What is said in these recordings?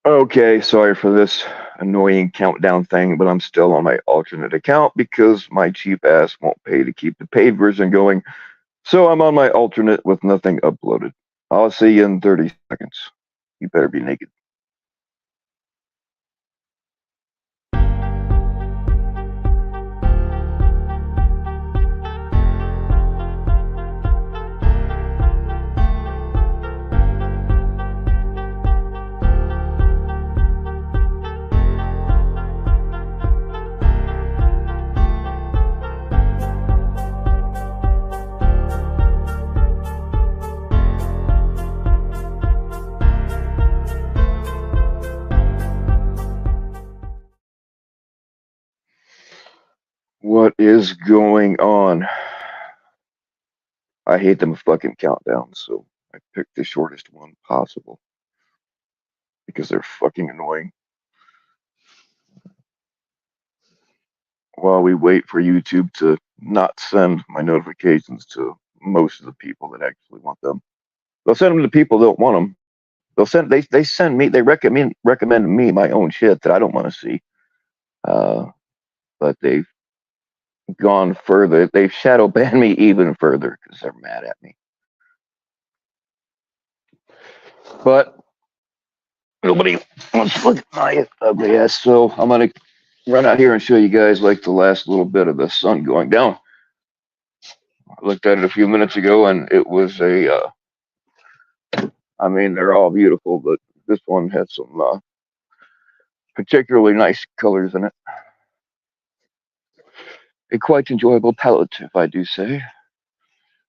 Okay, sorry for this annoying countdown thing, but I'm still on my alternate account because my cheap ass won't pay to keep the paid version going. So I'm on my alternate with nothing uploaded. I'll see you in 30 seconds. You better be naked. What is going on? I hate them fucking countdowns, so I picked the shortest one possible because they're fucking annoying. While we wait for YouTube to not send my notifications to most of the people that actually want them. They'll send them to people that don't want them. They send me, they recommend me my own shit that I don't want to see. Uh, but they've gone further. They've shadow banned me even further because they're mad at me. But nobody wants to look at my ugly ass, so I'm gonna run out here and show you guys like the last little bit of the sun going down. I looked at it a few minutes ago, and it was a. I mean, they're all beautiful, but this one had some particularly nice colors in it. A quite enjoyable palette, if I do say.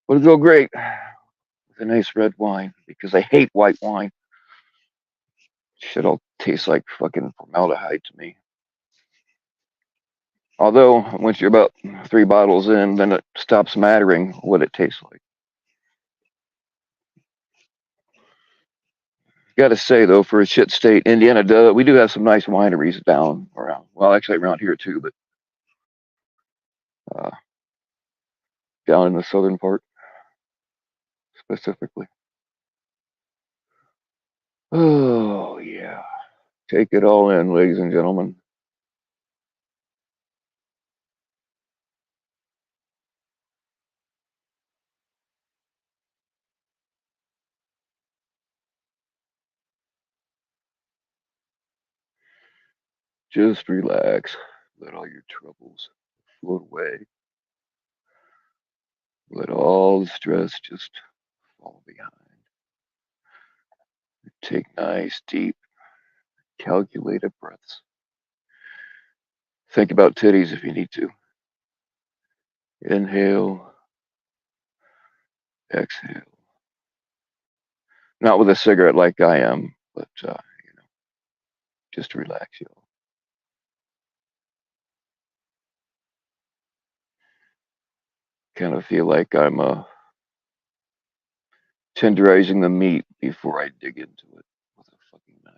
Would go great with a nice red wine because I hate white wine. Shit all tastes like fucking formaldehyde to me. Although once you're about 3 bottles in, then it stops mattering what it tastes like. Got to say though, for a shit state, Indiana, we do have some nice wineries down around. Well, actually around here too, but uh, down in the southern part specifically. Oh yeah, take it all in, ladies and gentlemen. Just relax. Let all your troubles float away. Let all the stress just fall behind. Take nice, deep, calculated breaths. Think about titties if you need to. Inhale, exhale. Not with a cigarette like I am, but just relax, y'all. Kind of feel like I'm tenderizing the meat before I dig into it with a fucking knife.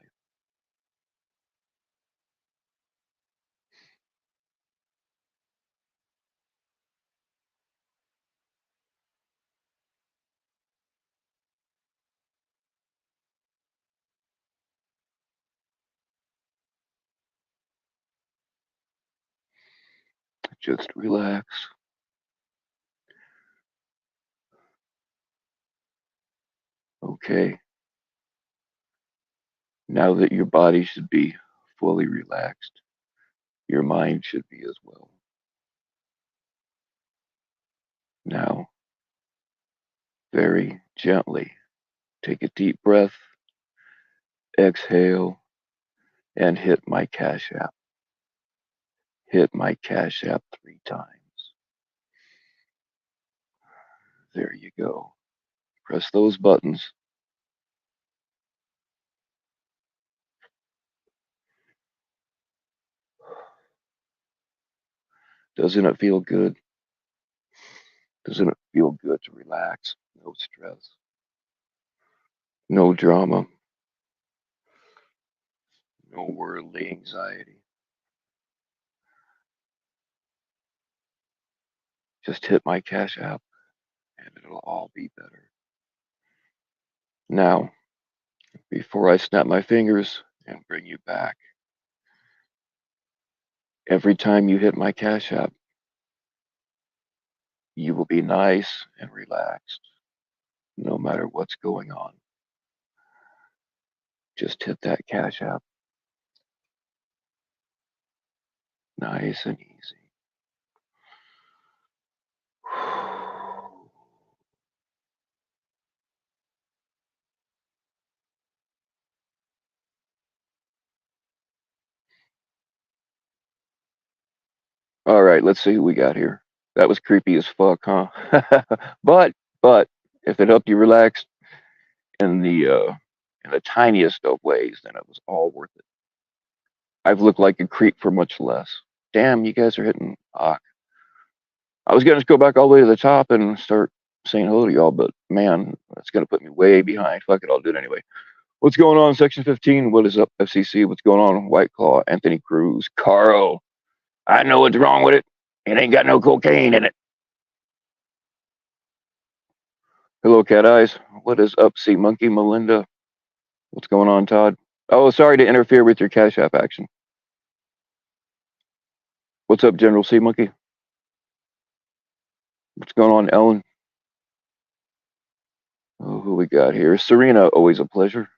Just relax. Okay. Now that your body should be fully relaxed, your mind should be as well. Now, very gently, take a deep breath, exhale, and hit my Cash App. Hit my Cash App 3 times. There you go. Press those buttons. Doesn't it feel good? Doesn't it feel good to relax? No stress, no drama, no worldly anxiety. Just hit my Cash App and it'll all be better. Now, before I snap my fingers and bring you back. Every time you hit my Cash App, you will be nice and relaxed, no matter what's going on. Just hit that Cash App. Nice and easy. All right, let's see who we got here. That was creepy as fuck, huh? but but if it helped you relax in the tiniest of ways, then it was all worth it. I've looked like a creep for much less. Damn, you guys are hitting. I was gonna go back all the way to the top and start saying hello to y'all, but man, that's gonna put me way behind. Fuck it, I'll do it anyway. What's going on, Section 15? What is up, FCC? What's going on, White Claw? Anthony Cruz, Carl. I know what's wrong with it. It ain't got no cocaine in it. Hello, Cat Eyes. What is up, Sea Monkey? Melinda. What's going on, Todd? Oh, sorry to interfere with your Cash App action. What's up, General Sea Monkey? What's going on, Ellen? Oh, who we got here? Serena, always a pleasure.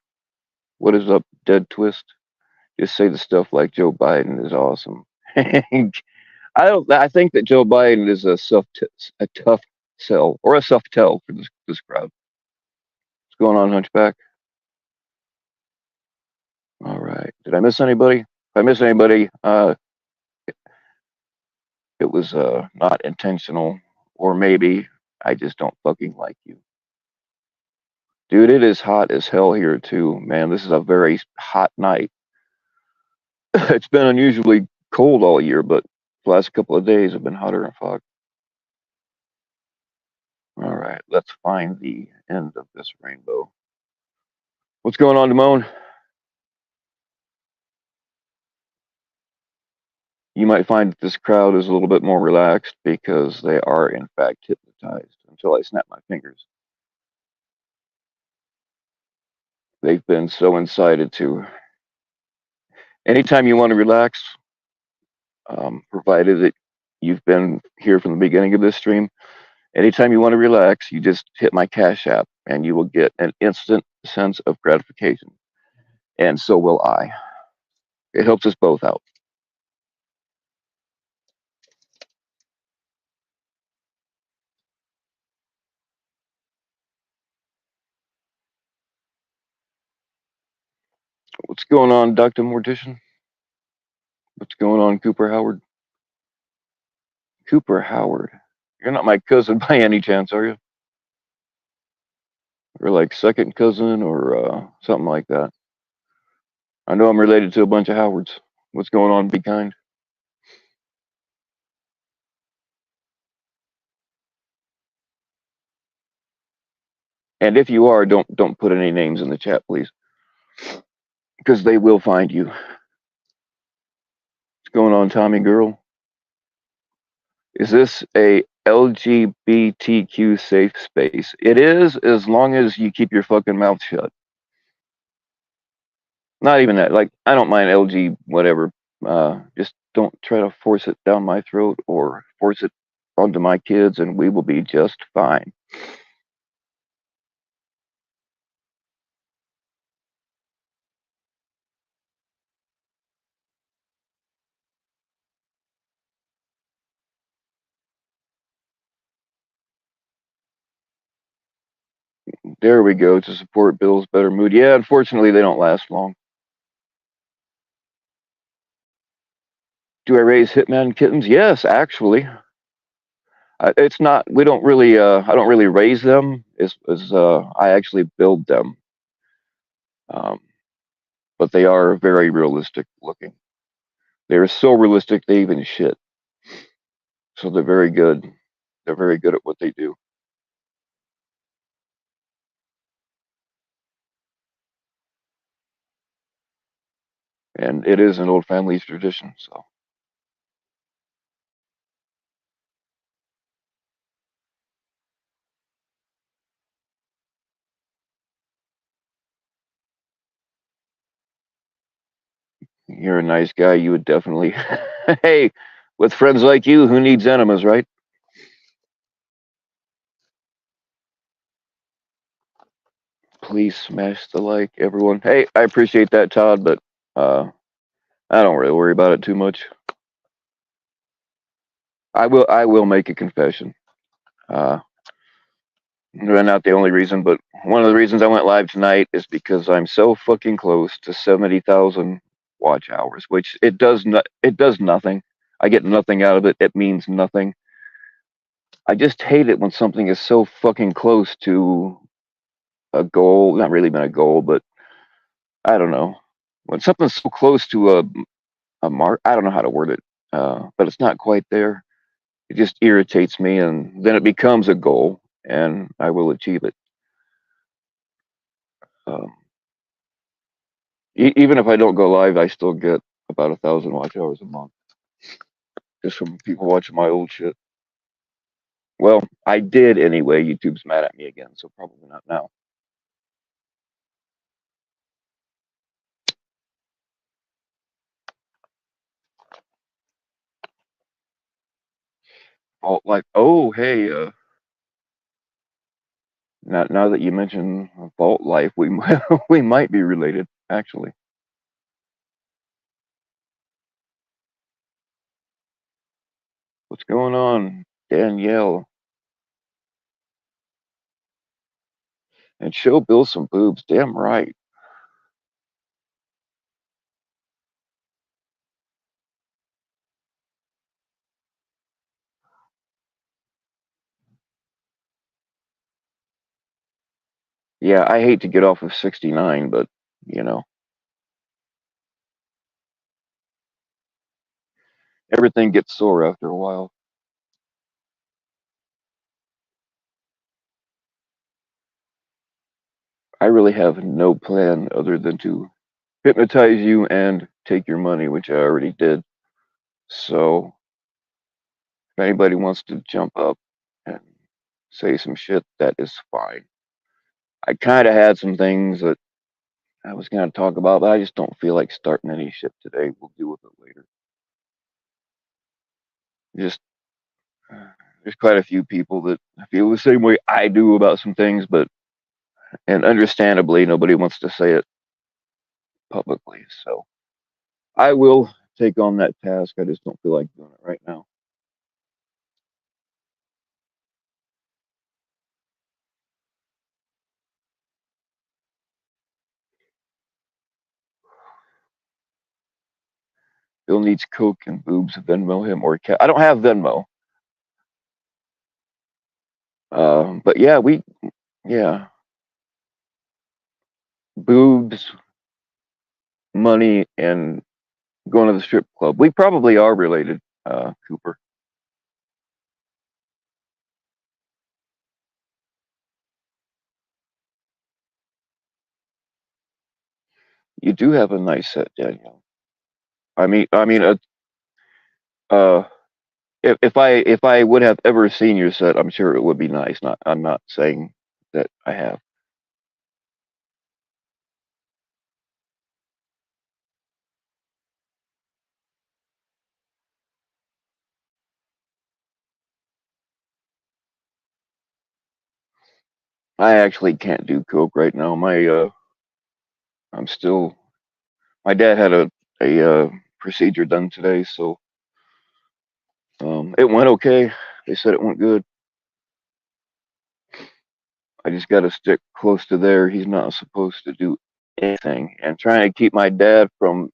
What is up, Dead Twist? Just say the stuff like Joe Biden is awesome. I think that Joe Biden is a tough sell or a soft tell for this crowd. What's going on, Hunchback? All right. Did I miss anybody? If I miss anybody, it was not intentional, or maybe I just don't fucking like you. Dude, it is hot as hell here too, man. This is a very hot night. It's been unusually cold all year, but the last couple of days have been hotter than fuck. All right, let's find the end of this rainbow. What's going on, Damone? You might find that this crowd is a little bit more relaxed because they are, in fact, hypnotized until I snap my fingers. They've been so incited to. Anytime you want to relax, provided that you've been here from the beginning of this stream, anytime you want to relax, you just hit my Cash App and you will get an instant sense of gratification. And so will I. It helps us both out. What's going on, Dr. Mortician? What's going on, Cooper Howard? Cooper Howard. You're not my cousin by any chance, are you? Or like second cousin or something like that. I know I'm related to a bunch of Howards. What's going on? Be kind. And if you are, don't put any names in the chat, please, because they will find you. What's going on, Tommy Girl? Is this a LGBTQ safe space? It is, as long as you keep your fucking mouth shut. Not even that. Like, I don't mind LG whatever. Just don't try to force it down my throat or force it onto my kids, and we will be just fine. There we go, to support Bill's better mood. Yeah, unfortunately, they don't last long. Do I raise Hitman kittens? Yes, actually. It's not. We don't really. I don't really raise them. I actually build them. Um, but they are very realistic looking. They're so realistic they even shit. So they're very good. They're very good at what they do. And it is an old family tradition. So You're a nice guy. You would definitely. Hey, with friends like you, who needs enemas, right? Please smash the like, everyone. Hey, I appreciate that, Todd, but uh, I don't really worry about it too much. I will make a confession. Uh, not the only reason, but one of the reasons I went live tonight is because I'm so fucking close to 70,000 watch hours, which it does nothing. I get nothing out of it. It means nothing. I just hate it when something is so fucking close to a goal. Not really been a goal, but I don't know. When something's so close to a mark, I don't know how to word it, but it's not quite there. It just irritates me, and then it becomes a goal, and I will achieve it. Um, even if I don't go live, I still get about 1,000 watch hours a month just from people watching my old shit. Well, I did anyway. YouTube's mad at me again, so probably not now. Oh, like, oh, hey, now that you mention Vault Life, we we might be related, actually. What's going on, Danielle? And show Bill some boobs. Damn right. Yeah, I hate to get off of 69, but you know, everything gets sore after a while. I really have no plan other than to hypnotize you and take your money, which I already did. So if anybody wants to jump up and say some shit, that is fine. I kind of had some things that I was going to talk about, but I just don't feel like starting any shit today. We'll deal with it later. Just there's quite a few people that feel the same way I do about some things, but and understandably, nobody wants to say it publicly. So I will take on that task. I just don't feel like doing it right now. Bill needs coke and boobs. Venmo him or I don't have Venmo. But yeah, yeah, boobs, money, and going to the strip club. We probably are related, Cooper. You do have a nice set, Daniel. I mean, uh, if I would have ever seen your set, I'm sure it would be nice. I'm not saying that I have. I actually can't do coke right now. I'm still. My dad had a procedure done today, so it went okay. They said it went good. I just got to stick close to there. He's not supposed to do anything, and trying to keep my dad from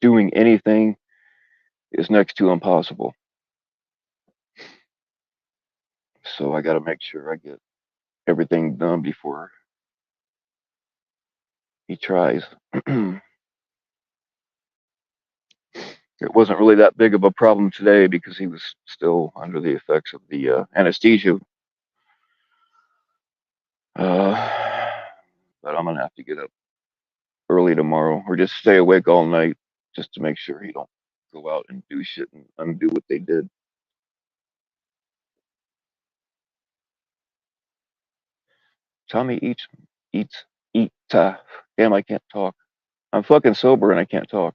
doing anything is next to impossible. So I got to make sure I get everything done before he tries. It wasn't really that big of a problem today because he was still under the effects of the anesthesia. Uh, but I'm gonna have to get up early tomorrow, or just stay awake all night, just to make sure he don't go out and do shit and undo what they did. Tommy eats. Eat. Damn, I can't talk. I'm fucking sober and I can't talk.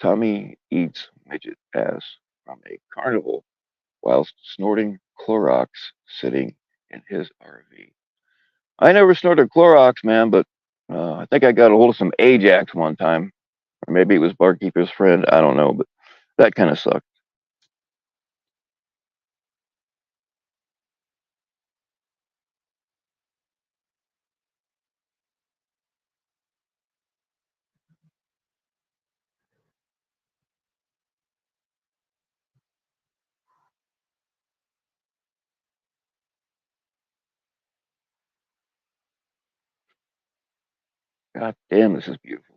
Tommy eats midget ass from a carnival whilst snorting Clorox sitting in his RV. I never snorted Clorox, man, but I think I got a hold of some Ajax one time. Or maybe it was Barkeeper's friend. I don't know, but that kind of sucked. God damn, this is beautiful.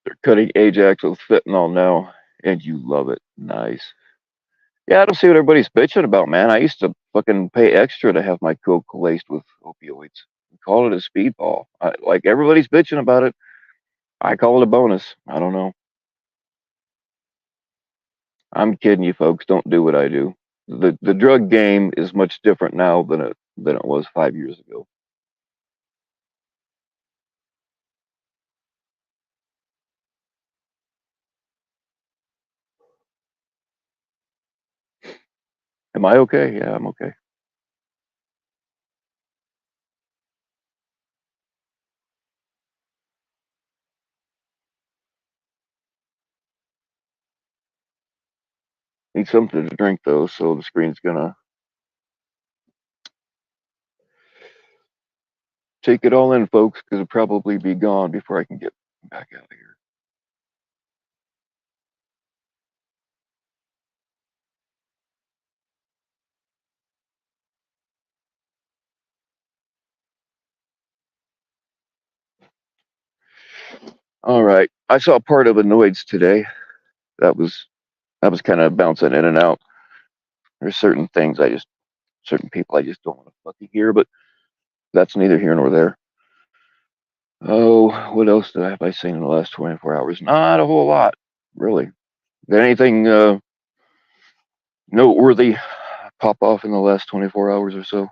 They're cutting Ajax with fentanyl now, and you love it. Nice. Yeah, I don't see what everybody's bitching about, man. I used to fucking pay extra to have my coke laced with opioids. Call it a speedball. Like everybody's bitching about it. I call it a bonus. I don't know. I'm kidding you, folks. Don't do what I do. The drug game is much different now than it was 5 years ago. Am I okay? Yeah, I'm okay. Need something to drink though, so the screen's gonna take it all in, folks, because it'll probably be gone before I can get back out of here. All right. I saw part of Annoyeds today. That was that was kind of bouncing in and out. There's certain people I just don't want to fucking hear, but that's neither here nor there. Oh, what else have I seen in the last 24 hours? Not a whole lot, really. Did anything noteworthy pop off in the last 24 hours or so?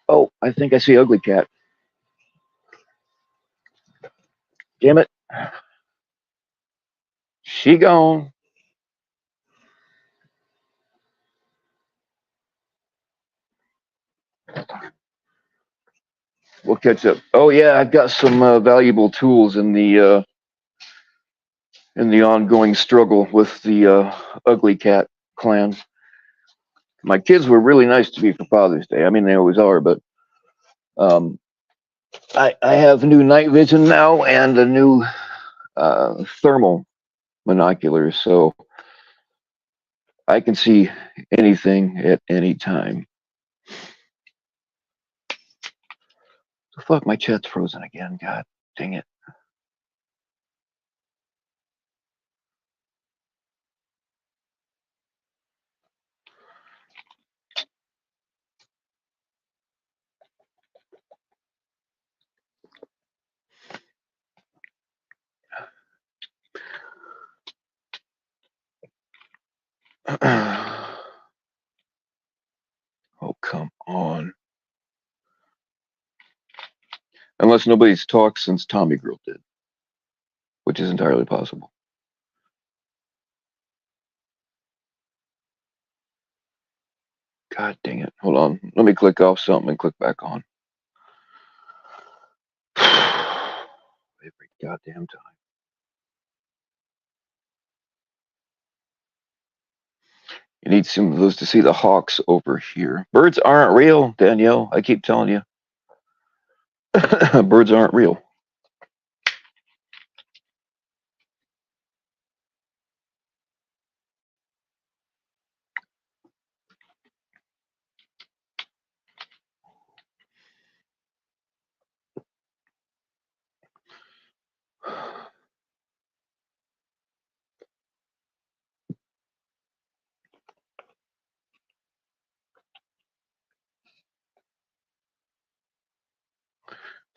Oh, I think I see Ugly Cat. Damn it. She gone. We'll catch up. Oh yeah, I've got some valuable tools in the ongoing struggle with the Ugly Cat clan. My kids were really nice to me for Father's Day. I mean, they always are, but um, I have new night vision now and a new thermal monoculars, so I can see anything at any time. So fuck, my chat's frozen again. God dang it. Oh, come on. Unless nobody's talked since Tommy Girl did, which is entirely possible. God dang it. Hold on. Let me click off something and click back on. Every goddamn time. You need some of those to see the hawks over here. Birds aren't real, Danielle. I keep telling you. Birds aren't real.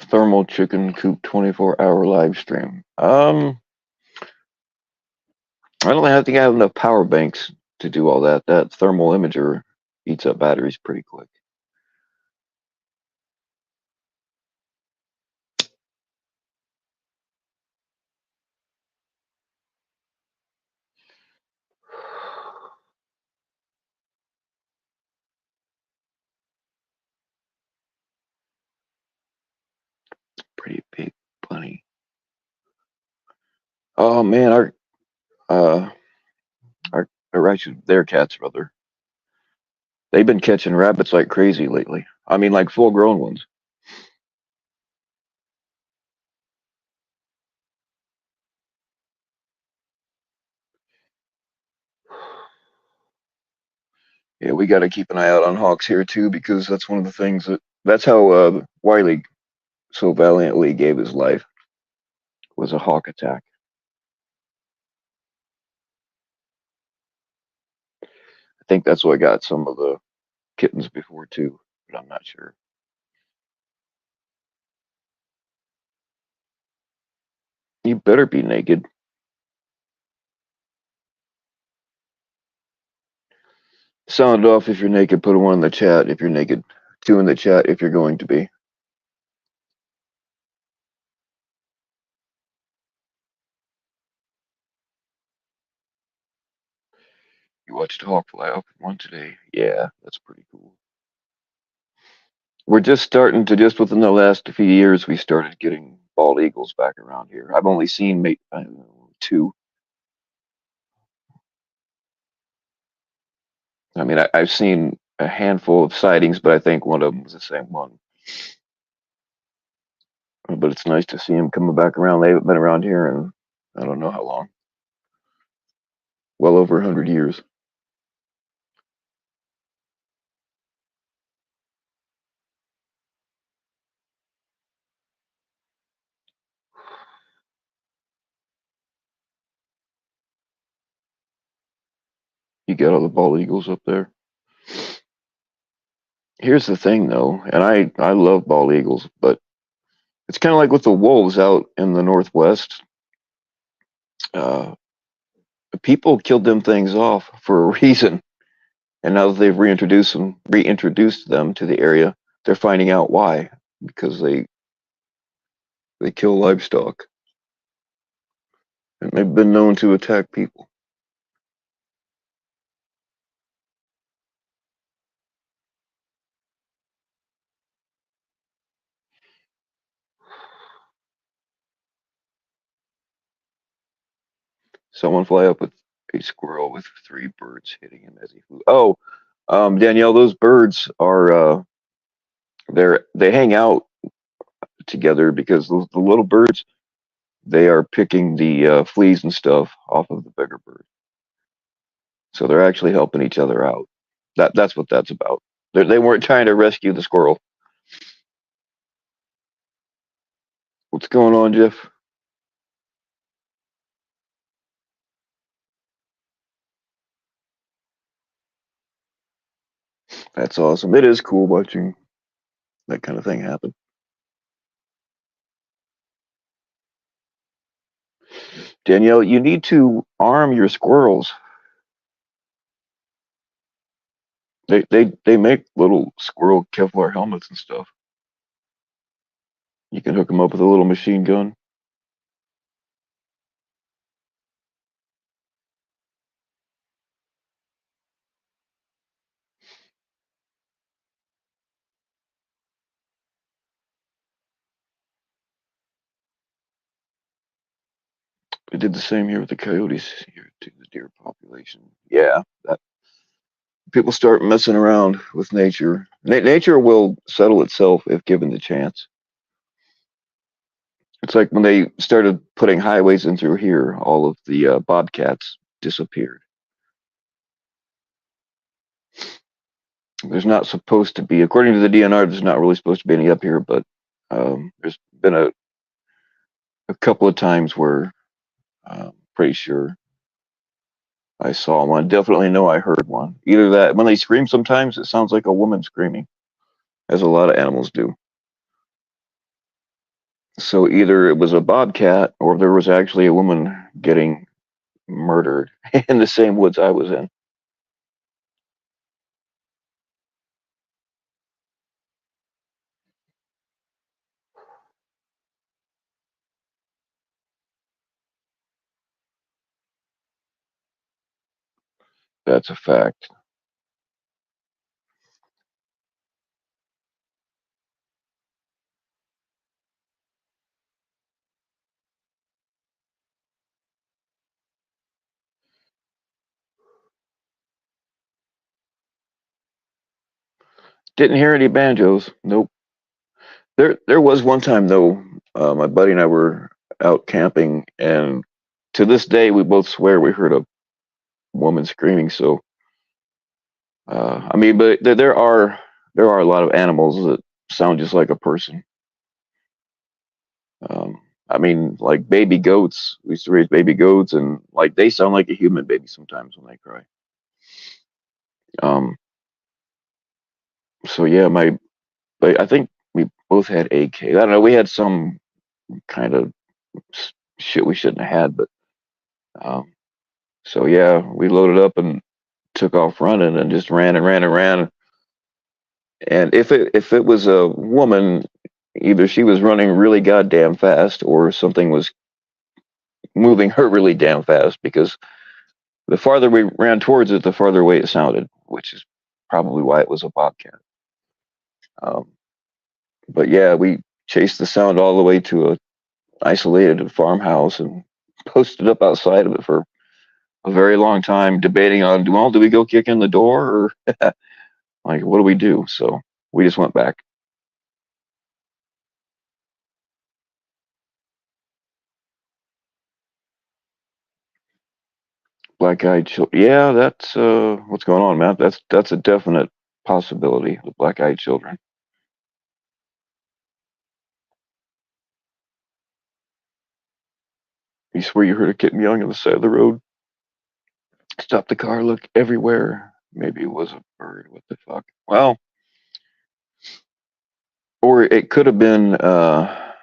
Thermal chicken coop 24-hour live stream. I don't think I have enough power banks to do all that. That thermal imager eats up batteries pretty quick. Pretty big, plenty. Oh man, uh our actually their cats rather. They've been catching rabbits like crazy lately. I mean, like full grown ones. Yeah, we got to keep an eye out on hawks here too, because that's one of the things that's how Wiley so valiantly gave his life, was a hawk attack. I think that's what got some of the kittens before too, but I'm not sure. You better be naked. Sound it off if you're naked. Put a one in the chat if you're naked. Two in the chat if you're going to be. You watched a hawk fly off one today. Yeah, that's pretty cool. We're just starting to, just within the last few years, we started getting bald eagles back around here. I've only seen two. I mean, I've seen a handful of sightings, but I think one of them was the same one. But it's nice to see them coming back around. They haven't been around here in I don't know how long. Well over 100 years. You got all the bald eagles up there. Here's the thing, though, and I love bald eagles, but it's kind of like with the wolves out in the Northwest. Uh, People killed them things off for a reason, and now that they've reintroduced them to the area, they're finding out why, because they kill livestock, and they've been known to attack people. Someone fly up with a squirrel with three birds hitting him as he flew. Oh, Danielle, those birds are they hang out together because the little birds, they are picking the fleas and stuff off of the bigger bird. So they're actually helping each other out. That's what that's about. They weren't trying to rescue the squirrel. What's going on, Jeff? That's awesome. It is cool watching that kind of thing happen. Danielle, you need to arm your squirrels. They make little squirrel Kevlar helmets and stuff. You can hook them up with a little machine gun. They did the same here with the coyotes here to the deer population. Yeah, that people start messing around with nature. Nature will settle itself if given the chance. It's like when they started putting highways in through here, all of the bobcats disappeared. There's not supposed to be, according to the DNR, there's not really supposed to be any up here, but there's been a couple of times where I'm pretty sure I saw one. Definitely know I heard one. Either that, when they scream sometimes, it sounds like a woman screaming, as a lot of animals do. So either it was a bobcat or there was actually a woman getting murdered in the same woods I was in. That's a fact. Didn't hear any banjos. Nope. There was one time though. My buddy and I were out camping, and to this day we both swear we heard a woman screaming. So, I mean, but there are a lot of animals that sound just like a person. I mean, like baby goats. We used to raise baby goats, and like they sound like a human baby sometimes when they cry. Um, so yeah, but I think we both had AK. I don't know. We had some kind of shit we shouldn't have had, but um, so yeah, we loaded up and took off running and just ran and ran and ran. And if it was a woman, either she was running really goddamn fast or something was moving her really damn fast because the farther we ran towards it, the farther away it sounded, which is probably why it was a bobcat. Um, but yeah, we chased the sound all the way to a isolated farmhouse and posted up outside of it for a very long time, debating on, well, do we go kick in the door or like what do we do? So we just went back. Black eyed children. Yeah, that's what's going on, man. That's a definite possibility. The black eyed children. You swear you heard a kitten young on the side of the road. Stop the car, look everywhere. Maybe it was a bird. What the fuck? Well, or it could have been the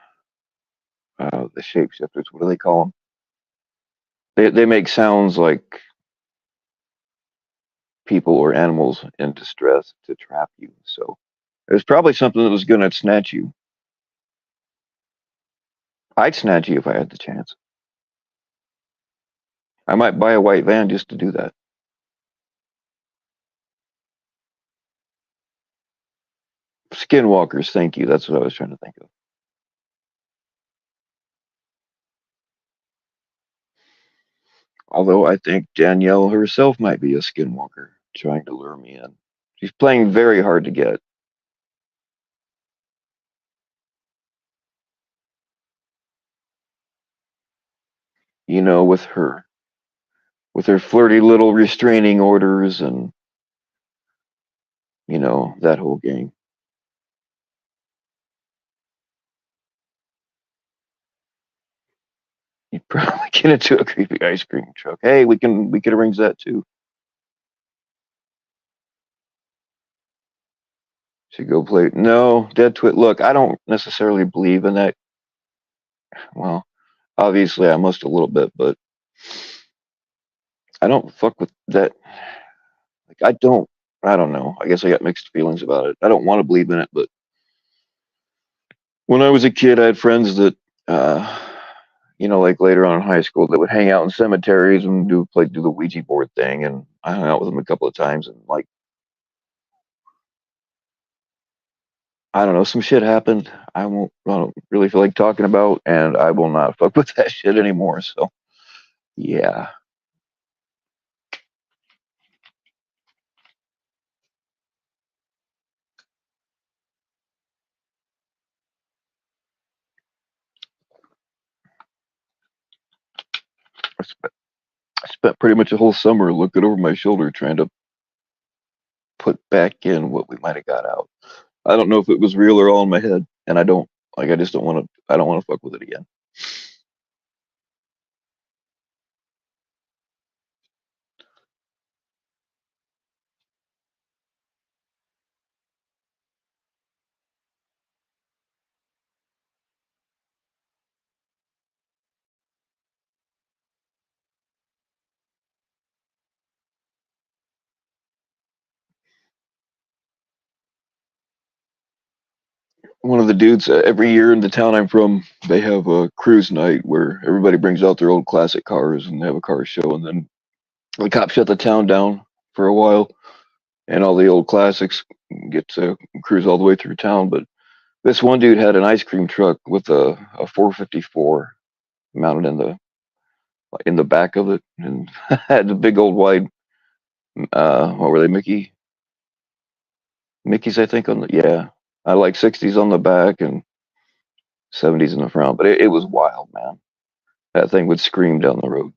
shapeshifters. What do they call them? They make sounds like people or animals in distress to trap you. So it was probably something that was going to snatch you. I'd snatch you if I had the chance. I might buy a white van just to do that. Skinwalkers, thank you. That's what I was trying to think of. Although I think Danielle herself might be a skinwalker trying to lure me in. She's playing very hard to get. With her flirty little restraining orders and that whole gang. You'd probably get into a creepy ice cream truck. Hey, we could arrange that too. Should go play. No, Dead Twit. Look, I don't necessarily believe in that. Well, obviously I must a little bit, but I don't fuck with that. Like I don't know. I guess I got mixed feelings about it. I don't want to believe in it, but when I was a kid, I had friends that, uh, like later on in high school, that would hang out in cemeteries and do the Ouija board thing, and I hung out with them a couple of times, and like I don't know, some shit happened. I don't really feel like talking about, and I will not fuck with that shit anymore. So yeah, I spent, I spent pretty much a whole summer looking over my shoulder trying to put back in what we might have got out. I don't know if it was real or all in my head, and I don't like. I just don't want to. I don't want to fuck with it again. one of the dudes every year in the town I'm from, they have a cruise night where everybody brings out their old classic cars and they have a car show, and then the cops shut the town down for a while, and all the old classics get to cruise all the way through town. But this one dude had an ice cream truck with a 454 mounted in the back of it, and had the big old wide what were they, Mickey's, I think, on the, yeah. I like 60s on the back and 70s in the front, but it was wild, man. That thing would scream down the road.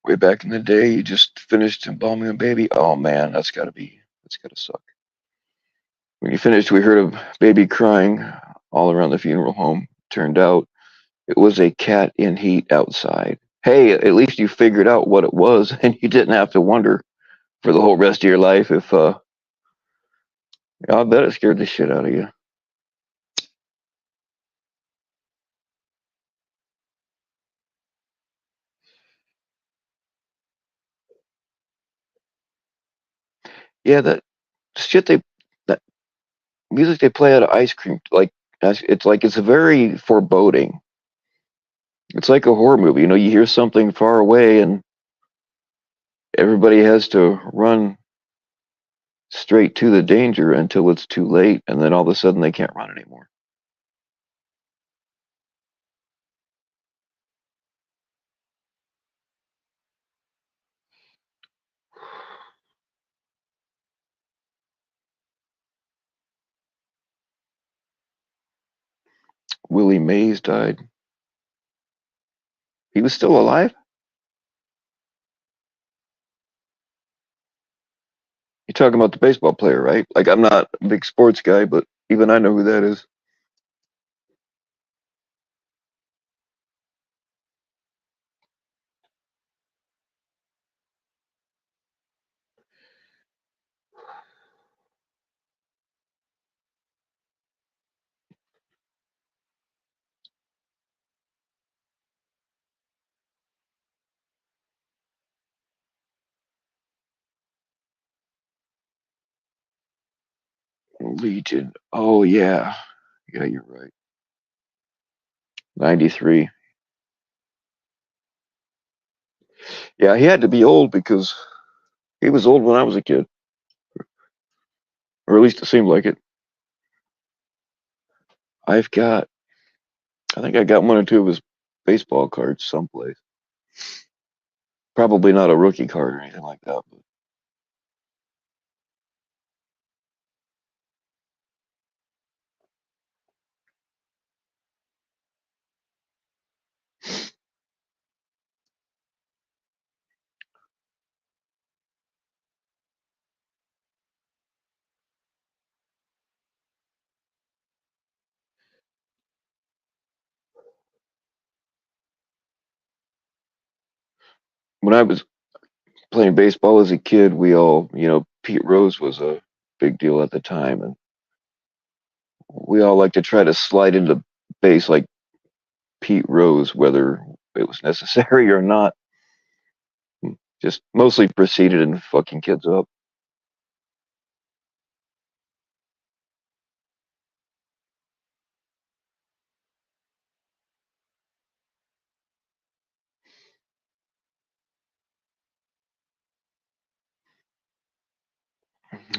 Way back in the day, you just finished embalming a baby. Oh man, that's gotta suck. When you finished, we heard of baby crying all around the funeral home. Turned out it was a cat in heat outside. Hey, at least you figured out what it was, and you didn't have to wonder for the whole rest of your life if. I bet it scared the shit out of you. Yeah, that shit that music they play out of ice cream, like it's like it's very foreboding. It's like a horror movie. You know, you hear something far away, and everybody has to run straight to the danger until it's too late, and then all of a sudden they can't run anymore. Willie Mays died. He was still alive. You're talking about the baseball player, right? Like, I'm not a big sports guy, but even I know who that is. Legion. Oh yeah, yeah, you're right. 93. Yeah, he had to be old because he was old when I was a kid, or at least it seemed like it. I've got, I think I got one or two of his baseball cards someplace. Probably not a rookie card or anything like that. But when I was playing baseball as a kid, we all, Pete Rose was a big deal at the time, and we all like to try to slide into base like Pete Rose, whether it was necessary or not. Just mostly proceeded and fucking kids up.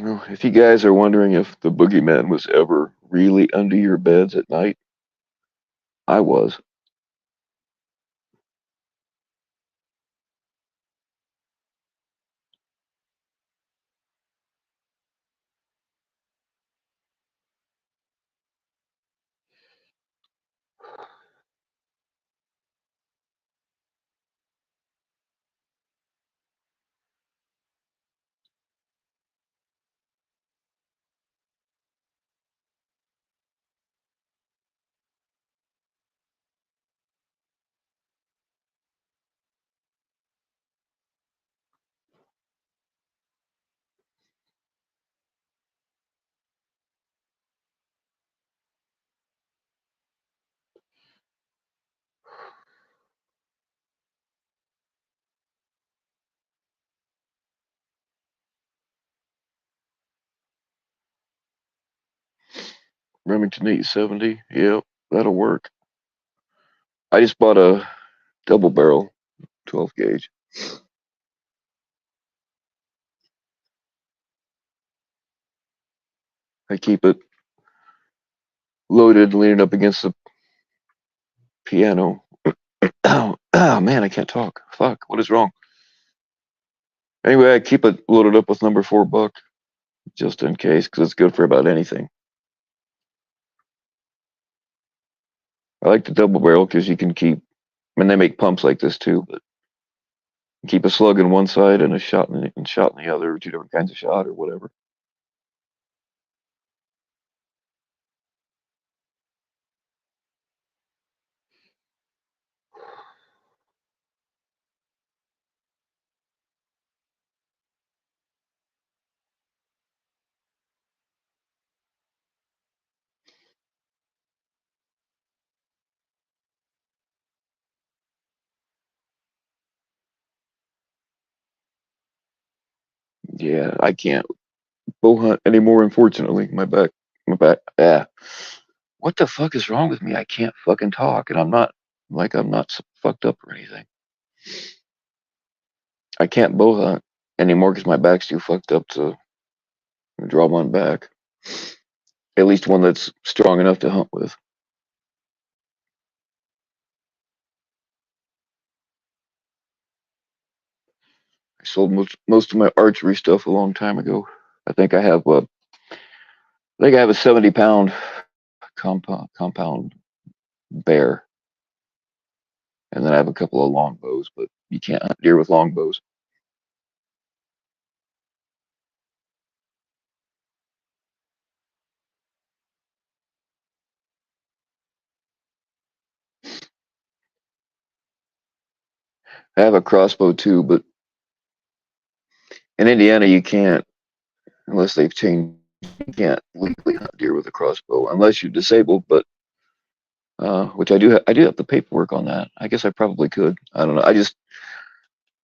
Well, if you guys are wondering if the boogeyman was ever really under your beds at night, I was. Remington 870. Yep, that'll work. I just bought a double barrel 12 gauge. I keep it loaded, leaning up against the piano. Oh, man, I can't talk. Fuck, what is wrong? Anyway, I keep it loaded up with number 4 buck just in case, because it's good for about anything. I like the double barrel because you can keep. I mean, they make pumps like this too, but keep a slug in one side and a shot in the other, or 2 different kinds of shot or whatever. Yeah, I can't bow hunt anymore. Unfortunately, my back. Yeah. What the fuck is wrong with me? I can't fucking talk, and I'm not fucked up or anything. I can't bow hunt anymore because my back's too fucked up to draw one back. At least one that's strong enough to hunt with. I sold most of my archery stuff a long time ago. I think I have a 70-pound compound bear, and then I have a couple of longbows, but you can't hunt deer with longbows. I have a crossbow too, but in Indiana you can't, unless they've changed. You can't legally hunt deer with a crossbow unless you're disabled. But which I do. I do have the paperwork on that. I guess I probably could. I don't know. I just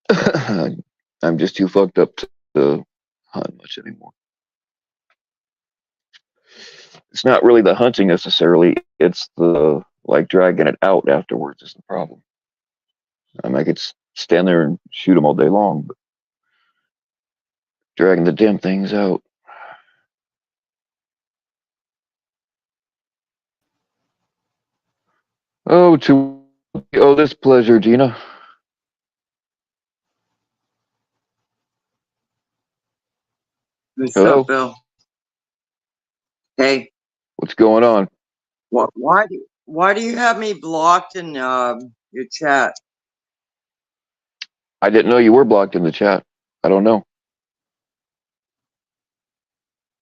I'm just too fucked up to hunt much anymore. It's not really the hunting necessarily. It's the like dragging it out afterwards is the problem. I mean, I could stand there and shoot them all day long, but dragging the damn things out. Oh, this pleasure, Gina. What's Hello? up, Bill? Hey, What's going on? why do you have me blocked in your chat? I didn't know you were blocked in the chat. I don't know.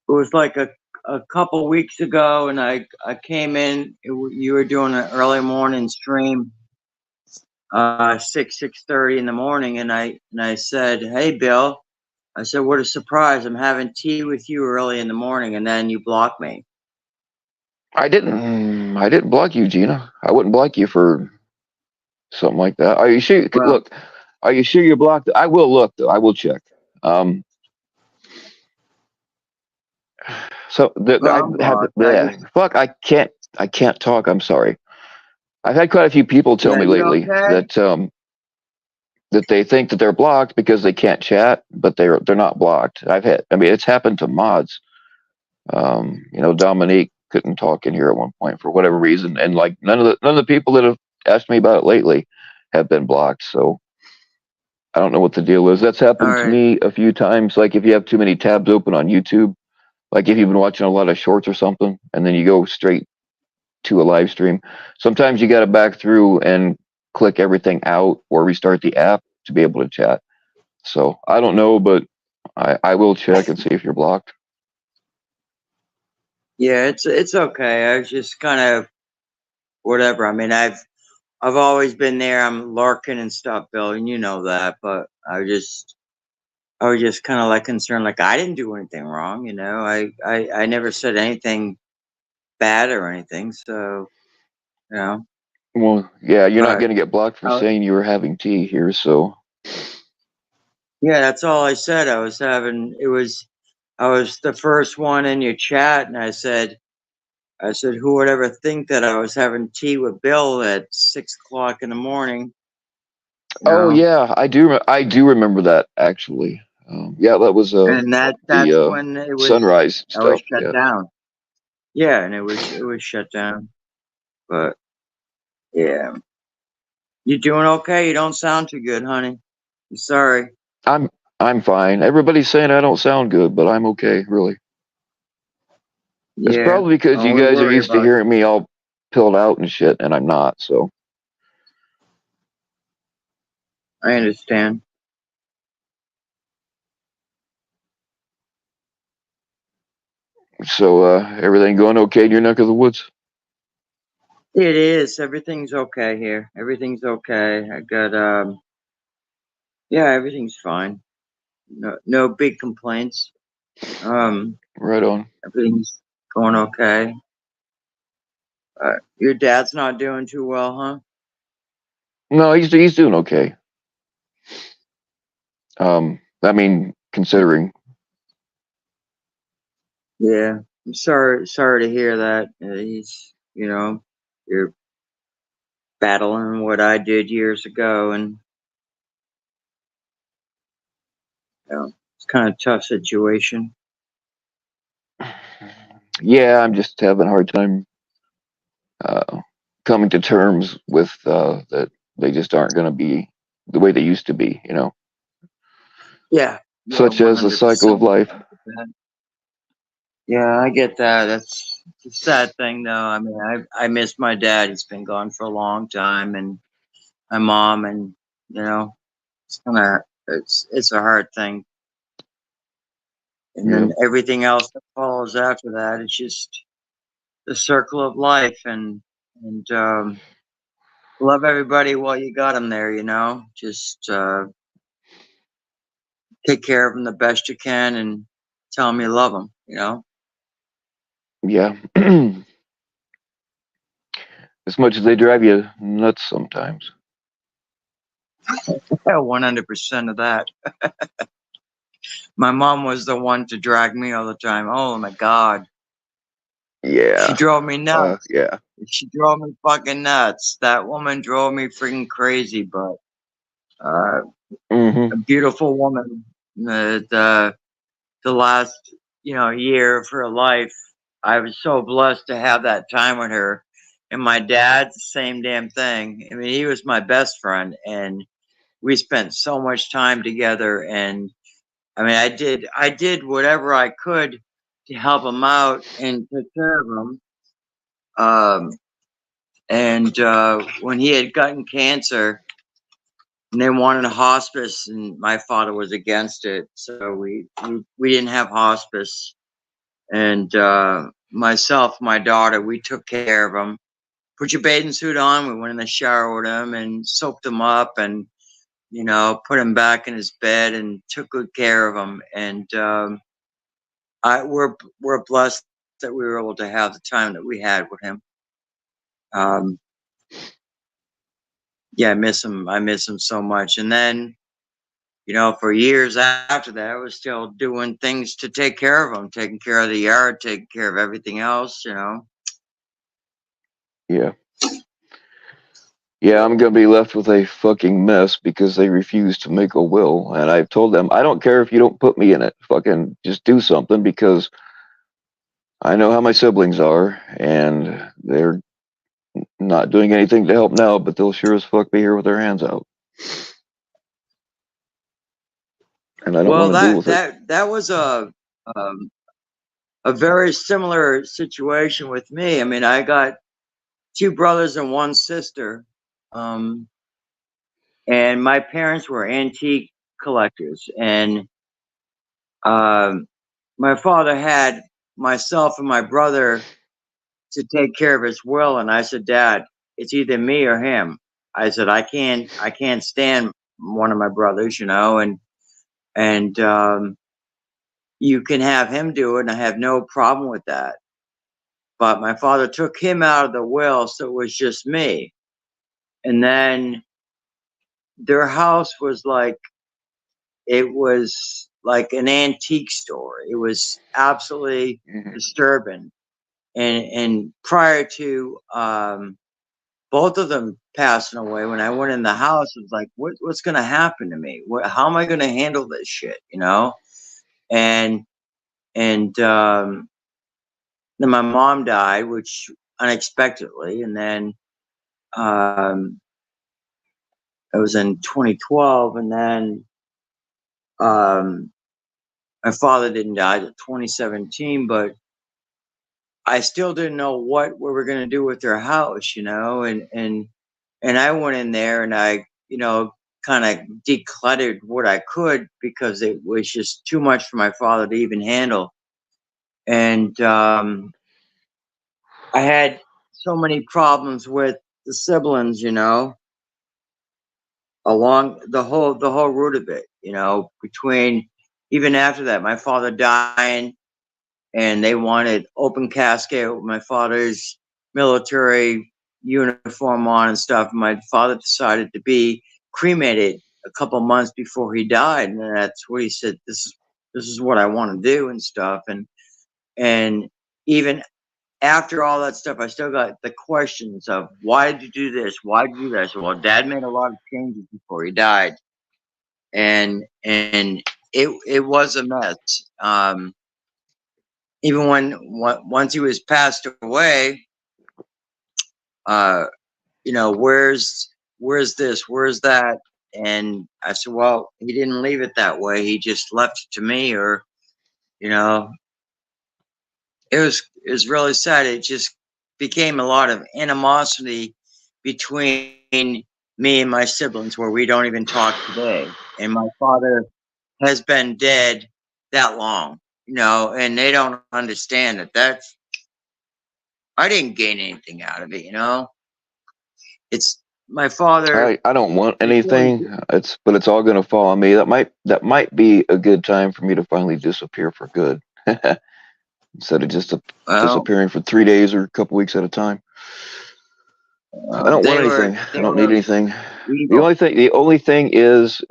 It was like a couple weeks ago, and I came in. You were doing an early morning stream, 6:30 in the morning, and I said, "Hey, Bill," I said, "What a surprise! I'm having tea with you early in the morning," and then you blocked me. I didn't block you, Gina. I wouldn't block you for something like that. Are you sure? Well, Look, are you sure you're blocked? I will look though. I will check. So I I'm have blocked. yeah. Fuck. I can't talk. I'm sorry. I've had quite a few people tell Yeah, me you lately okay? that they think that they're blocked because they can't chat, but they're not blocked. I mean, it's happened to mods. Dominique couldn't talk in here at one point for whatever reason, and like none of the people that have asked me about it lately have been blocked. So I don't know what the deal is. That's All happened to right. me a few times. Like if you have too many tabs open on YouTube, like if you've been watching a lot of shorts or something, and then you go straight to a live stream, sometimes you got to back through and click everything out or restart the app to be able to chat. So I don't know, but I will check and see if you're blocked. Yeah, it's okay. I was just kind of whatever. I mean, I've always been there. I'm lurking and stuff, Bill, and you know that. But I was just kind of like concerned, like I didn't do anything wrong, you know. I never said anything bad or anything, so you know. Well, yeah, you're not But going to get blocked for uh, saying you were having tea here. So yeah, that's all I said. I was the first one in your chat, and I said, I said, who would ever think that I was having tea with Bill at 6 o'clock in the morning? You Oh know? yeah, I do remember that actually. Yeah, that was And that's the when sunrise I was stuff. shut Yeah, down. Yeah, and it was shut down. But yeah. You doing okay? You don't sound too good, honey. I'm sorry. I'm I'm fine. Everybody's saying I don't sound good, but I'm okay, really. It's Yeah. probably because you Only guys are worry used to about hearing me all pilled out and shit, and I'm not. I understand. Everything going okay in your neck of the woods? It is. Everything's okay here. Everything's okay. I got yeah, everything's fine. No big complaints. Right on. Everything's going okay. Your dad's not doing too well, huh? No, he's doing okay. I mean, considering. Yeah. I'm sorry to hear that. He's, you're battling what I did years ago, and it's kind of tough situation. Yeah, I'm just having a hard time uh, coming to terms with that they just aren't going to be the way they used to be. Yeah. Yeah, Such as the cycle of 100%. life. Yeah, I get that. That's it's a sad thing, though. I mean, I miss my dad. He's been gone for a long time, and my mom, and it's a hard thing. And Yeah, then everything else that follows after that, it's just the circle of life, and love everybody while you got them there. Just take care of them the best you can, and tell them you love them. yeah. As much as they drive you nuts sometimes. Yeah, 100% of that. My mom was the one to drag me all the time. Oh my God. She Yeah, drove me nuts. yeah. She drove me fucking nuts. That woman drove me freaking crazy, but uh, Hmm. a beautiful woman. The last, year of her life, I was so blessed to have that time with her. And my dad, the same damn thing. I mean, he was my best friend, and we spent so much time together. And I mean, I did whatever I could to help him out and take care of him. Um, and when he had gotten cancer and they wanted a hospice, and my father was against it, so we didn't have hospice. And myself, my daughter, we took care of him. Put your bathing suit on. We went in the shower with him and soaked him up, and put him back in his bed and took good care of him. And we're blessed that we were able to have the time that we had with him. Um, yeah, I miss him. I miss him so much. And then, for years after that, I was still doing things to take care of him, taking care of the yard, taking care of everything else. Yeah. Yeah, I'm gonna be left with a fucking mess because they refuse to make a will. And I've told them, I don't care if you don't put me in it. Fucking just do something because I know how my siblings are and they're not doing anything to help now, but they'll sure as fuck be here with their hands out. And I don't Well, want to deal that with it. that that was um, a very similar situation with me. I mean, I got two brothers and one sister, um, and my parents were antique collectors, and um, my father had myself and my brother to take care of his will, and I said, Dad, it's either me or him. I said, I can't stand one of my brothers, and you can have him do it, and I have no problem with that. But my father took him out of the will, so it was just me. And then their house was like, it was like an antique store. It was absolutely Mhm. disturbing. and prior to both of them passing away, when I went in the house, it was like, what's going to happen to me? How am I going to handle this shit? You know? And then my mom died, which unexpectedly, and then it was in 2012, and then my father didn't die until 2017, but I still didn't know what we were going to do with their house, you know, and I went in there and I, you know, kind of decluttered what I could because it was just too much for my father to even handle. And I had so many problems with the siblings, you know, along the whole root of it, you know, between even after that, my father dying, and they wanted open casket with my father's military uniform on and stuff. My father decided to be cremated a couple months before he died, and that's what he said. This is what I want to do and stuff. And even after all that stuff, I still got the questions of why did you do this? Why did you do that? I said, well, Dad made a lot of changes before he died, and it was a mess. Even once he was passed away, uh, you know, where's this, where's that? And I said, well, he didn't leave it that way. He just left it to me, or you know, it was really sad. It just became a lot of animosity between me and my siblings, where we don't even talk today. And my father has been dead that long, you know, and they don't understand that I didn't gain anything out of it, you know. It's my father. I don't want Before he, anything. But it's all gonna fall on me. That might be a good time for me to finally disappear for good. Instead of just well, disappearing for 3 days or a couple weeks at a time. I don't want they were anything. I they don't need were anything. The evil. only thing the only thing is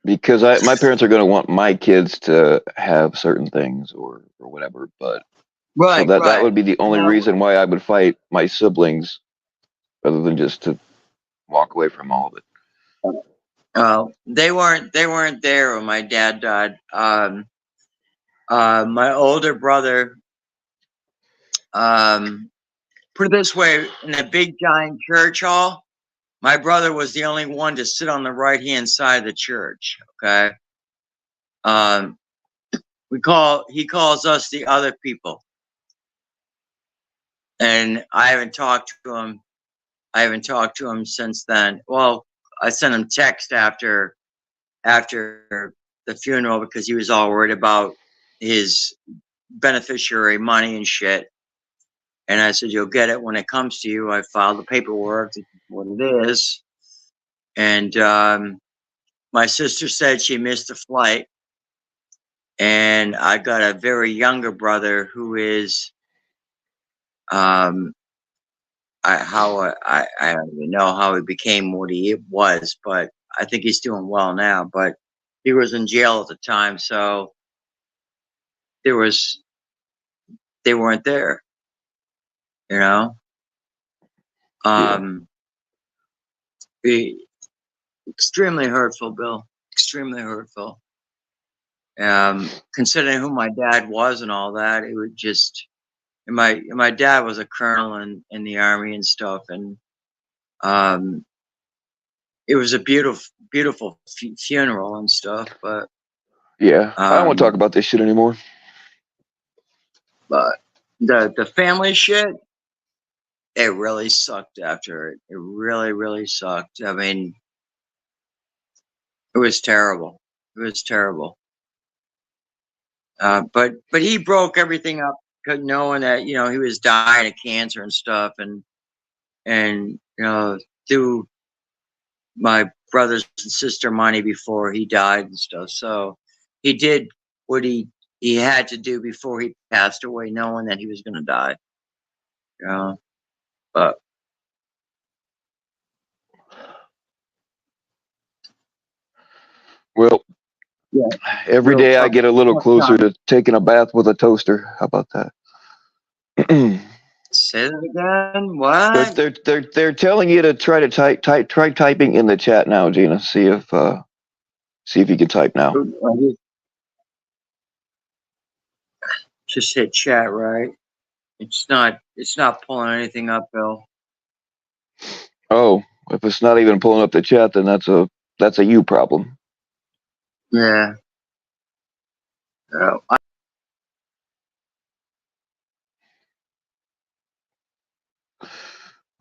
because my parents are going to want my kids to have certain things or whatever. But so Right, that right. would be the only No, reason why I would fight my siblings, other than just to walk away from all of it. they weren't there when my dad died. My older brother, um, put it this way, in a big giant church hall, my brother was the only one to sit on the right hand side of the church. Okay. Um, he calls us the other people, and I haven't talked to him since then. Well, I sent him text after the funeral because he was all worried about his beneficiary money and shit. And I said, "You'll get it when it comes to you." I filed the paperwork. This is what it is. And my sister said she missed the flight. And I got a very younger brother who is um, I don't even know how he became what he was, but I think he's doing well now. But he was in jail at the time, so there was they weren't there, you know. Yeah, Um, extremely hurtful, Bill. Extremely hurtful. Considering who my dad was and all that, it would just. And my dad was a colonel in the army and stuff, and um, it was a beautiful funeral and stuff. yeah. I don't want to talk Um, about this shit anymore. but the family shit, it really sucked after it. It really sucked. I mean, it was terrible. It was terrible. But he broke everything up, knowing that he was dying of cancer and stuff, and through my brother's and sister money before he died and stuff. So he did what he had to do before he passed away, knowing that he was going to die. You know, but Well, Yeah. Every Real day I tough, get a little tough closer time. to taking a bath with a toaster. How about that? Say that again. they're, What? they're they're they're telling you to try to try typing in the chat now, Gina. See if you can type now. Just hit chat, right? It's not. It's not pulling anything up, Bill. Oh, if it's not even pulling up the chat, then that's a you problem. Yeah. Oh,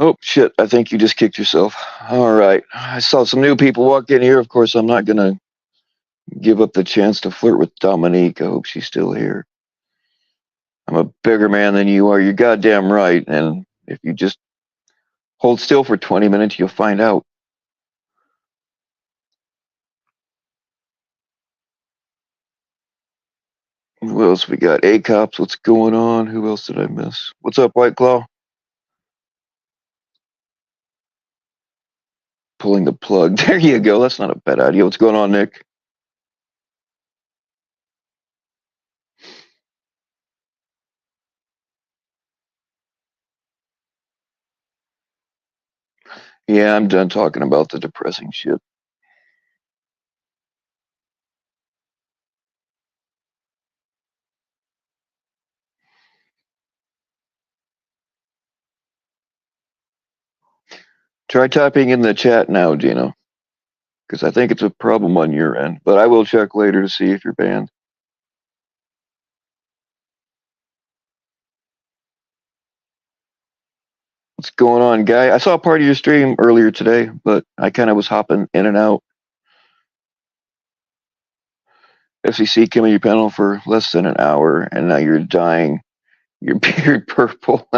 Oh shit! I think you just kicked yourself. All right, I saw some new people walk in here. Of course, I'm not gonna give up the chance to flirt with Dominique. I hope she's still here. I'm a bigger man than you are. You're goddamn right. And if you just hold still for 20 minutes, you'll find out. Who else we got? A-Cops, what's going on? Who else did I miss? What's up, White Claw? Pulling the plug. There you go. That's not a bad idea. What's going on, Nick? Yeah, I'm done talking about the depressing shit. Try typing in the chat now, Gino, because I think it's a problem on your end. But I will check later to see if you're banned. What's going on, guy? I saw part of your stream earlier today, but I kind of was hopping in and out. FCC came on your panel for less than an hour, and now you're dyeing your beard purple.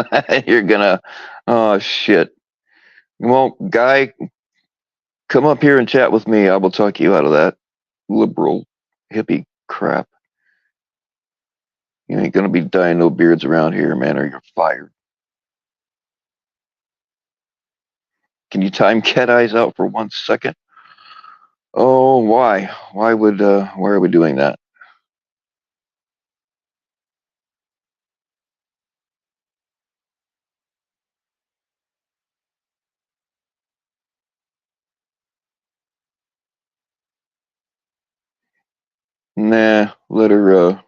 You're gonna, oh shit. Well, guy, come up here and chat with me. I will talk you out of that liberal hippie crap. You ain't gonna be dyeing no beards around here, man, or you're fired. Can you time Cat Eyes out for 1 second? Oh, why? Why are we doing that? Nah, let her,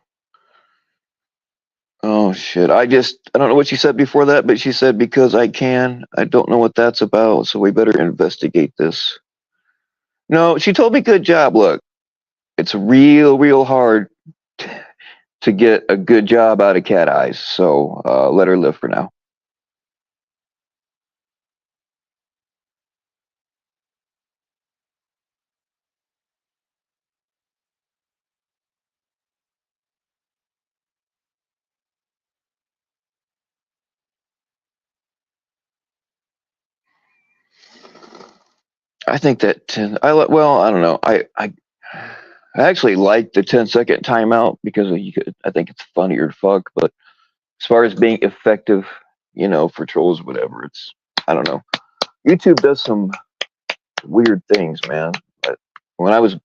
oh shit. I don't know what she said before that, but she said because I can. I don't know what that's about, so we better investigate this. No, she told me good job. Look, it's real hard to get a good job out of Cat Eyes, so let her live for now. I think that well, I don't know. I actually like the 10-second timeout because I think it's funnier to fuck. But as far as being effective, for trolls, whatever, I don't know. YouTube does some weird things, man. But when I was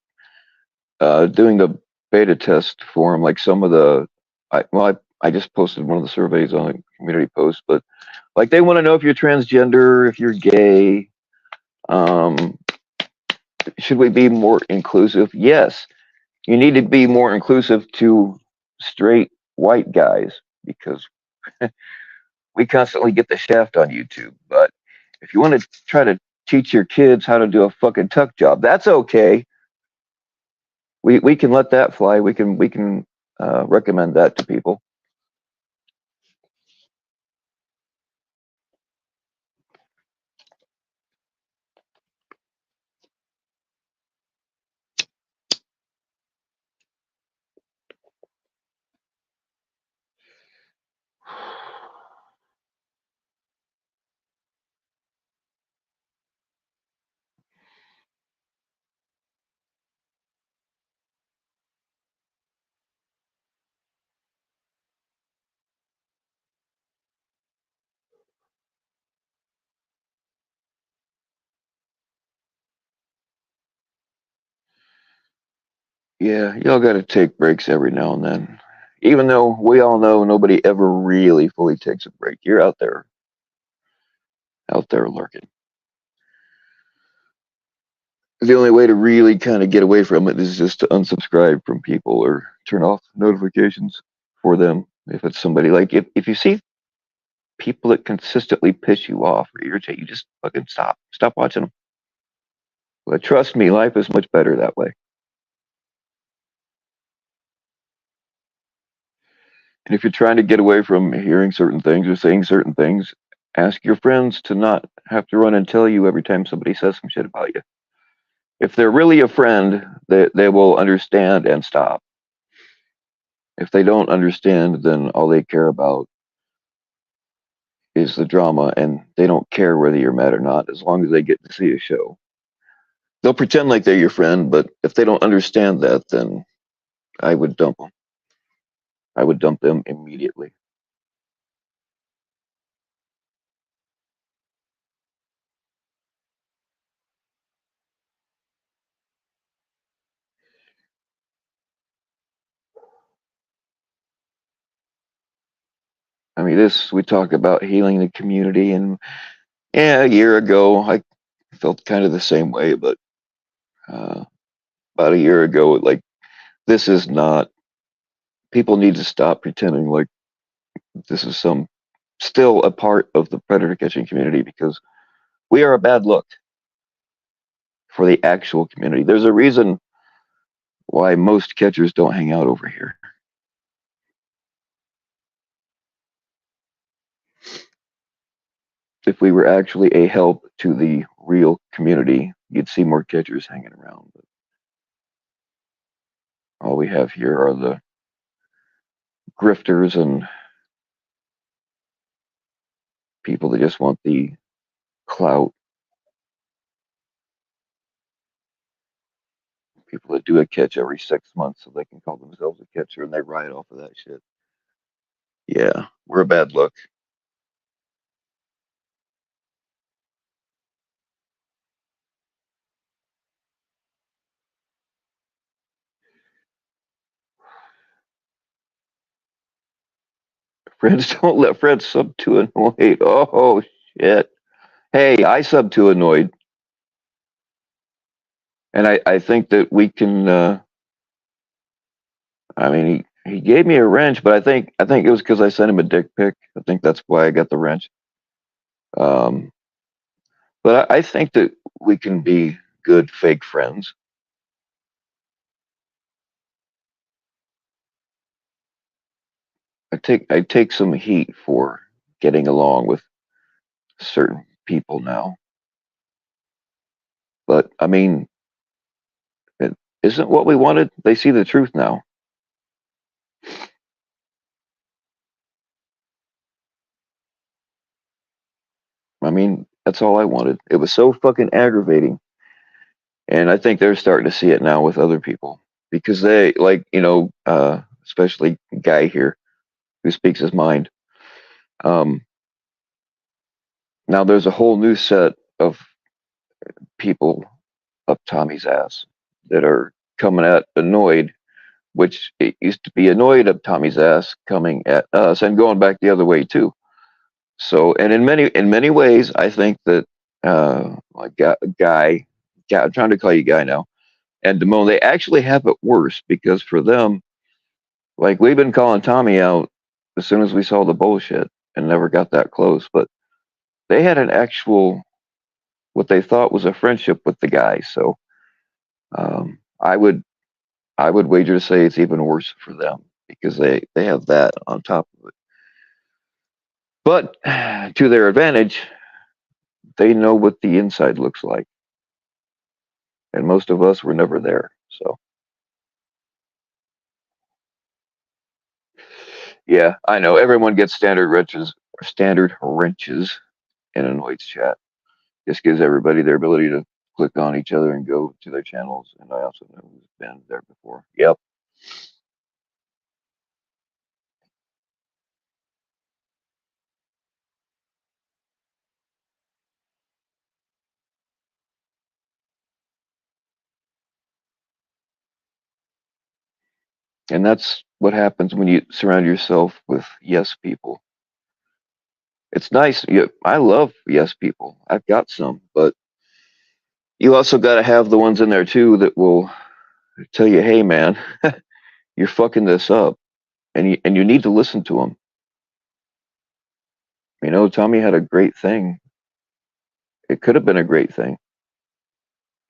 doing the beta test for them, like some of I just posted one of the surveys on a community post, but like they want to know if you're transgender, if you're gay. Um, should we be more inclusive? Yes, you need to be more inclusive to straight white guys because we constantly get the shaft on YouTube. But if you want to try to teach your kids how to do a fucking tuck job, that's okay. We can let that fly. We can recommend that to people. Yeah, y'all got to take breaks every now and then. Even though we all know nobody ever really fully takes a break, you're out there lurking. The only way to really kind of get away from it is just to unsubscribe from people or turn off notifications for them. If it's somebody like, if you see people that consistently piss you off or irritate you, just fucking stop. Stop watching them. But trust me, life is much better that way. And if you're trying to get away from hearing certain things or saying certain things, ask your friends to not have to run and tell you every time somebody says some shit about you. If they're really a friend, they will understand and stop. If they don't understand, then all they care about is the drama and they don't care whether you're mad or not as long as they get to see a show. They'll pretend like they're your friend, but if they don't understand that, then I would dump them. I would dump them immediately. I mean, this, we talk about healing the community, and yeah, a year ago, I felt kind of the same way, but uh, about a year ago, like, this is not, people need to stop pretending like this is some, still a part of the predator catching community because we are a bad look for the actual community. There's a reason why most catchers don't hang out over here. If we were actually a help to the real community, you'd see more catchers hanging around. But all we have here are the grifters and people that just want the clout, people that do a catch every 6 months so they can call themselves a catcher and they ride off of that shit. Yeah, we're a bad look. Friends don't let friends sub to annoyed. Oh shit. Hey, I sub to annoyed. And I think that we can I mean he gave me a wrench, but I think it was because I sent him a dick pic. I think that's why I got the wrench. Um but I think that we can be good fake friends. I take some heat for getting along with certain people now. But I mean, it isn't what we wanted. They see the truth now. I mean, that's all I wanted. It was so fucking aggravating. And I think they're starting to see it now with other people because they, like, especially Guy here who speaks his mind. Um, Now there's a whole new set of people up Tommy's ass that are coming at annoyed, which it used to be annoyed up Tommy's ass coming at us and going back the other way too. So, and in many ways, I think that like Guy, I'm trying to call you Guy now, and Damone, they actually have it worse because for them, like we've been calling Tommy out as soon as we saw the bullshit and never got that close, but they had an actual what they thought was a friendship with the guy. So um, I would I would wager to say it's even worse for them because they have that on top of it. But to their advantage, they know what the inside looks like, and most of us were never there. So yeah, I know everyone gets standard wrenches in Anoid's chat. Just gives everybody their ability to click on each other and go to their channels. And I also know who's been there before. Yep. And that's what happens when you surround yourself with yes people. It's nice. I love yes people. I've got some, but you also got to have the ones in there too that will tell you, "Hey, man, you're fucking this up," and you need to listen to them. Tommy had a great thing. It could have been a great thing.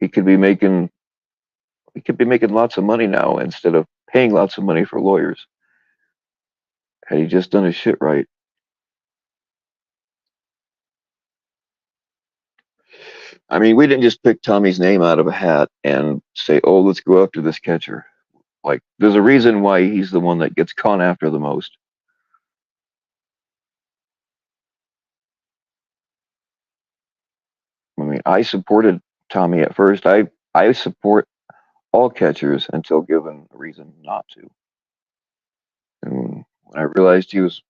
He could be making he could be making lots of money now instead of paying lots of money for lawyers. Had he just done his shit right. I mean, we didn't just pick Tommy's name out of a hat and say, "Oh, let's go after this catcher." Like, there's a reason why he's the one that gets gone after the most. I mean, I supported Tommy at first. I support all catchers until given a reason not to. And when I realized he was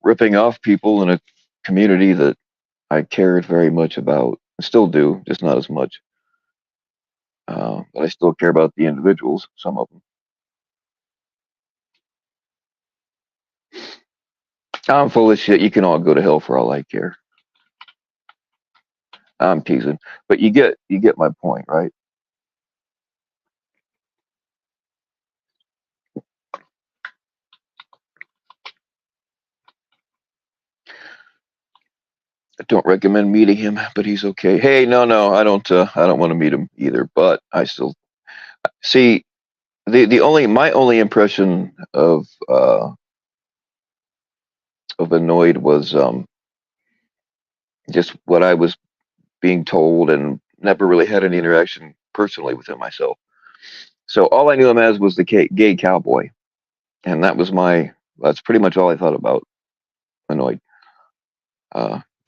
ripping off people in a community that I cared very much about, I still do, just not as much. But I still care about the individuals, some of them. I'm full of shit. You can all go to hell for all I care. I'm teasing, but you get my point, right? I don't recommend meeting him, but he's okay. Hey, no, I don't. I don't want to meet him either. But I still see the only my only impression of annoyed was just what I was being told, and never really had any interaction personally with him myself. So all I knew him as was the gay cowboy, and that's pretty much all I thought about annoyed.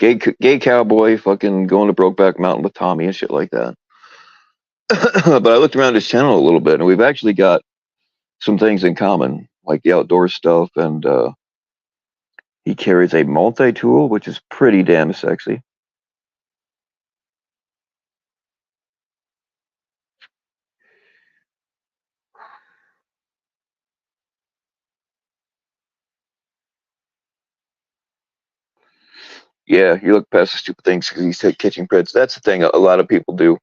Gay cowboy, fucking going to Brokeback Mountain with Tommy and shit like that. But I looked around his channel a little bit, and we've actually got some things in common, like the outdoor stuff, and he carries a multi-tool, which is pretty damn sexy. Yeah, you look past the stupid things because he's catching preds. That's the thing a lot of people do,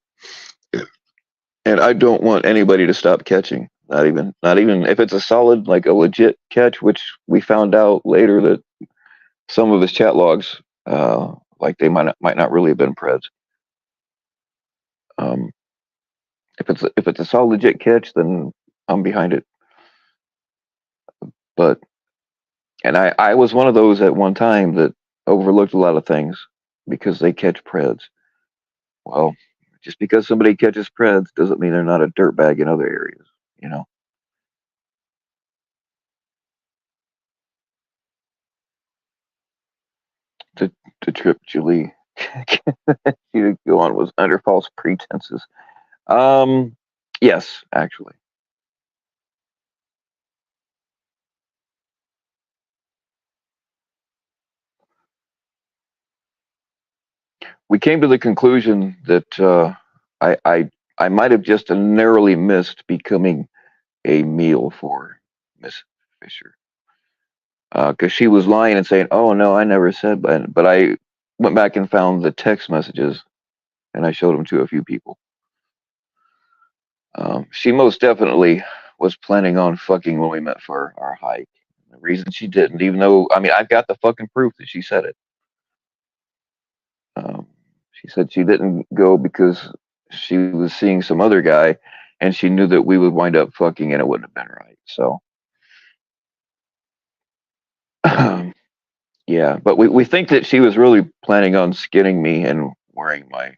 and I don't want anybody to stop catching. Not even if it's a solid, like a legit catch, which we found out later that some of his chat logs, like they might not really have been preds. Um, if it's a solid legit catch, then I'm behind it. But I was one of those at one time that overlooked a lot of things because they catch preds. Well, just because somebody catches preds doesn't mean they're not a dirtbag in other areas, you know. The the trip Julie she to go on was under false pretenses. Um, yes, actually. We came to the conclusion that I I I might have just narrowly missed becoming a meal for Miss Fisher, because she was lying and saying, "Oh no, I never said," but I went back and found the text messages and I showed them to a few people. She most definitely was planning on fucking when we met for our hike. The reason she didn't, even though I mean I've got the fucking proof that she said it. Um, she said she didn't go because she was seeing some other guy, and she knew that we would wind up fucking, and it wouldn't have been right. So, yeah, but we think that she was really planning on skinning me and wearing my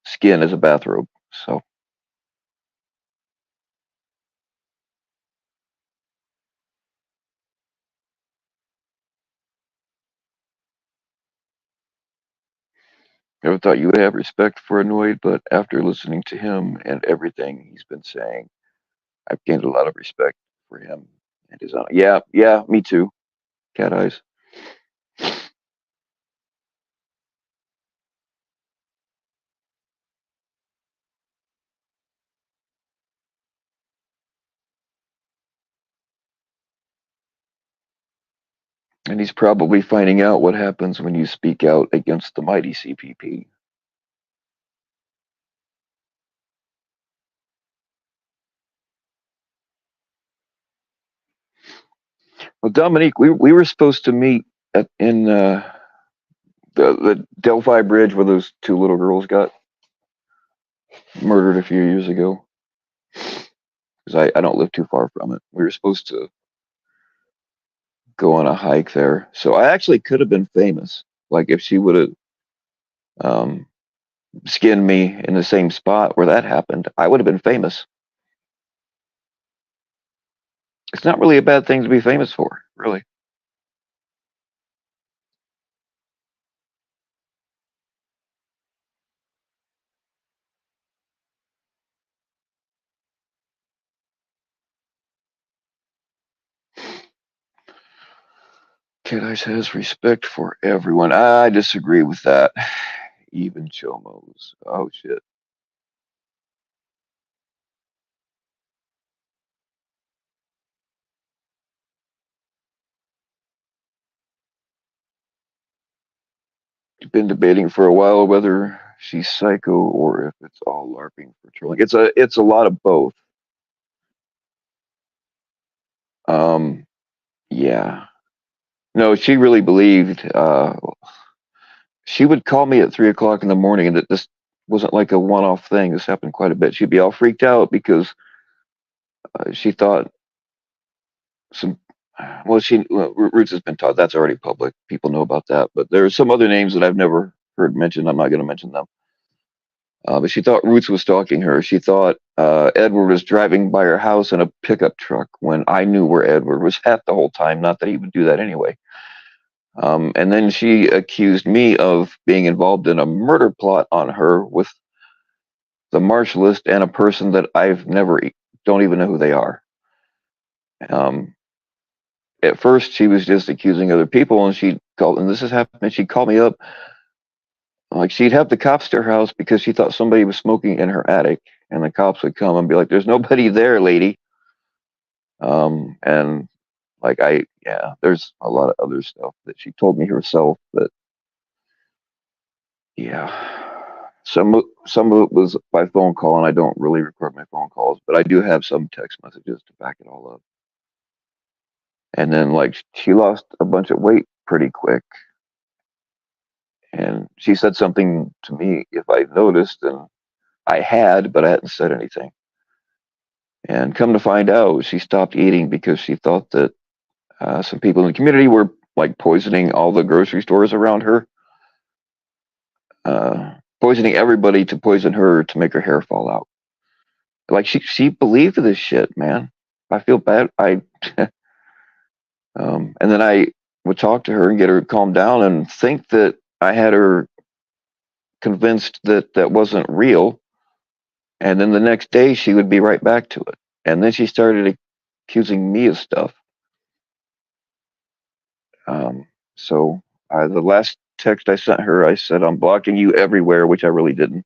skin as a bathrobe. So, never thought you would have respect for Annoyed, but after listening to him and everything he's been saying, I've gained a lot of respect for him and his honor. Yeah, yeah, me too. Cat eyes. And he's probably finding out what happens when you speak out against the mighty CPP. Well, Dominique, we were supposed to meet in the Delphi Bridge where those two little girls got murdered a few years ago. Because I don't live too far from it. We were supposed to go on a hike there. So I actually could have been famous. Like if she would have um, skinned me in the same spot where that happened, I would have been famous. It's not really a bad thing to be famous for, really. Cat Eyes has respect for everyone. I disagree with that. Even Chomos. Oh shit. Been debating for a while whether she's psycho or if it's all LARPing for trolling. It's a lot of both. Um, yeah. No, she really believed. She would call me at 3 o'clock in the morning, and that this wasn't like a one-off thing. This happened quite a bit. She'd be all freaked out because she thought some. Well, Roots has been taught that's already public. People know about that, but there are some other names that I've never heard mentioned. I'm not going to mention them. But she thought Roots was stalking her. She thought Edward was driving by her house in a pickup truck when I knew where Edward was at the whole time. Not that he would do that anyway. And then she accused me of being involved in a murder plot on her with the marshallist and a person that I've never don't even know who they are. Um, at first, she was just accusing other people, and she called, and this has happened. She called me up, like she'd have the cops to her house because she thought somebody was smoking in her attic, and the cops would come and be like, "There's nobody there, lady." And like yeah, there's a lot of other stuff that she told me herself that, yeah, some of it was by phone call, and I don't really record my phone calls, but I do have some text messages to back it all up. And then like she lost a bunch of weight pretty quick, and she said something to me if I noticed, and I had, but I hadn't said anything. And come to find out, she stopped eating because she thought that some people in the community were like poisoning all the grocery stores around her, poisoning everybody to poison her to make her hair fall out. Like she believed this shit, man. I feel bad. And then I would talk to her and get her calmed down and think that I had her convinced that that wasn't real. And then the next day she would be right back to it. And then she started accusing me of stuff. So the last text I sent her, I said, "I'm blocking you everywhere," which I really didn't.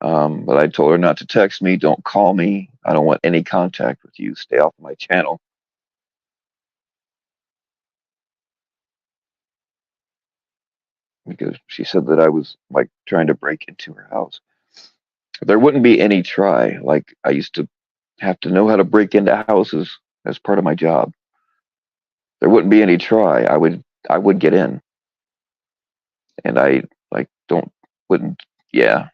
But I told her not to text me, don't call me. I don't want any contact with you. Stay off my channel. Because she said that I was like trying to break into her house. There wouldn't be any try. Like I used to have to know how to break into houses as part of my job. There wouldn't be any try. I would get in. And I like don't wouldn't yeah.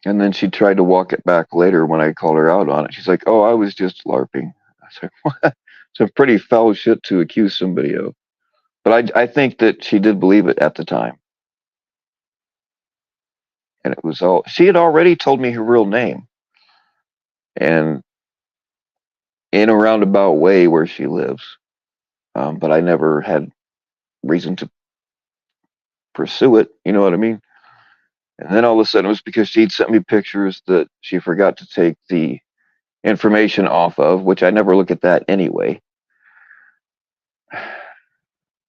And then she tried to walk it back later when I called her out on it. She's like, "Oh, I was just LARPing." I was like, "What?" It's pretty foul shit to accuse somebody of. But I think that she did believe it at the time. And it was all, she had already told me her real name and in a roundabout way where she lives. But I never had reason to pursue it. You know what I mean? And then all of a sudden it was because she'd sent me pictures that she forgot to take the information off of, which I never look at that anyway.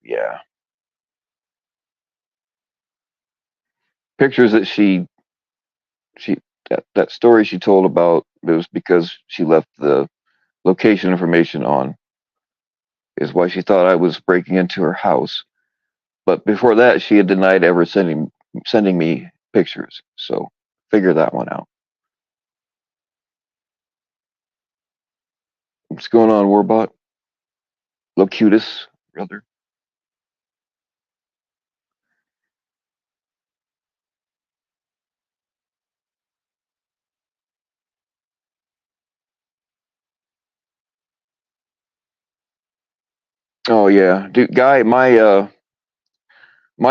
Yeah. Pictures that she that story she told about it was because she left the location information on, is why she thought I was breaking into her house. But before that, she had denied ever sending me pictures. So figure that one out. What's going on, Warbot? Locutus, rather. Oh yeah, dude, guy, my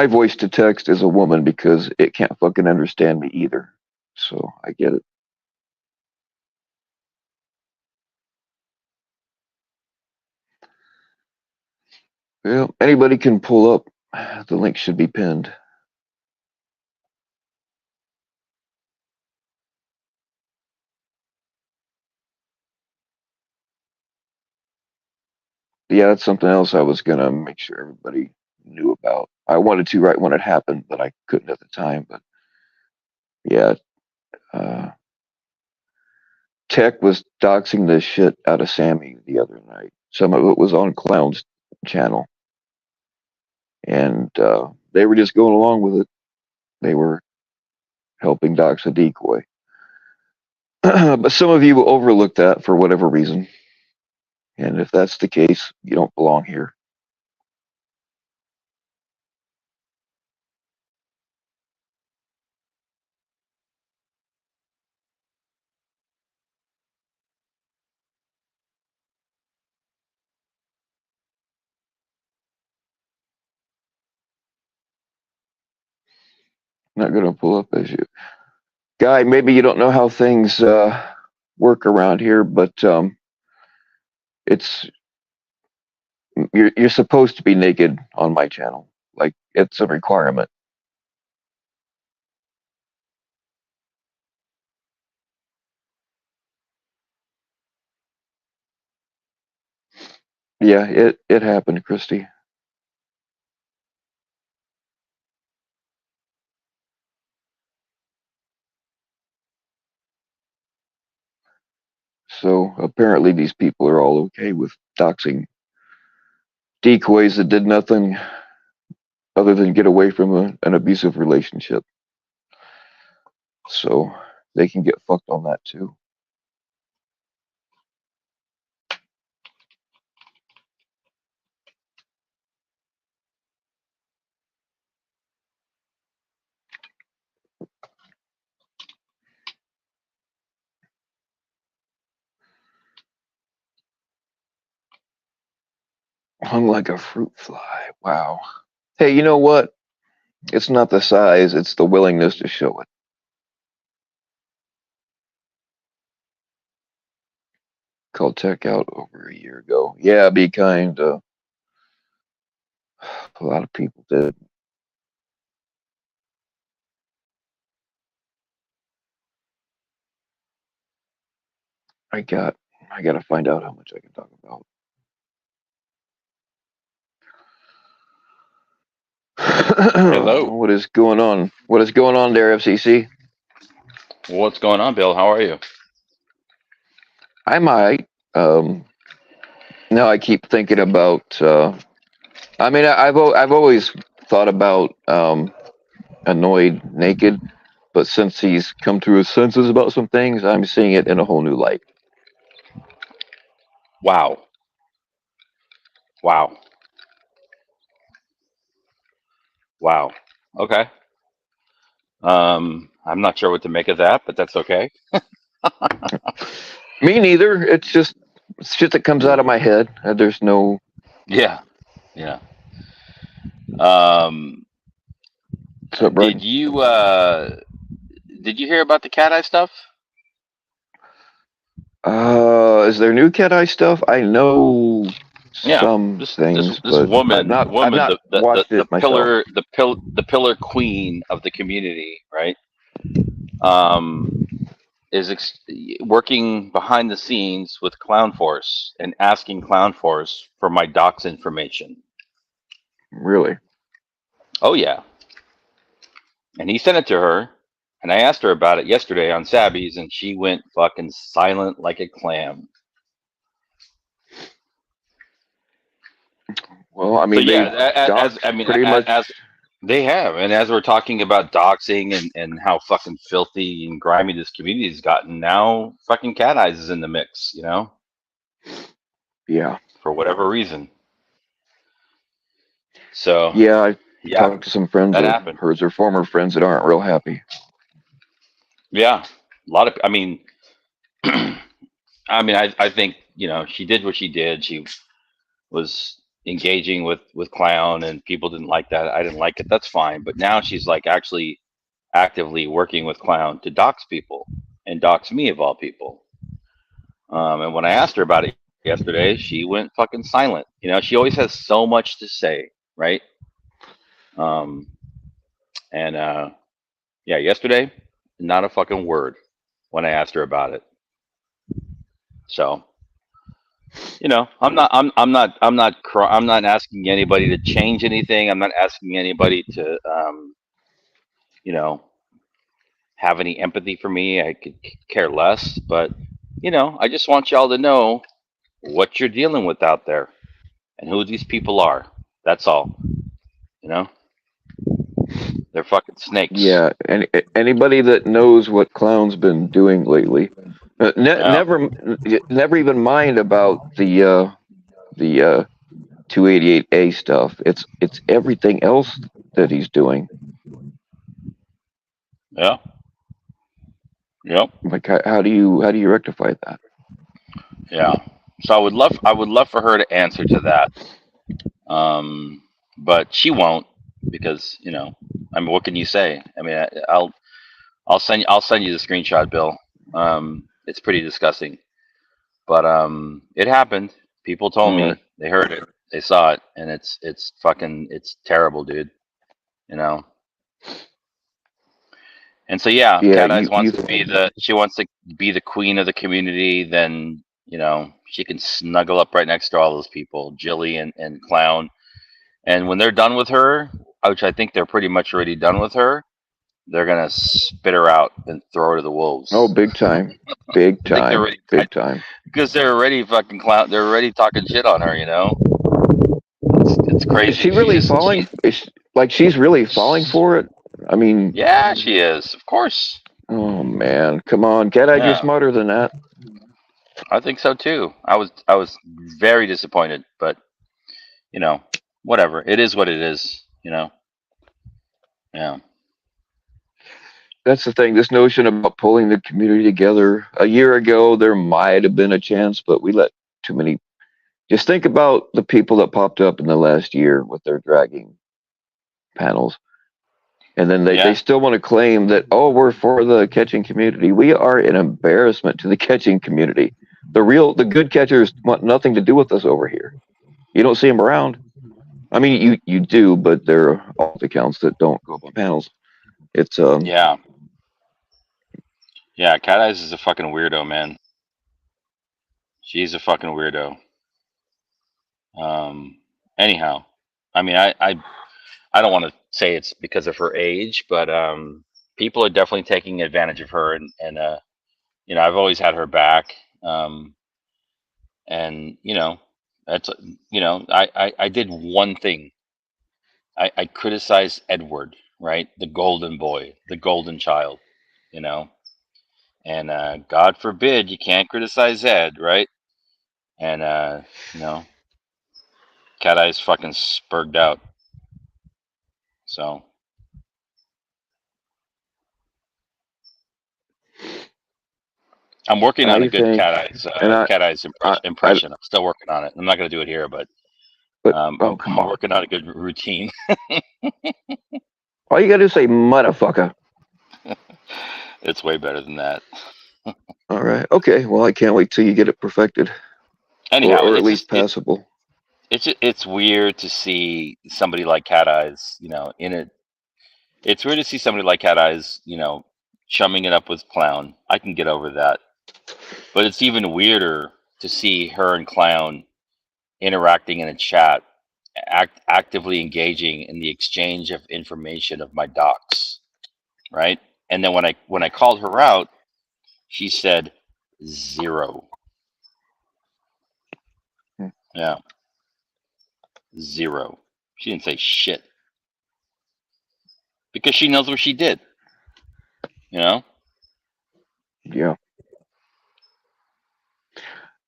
voice to text is a woman because it can't fucking understand me either. So I get it. Well, anybody can pull up. The link should be pinned. Yeah, that's something else I was gonna make sure everybody knew about. I wanted to right when it happened, but I couldn't at the time. But yeah, uh, Tech was doxing the shit out of Sammy the other night. Some of it was on Clown's channel, and they were just going along with it. They were helping dox a decoy. But some of you will overlook that for whatever reason. And if that's the case, you don't belong here. I'm not going to pull up as you. Guy, maybe you don't know how things work around here, but it's you're supposed to be naked on my channel. Like it's a requirement. Yeah, it happened, Christy. So apparently these people are all okay with doxing decoys that did nothing other than get away from an abusive relationship. So they can get fucked on that too. Hung like a fruit fly. Wow. Hey, you know what? It's not the size, it's the willingness to show it. Called Tech out over a year ago. Yeah, be kind. A lot of people did. I got I gotta find out how much I can talk about. Hello. What is going on? What is going on there, FCC? What's going on, Bill? How are you? I might. Now I keep thinking about. I mean, I've always thought about annoyed naked, but since he's come to his senses about some things, I'm seeing it in a whole new light. Wow. Wow. Wow. Okay. I'm not sure what to make of that, but that's okay. Me neither. It's just shit that comes out of my head. There's no. Yeah. Yeah. Um, What's up, Brian? did you hear about the cat eye stuff? Is there new cat eye stuff? I know Yeah. some This things, but I've woman not watched it myself. the pillar queen of the community, right? Um, is working behind the scenes with Clown Force and asking Clown Force for my docs information. Really? Oh yeah. And he sent it to her, And I asked her about it yesterday on Sabby's, and she went fucking silent like a clam. Well, I So mean, yeah, they doxed pretty much. as they have, and as we're talking about doxing and how fucking filthy and grimy this community has gotten, now fucking Cat Eyes is in the mix, you know, Yeah, for whatever reason. So yeah. I yeah, talked to some friends that of happened. hers, or former friends, that aren't real happy. Yeah, a lot of. I mean, I think she did what she did. She was engaging with Clown, and people didn't like that. I didn't like it. That's fine. But now she's like actually actively working with Clown to dox people and dox me of all people. And when I asked her about it yesterday, she went fucking silent. She always has so much to say, right? Um, and yeah, yesterday, not a fucking word when I asked her about it. So, I'm not asking anybody to change anything. I'm not asking anybody to, you know, have any empathy for me. I could care less, but I just want y'all to know what you're dealing with out there and who these people are. That's all. You know, they're fucking snakes. Yeah, and anybody that knows what Clown's been doing lately, Yeah. never even mind about the 288A stuff. It's everything else that he's doing. Yeah. Yep. Like, how do you rectify that? Yeah. So I would love for her to answer to that. But she won't because what can you say? I mean, I'll send you the screenshot, Bill. It's pretty disgusting, but it happened. People told All right. me they heard it, they saw it, and it's terrible, dude. You know. And so yeah, Yeah, Cat Eyes she wants to be the queen of the community. Then she can snuggle up right next to all those people, Jilly and Clown. And when they're done with her, which I think they're pretty much already done with her, they're gonna spit her out and throw her to the wolves. Oh, big time, big I think they're time, already, big time. because they're already fucking clown. They're already talking shit on her. It's crazy. Is she really falling? She's really falling for it? I mean, yeah, she is. Of course. oh man, come on, Cat Eye, you're Yeah. smarter than that. I think so too. I was very disappointed, but whatever. It is what it is. Yeah. That's the thing. This notion about pulling the community together. A year ago, there might have been a chance, but we let too many. Just think about the people that popped up in the last year with their dragging panels. And then they still want to claim that, oh, we're for the catching community. We are an embarrassment to the catching community. The good catchers want nothing to do with us over here. You don't see them around. I mean, you do, but there are all the accounts that don't go up on panels. It's Yeah. Yeah, Cat Eyes is a fucking weirdo, man. She's a fucking weirdo. Anyhow, I mean, I don't want to say it's because of her age, but people are definitely taking advantage of her, and I've always had her back, and that's I did one thing. I criticized Edward, right, the golden boy, the golden child, and God forbid you can't criticize Ed, right, and Cat Eye's fucking spurged out, so. I'm working on a good Cat Eyes impression. I'm still working on it. I'm not going to do it here, but I'm working on a good routine. All you got to say, motherfucker. It's way better than that. All right. Okay. Well, I can't wait till you get it perfected. Anyhow, or at least passable. It's weird to see somebody like Cat Eyes, in it. It's weird to see somebody like Cat Eyes, chumming it up with Clown. I can get over that. But it's even weirder to see her and Clown interacting in a chat, actively engaging in the exchange of information of my docs, right? And then when I called her out, she said 0. Hmm. Yeah. 0. She didn't say shit. Because she knows what she did. You know? Yeah.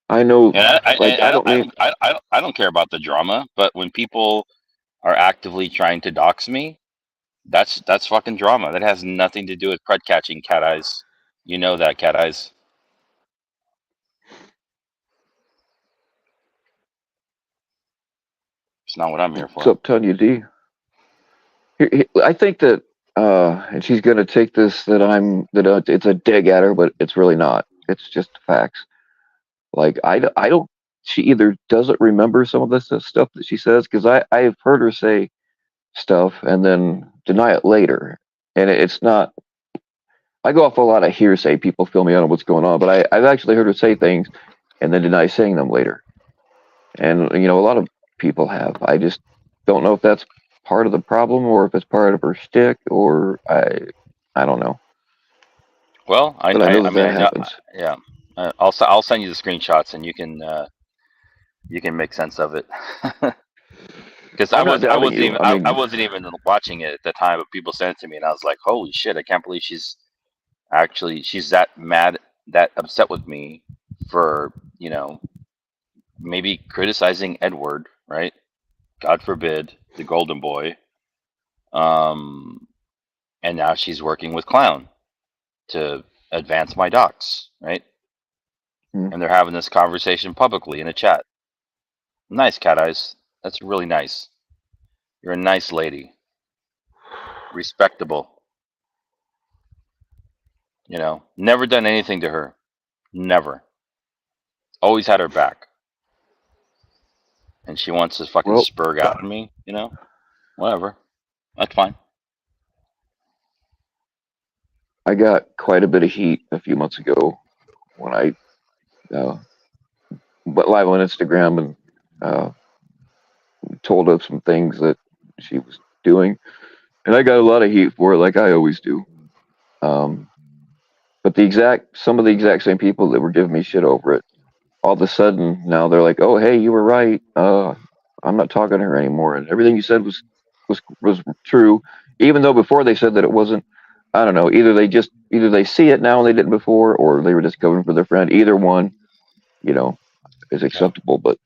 I know, And like, I don't mean, I don't care about the drama, but when people are actively trying to dox me, that's fucking drama. That has nothing to do with crud catching, Cat Eyes. You know that, Cat Eyes. It's not what I'm here what's for. up, Tanya D? I think that, and she's going to take this that it's a dig at her, but it's really not. It's just facts. Like, I don't, she either doesn't remember some of this stuff that she says, because I've heard her say stuff and then deny it later. And it's not, I go off a lot of hearsay. People fill me in on what's going on, but I've actually heard her say things and then deny saying them later. And, a lot of people have. I just don't know if that's part of the problem or if it's part of her shtick, or I don't know. Well, But I know that mean, I know, happens. yeah. I'll send you the screenshots and you can make sense of it. Because I'm not doubting you. I I mean, wasn't even watching it at the time, but people sent it to me, and I was like, "Holy shit! I can't believe she's that mad, that upset with me for maybe criticizing Edward, right? God forbid, the golden boy. And now she's working with Clown to advance my docs, right? Hmm. And they're having this conversation publicly in a chat. Nice, Cat Eyes. That's really nice. You're a nice lady. Respectable. Never done anything to her. Never. Always had her back. And she wants to fucking Well, spurg out of me, Whatever. That's fine. I got quite a bit of heat a few months ago when I went live on Instagram and told her some things that she was doing, and I got a lot of heat for it, like I always do. But some of the exact same people that were giving me shit over it, all of a sudden now they're like, "Oh, hey, you were right. I'm not talking to her anymore, and everything you said was true, even though before they said that it wasn't." I don't know. Either they see it now and they didn't before, or they were just covering for their friend. Either one, is acceptable. But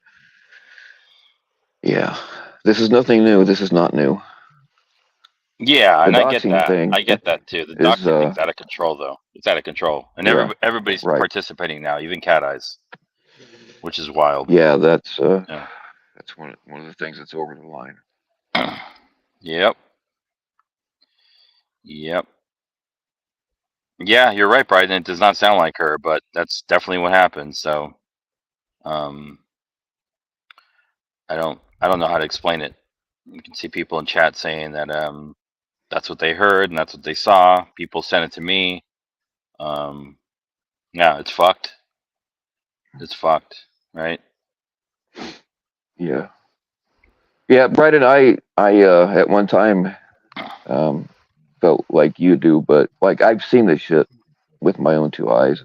yeah, this is nothing new. This is not new. Yeah, The and I get doxing that. thing I get that too. The is, doxing thing's out of control, though. It's out of control, and yeah, everybody's right. participating now, even Cat Eyes, which is wild. Yeah, that's Yeah. that's one of the things that's over the line. Yep. Yep. Yeah, you're right, Bryden. It does not sound like her, but that's definitely what happened. So, I don't know how to explain it. You can see people in chat saying that that's what they heard and that's what they saw. People sent it to me. Yeah, it's fucked. It's fucked, right? Yeah. Yeah, Brighton, I at one time felt like you do, but like I've seen this shit with my own two eyes.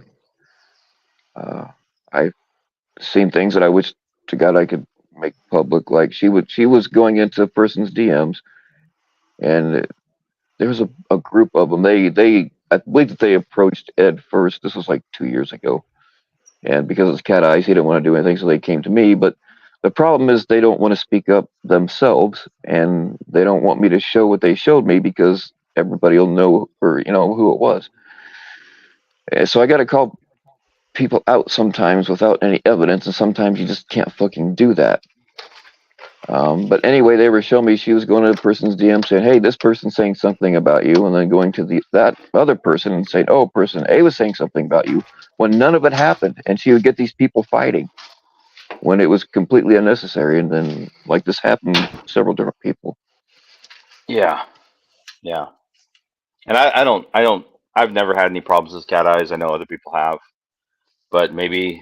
I've seen things that I wish to God I could make public. Like she was going into a person's DMs, and there was a group of them. They I believe that they approached Ed first. This was like 2 years ago, and because it's Cat Eyes, he didn't want to do anything, so they came to me. But the problem is they don't want to speak up themselves, and they don't want me to show what they showed me because everybody will know, or who it was. And so I got to call people out sometimes without any evidence, and sometimes you just can't fucking do that. But anyway, they were showing me she was going to a person's DM saying, "Hey, this person's saying something about you," and then going to that other person and saying, "Oh, person A was saying something about you," when none of it happened, and she would get these people fighting when it was completely unnecessary. And then like this happened to several different people. Yeah, yeah. And I've never had any problems with Cat Eyes. I know other people have, but maybe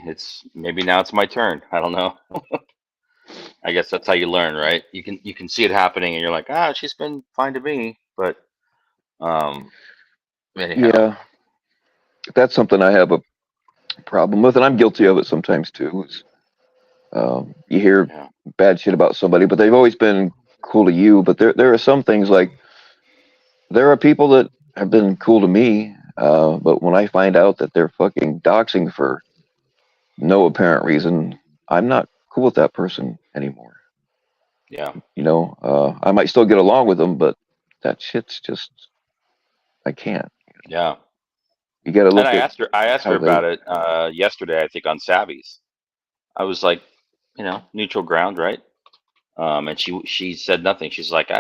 now it's my turn. I don't know. I guess that's how you learn, right? You can see it happening, and you're like, she's been fine to me, but Anyhow, Yeah, that's something I have a problem with, and I'm guilty of it sometimes too. You hear yeah, bad shit about somebody, but they've always been cool to you. But there are some things like there are people that have been cool to me, but when I find out that they're fucking doxing for no apparent reason, I'm not cool with that person anymore. yeah, I might still get along with them, but that shit's just I can't. yeah. You got to And look at I asked her how they. about it yesterday. I think on Savvy's. I was like, neutral ground, right? And she said nothing. She's like,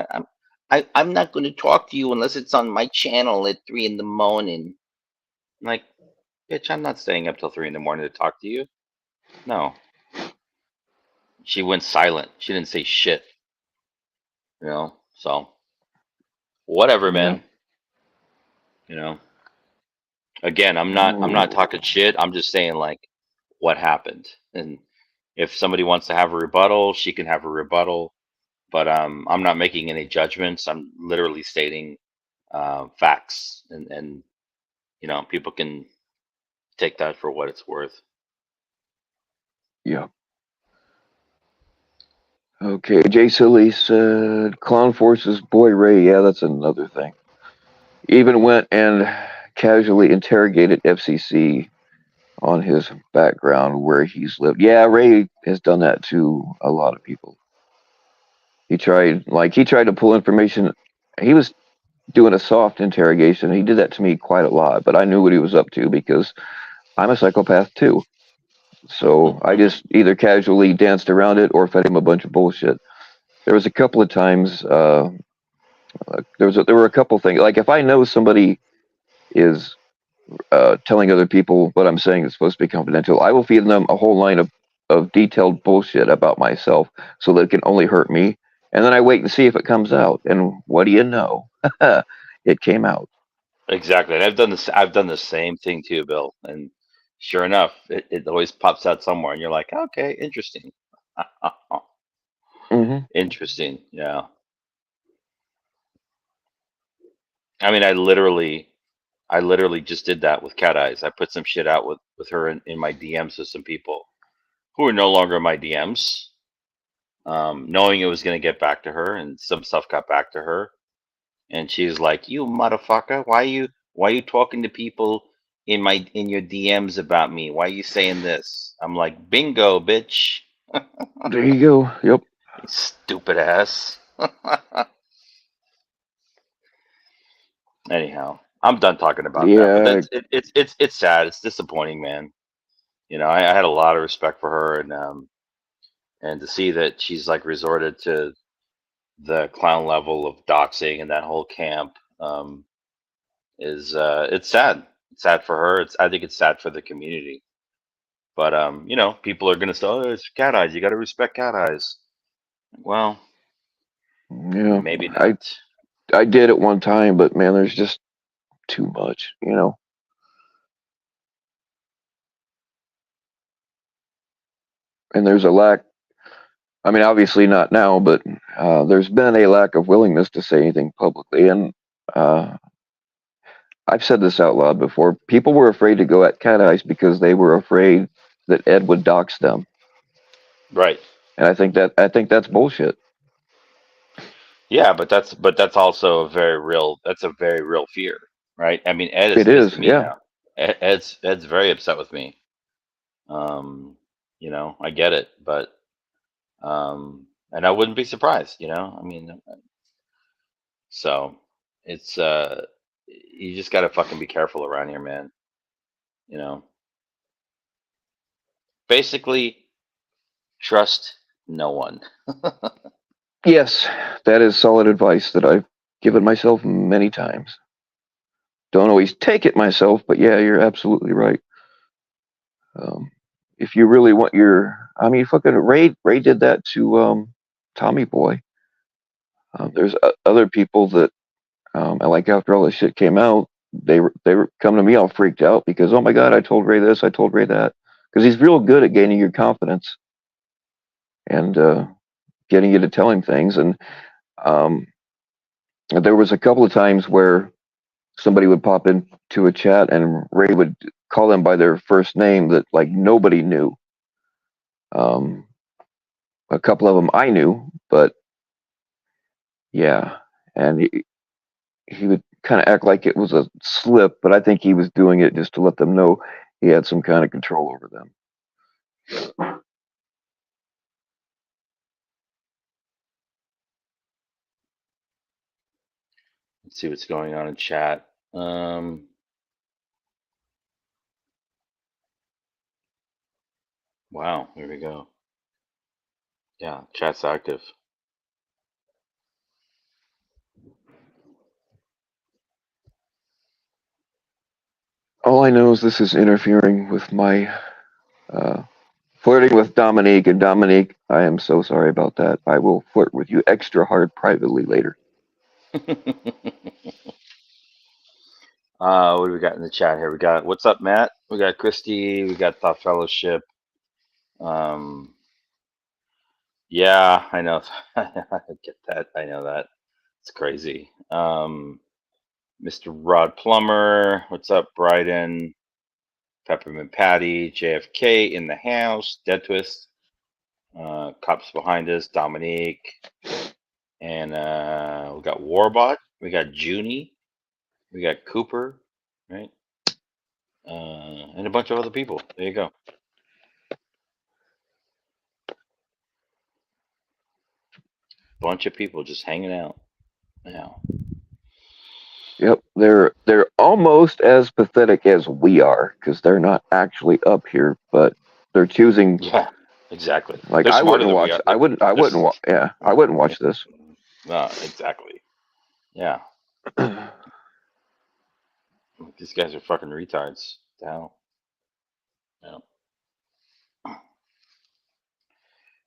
I'm not going to talk to you unless it's on my channel at 3 in the morning. I'm like, bitch, I'm not staying up till 3 in the morning to talk to you. No. She went silent. She didn't say shit. So whatever, Yeah. man. You know. Again, I'm not Ooh, talking shit. I'm just saying like what happened. And if somebody wants to have a rebuttal, she can have a rebuttal. But I'm not making any judgments. I'm literally stating facts, and people can take that for what it's worth. yeah. Okay. Jay Silly said, "Clown Force's boy Ray." Yeah, that's another thing. Even went and casually interrogated FCC on his background, where he's lived. Yeah, Ray has done that to a lot of people. He tried to pull information. He was doing a soft interrogation. He did that to me quite a lot, but I knew what he was up to because I'm a psychopath too. So I just either casually danced around it or fed him a bunch of bullshit. There was a couple of times. There were a couple things. Like if I know somebody is telling other people what I'm saying is supposed to be confidential, I will feed them a whole line of detailed bullshit about myself so that it can only hurt me. And then I wait and see if it comes out. And what do you know? It came out. Exactly. And I've done the same thing too, Bill. And sure enough, it always pops out somewhere, and you're like, okay, interesting. Hmm. Interesting. Yeah. I mean, I literally just did that with Cat Eyes. I put some shit out with her in my DMs to some people who are no longer in my DMs, knowing it was going to get back to her, and some stuff got back to her, and she's like, "You motherfucker, why you talking to people in your DMs about me? Why are you saying this?" I'm like, "Bingo, bitch, There you go. Yep. you stupid ass." Anyhow, I'm done talking about that. But Yeah. it's sad. It's disappointing, man. I had a lot of respect for her, and to see that she's like resorted to the clown level of doxing and that whole camp, is it's sad. It's sad for her. I think it's sad for the community. But people are gonna say, "Oh, it's Cat Eyes. You got to respect Cat Eyes." Well, Yeah. maybe I not. I did at one time, but man, there's just too much. And there's a lack. I mean, obviously not now, but there's been a lack of willingness to say anything publicly. And uh, I've said this out loud before. People were afraid to go at Cat Eyes because they were afraid that Ed would dox them. Right. And I think that's bullshit. Yeah, but that's also that's a very real fear, right? I mean, Ed is It pissed is, at me yeah. now. Ed's very upset with me. I get it, but and I wouldn't be surprised. I mean, so it's you just gotta fucking be careful around here, man. You know, basically trust no one. Yes, that is solid advice that I've given myself many times. Don't always take it myself, but yeah, you're absolutely right. Um, if you really want I mean, fucking Ray did that to Tommy Boy. There's other people that, and like after all this shit came out, they were coming to me all freaked out because oh my god, I told Ray this, I told Ray that, because he's real good at gaining your confidence and getting you to tell him things. And um, there was a couple of times where somebody would pop into a chat and Ray would call them by their first name that like nobody knew. Um, a couple of them I knew, but yeah, and he would kind of act like it was a slip, but I think he was doing it just to let them know he had some kind of control over them. Let's see what's going on in chat. Wow, here we go. Yeah, chat's active. All I know is this is interfering with my flirting with Dominique, and Dominique, I am so sorry about that. I will flirt with you extra hard privately later. What do we got in the chat here? We got what's up, Matt? We got Christy. We got Thought Fellowship. Yeah, I know. I get that. I know that. It's crazy. Mr. Rod Plummer. What's up, Bryden? Peppermint Patty. JFK in the house. Dead Twist. Cops behind us. Dominique. And we got Warbot. We got Junie. We got Cooper. Right? And a bunch of other people. There you go. Bunch of people just hanging out. Yeah. Yep, they're almost as pathetic as we are because they're not actually up here, but they're choosing. Yeah, exactly. Like They're I smarter wouldn't than we watch. are. I wouldn't. I wouldn't. Yeah, I wouldn't watch this. No, exactly. Yeah. These guys are fucking retards. The hell. Yeah.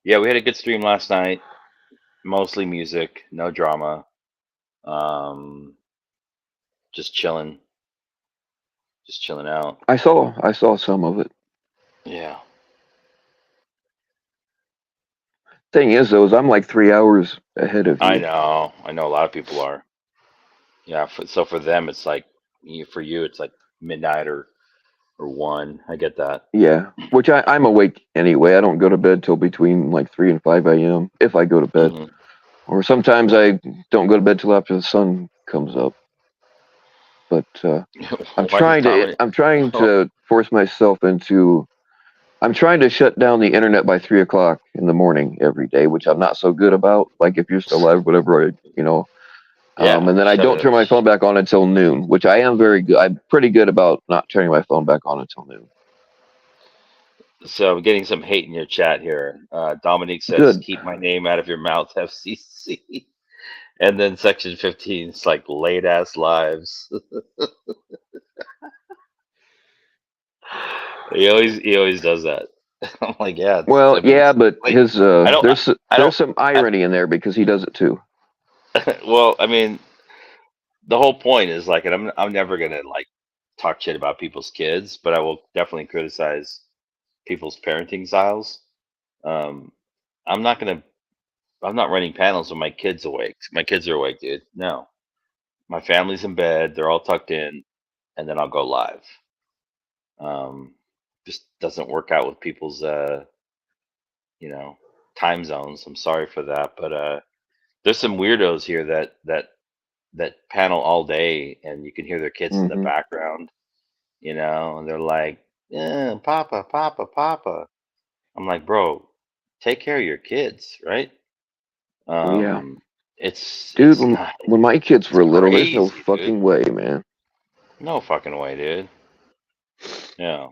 Yeah, we had a good stream last night. Mostly music, no drama. Just chilling. Just chilling out. I saw some of it. Yeah. Thing is, though, is I'm like 3 hours ahead of you. I know. A lot of people are. Yeah. So for them, it's like for you, it's like midnight or 1. I get that. Yeah, which I'm awake anyway. I don't go to bed till between like 3 and 5 a.m. if I go to bed, or sometimes I don't go to bed till after the sun comes up. But I'm trying to force myself into. I'm trying to shut down the internet by 3 o'clock in the morning every day, which I'm not so good about. Like if you're still alive, whatever, Yeah, and then I don't turn my phone back on until noon, which I am very good. I'm pretty good about not turning my phone back on until noon. So I'm getting some hate in your chat here. Dominique says, Good. "Keep my name out of your mouth, FCC." And then section 15 is like late ass lives. He always does that. I'm like, yeah. Well, yeah, but like, his there's some irony in there because he does it too. Well, I mean, the whole point is like, and I'm never gonna like talk shit about people's kids, but I will definitely criticize people's parenting styles. I'm not running panels when my kids awake. My kids are awake, dude. No, my family's in bed. They're all tucked in, and then I'll go live. Just doesn't work out with people's time zones. I'm sorry for that, but there's some weirdos here that panel all day, and you can hear their kids in the background, and they're like, "Yeah, Papa, Papa, Papa." I'm like, bro, take care of your kids, right? Yeah. It's dude. It's when my kids were little, there's no crazy, fucking way, man. No fucking way, dude. Yeah.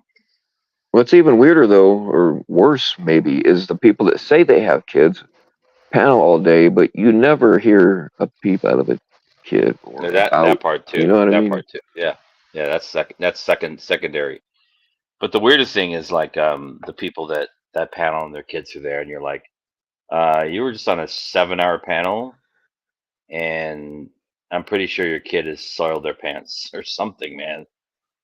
What's even weirder, though, or worse, maybe, is the people that say they have kids panel all day, but you never hear a peep out of a kid. Or that part too. You know what I mean? Part too. Yeah. Yeah. That's secondary. But the weirdest thing is like the people that panel and their kids are there, and you're like, you were just on a 7-hour panel, and I'm pretty sure your kid has soiled their pants or something, man.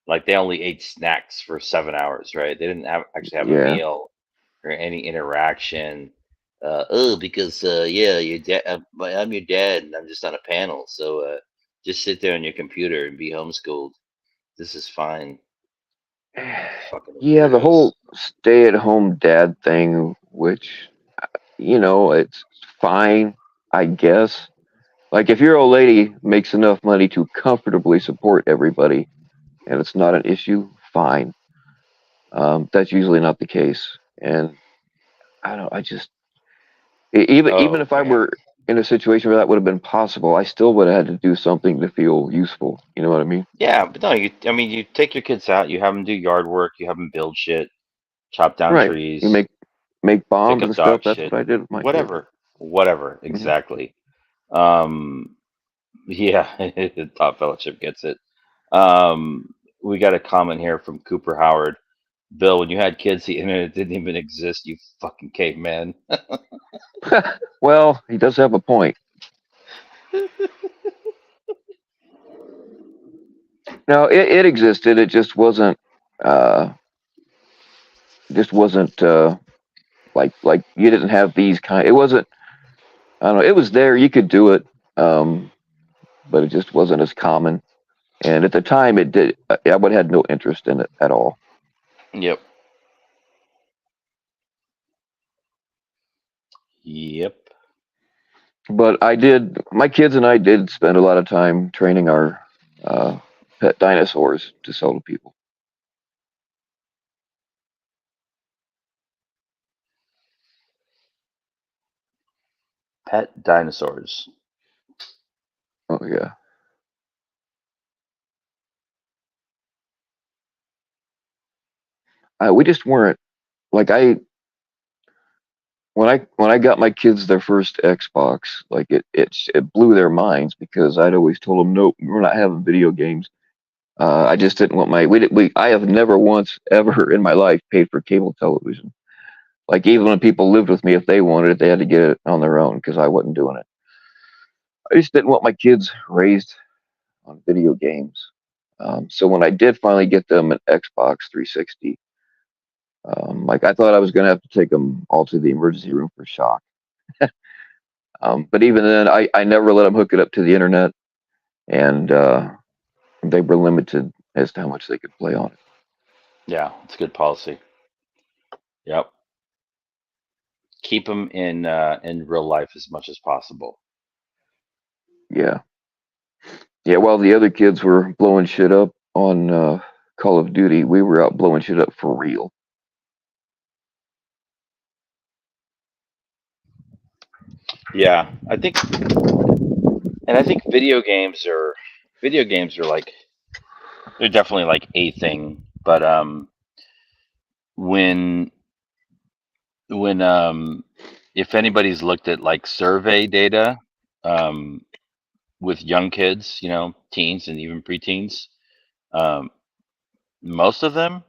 Like they only ate snacks for 7 hours, right? They didn't actually have a meal or any interaction. Because your dad, I'm your dad, and I'm just on a panel, so Just sit there on your computer and be homeschooled. This is fine. Fucking Yeah, the weirdos. whole stay-at-home dad thing, which, it's fine, I guess. Like, if your old lady makes enough money to comfortably support everybody, and it's not an issue, fine. That's usually not the case, and I don't. I just even Oh if I man. were in a situation where that would have been possible, I still would have had to do something to feel useful. You know what I mean? Yeah, but no, you take your kids out, you have them do yard work, you have them build shit, chop down Right. You trees, make pick bombs up and stuff. dog That's shit, what I did with my kids. whatever, Hmm. exactly. Um, yeah, Top Fellowship gets it. We got a comment here from Cooper Howard. Bill, when you had kids, the internet didn't even exist. You fucking caveman. Well, he does have a point. No, it existed. It uh, just wasn't like you didn't have these kind. It wasn't. I don't know. It was there. You could do it, but it just wasn't as common. And at the time, it did. I would have had no interest in it at all. Yep. Yep. But I did. My kids and I did spend a lot of time training our uh, pet dinosaurs to sell to people. Pet dinosaurs. Oh yeah. We just weren't like I when I got my kids their first Xbox, like it blew their minds because I'd always told them, nope, we're not having video games. I just didn't want my we I have never once ever in my life paid for cable television. Like even when people lived with me, if they wanted it, they had to get it on their own because I wasn't doing it. I just didn't want my kids raised on video games. So when I did finally get them an Xbox 360, like I thought I was going to have to take them all to the emergency room for shock. But even then, I never let them hook it up to the internet, and they were limited as to how much they could play on it. Yeah, it's good policy. Yep. Keep them in real life as much as possible. Yeah, yeah. While the other kids were blowing shit up on Call of Duty, we were out blowing shit up for real. Yeah, I think video games are like they're definitely like a thing, but when when if anybody's looked at like survey data um with young kids, teens and even preteens, um most of them,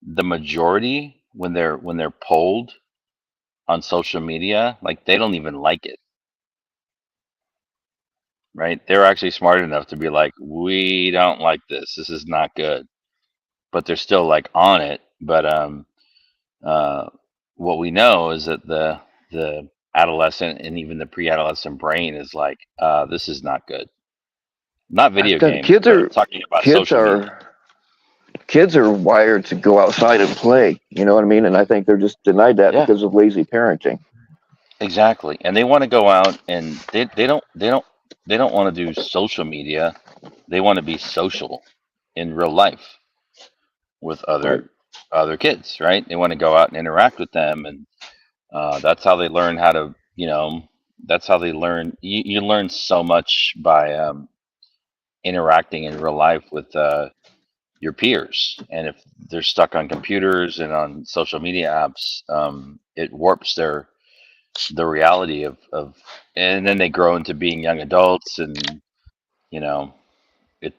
the majority when they're polled on social media, like they don't even like it, right? They're actually smart enough to be like, we don't like this. This is not good. But they're still like on it. But uh, what we know is that the adolescent and even the pre-adolescent brain is like, this is not good. Not video The games, but I'm talking about kids social media. are kids are wired to go outside and play. You know what I mean? And I think they're just denied that Yeah, because of lazy parenting. exactly. And they want to go out and they don't want to do social media. They want to be social in real life with Right. other kids, right? They want to go out and interact with them, and that's how they learn how to, that's how they learn. You learn so much by interacting in real life with your peers, and if they're stuck on computers and on social media apps, it warps the reality of, and then they grow into being young adults, and you know,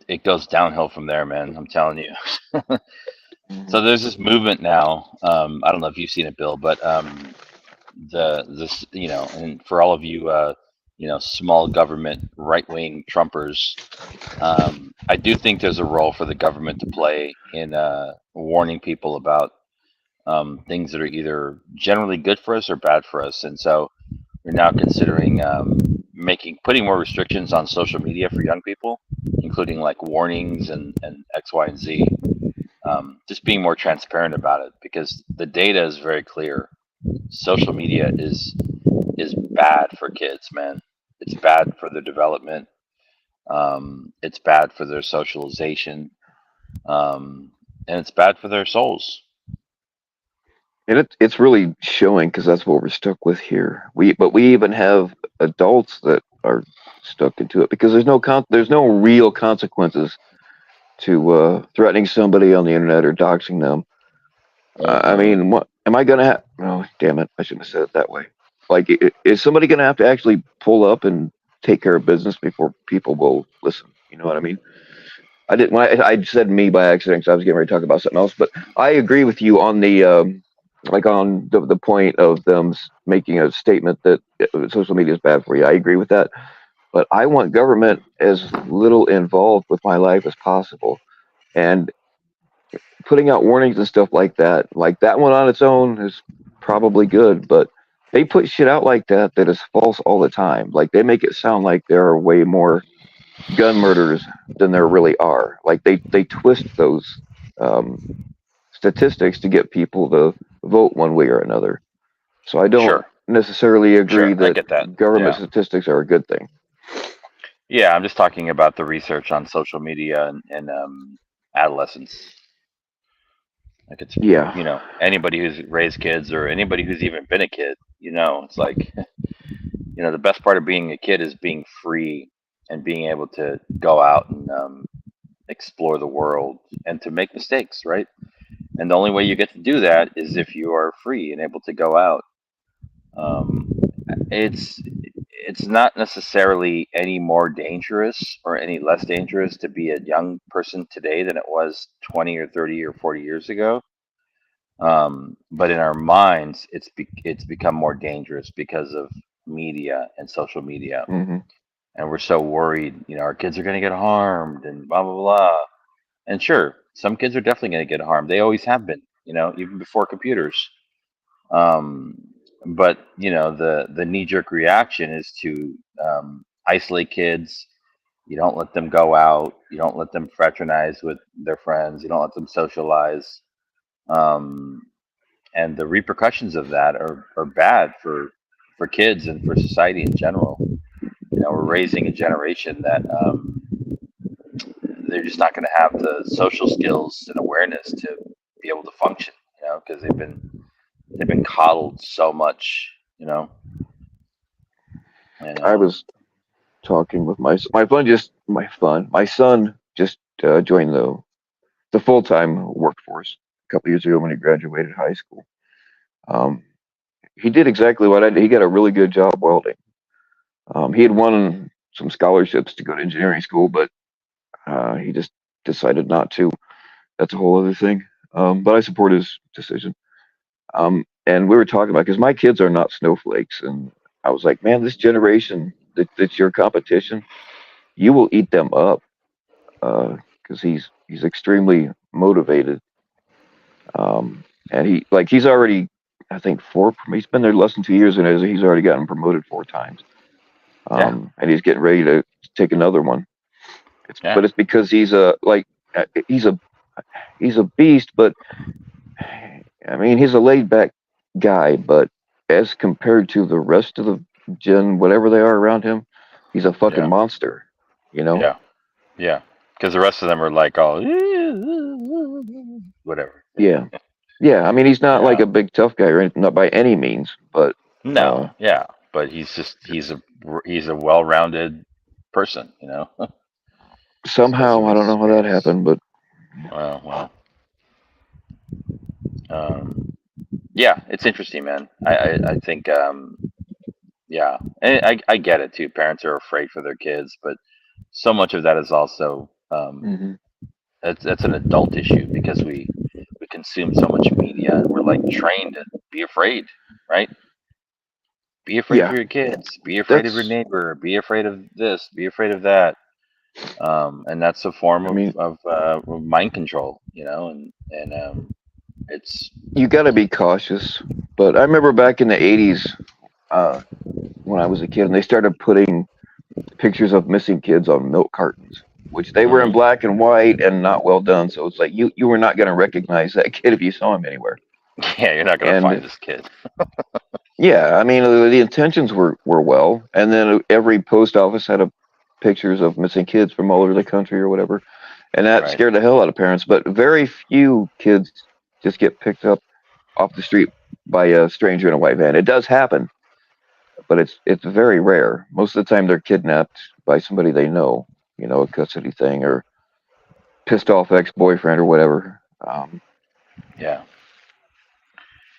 it goes downhill from there, man. I'm telling you. So Mhm. there's this movement now. I don't know if you've seen it, Bill, but this, and for all of you, small government right wing Trumpers, I do think there's a role for the government to play in warning people about things that are either generally good for us or bad for us, and so we're now considering putting more restrictions on social media for young people, including like warnings and X, Y, and Z. Just being more transparent about it, because the data is very clear. Social media is bad for kids, man. It's bad for their development. It's bad for their socialization, and it's bad for their souls. And it's really showing, because that's what we're stuck with here. But we even have adults that are stuck into it, because there's no real consequences to threatening somebody on the internet or doxing them. I mean, what am I gonna have? Oh, damn it! I shouldn't have said it that way. Like, is somebody gonna have to actually pull up and take care of business before people will listen? You know what I mean? I didn't. When I said me by accident, 'cause I was getting ready to talk about something else. But I agree with you on the like on the point of them making a statement that social media is bad for you. I agree with that. But I want government as little involved with my life as possible, and putting out warnings and stuff like that one on its own is probably good, but they put shit out like that is false all the time. Like, they make it sound like there are way more gun murders than there really are. Like, they twist those statistics to get people to vote one way or another. So I don't Sure. necessarily agree Sure, I get that. government Yeah. statistics are a good thing. Yeah, I'm just talking about the research on social media and adolescents. Like, it's, Yeah. you know, anybody who's raised kids or anybody who's even been a kid, you know, it's like, you know, the best part of being a kid is being free and being able to go out and explore the world and to make mistakes, right? And the only way you get to do that is if you are free and able to go out. It's not necessarily any more dangerous or any less dangerous to be a young person today than it was 20 or 30 or 40 years ago. But in our minds, it's become more dangerous because of media and social media, Hmm. and we're so worried. You know, our kids are going to get harmed and blah blah blah. And sure, some kids are definitely going to get harmed. They always have been. You know, even before computers. Um, but you know, the knee jerk reaction is to isolate kids. You don't let them go out. You don't let them fraternize with their friends. You don't let them socialize. Um, and the repercussions of that are bad for kids and for society in general. You know, we're raising a generation that they're just not going to have the social skills and awareness to be able to function. You know, because they've been coddled so much. You know, and I was talking with my son just joined the full time workforce a couple years ago when he graduated high school. Um, he did exactly what I did. He got a really good job welding. He had won some scholarships to go to engineering school, but he just decided not to. That's a whole other thing. But I support his decision. And we were talking about, because my kids are not snowflakes, and I was like, man, this generation that's your competition, you will eat them up, because he's extremely motivated. And he's already, I think, he's been there less than 2 years, and he's already gotten promoted 4 times. And he's getting ready to take another one. But it's because he's he's a beast, but I mean, he's a laid back guy, but as compared to the rest of the gen, whatever they are around him, he's a fucking monster, you know? Yeah. Because the rest of them are like all whatever. Yeah. Yeah. I mean, he's not like a big tough guy or anything, not by any means, but no. But he's a well-rounded person, you know. Somehow, I don't know how that happened, but well. Yeah, it's interesting, man. I think yeah, and I get it too. Parents are afraid for their kids, but so much of that is also that's an adult issue, because we consume so much media and we're like trained to be afraid, right? Be afraid for your kids. Be afraid of your neighbor. Be afraid of this. Be afraid of that. And that's a form of mind control, you know, and it's, you got to be cautious. But I remember back in the 80s, when I was a kid, and they started putting pictures of missing kids on milk cartons, which they were in black and white and not well done. So it's like you were not going to recognize that kid if you saw him anywhere. Yeah, you're not gonna find And this kid. yeah, I mean the intentions were well, and then every post office had a pictures of missing kids from all over the country or whatever, and that Right. scared the hell out of parents. But very few kids just get picked up off the street by a stranger in a white van. It does happen, but it's very rare. Most of the time, they're kidnapped by somebody they know, a custody thing or pissed off ex boyfriend or whatever. Yeah.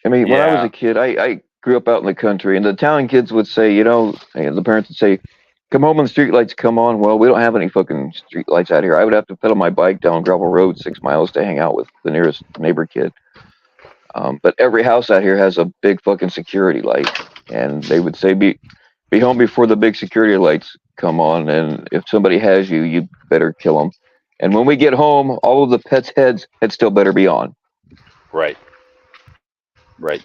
I mean, when I was Yeah. a kid, I grew up out in the country, and the town kids would say, the parents would say, "Come home when the street lights come on." Well, we don't have any fucking street lights out here. I would have to pedal my bike down gravel road 6 miles to hang out with the nearest neighbor kid. But every house out here has a big fucking security light, and they would say, "Be home before the big security lights come on, and if somebody has you, you better kill them." And when we get home, all of the pets' heads had still better be on. Right. Right.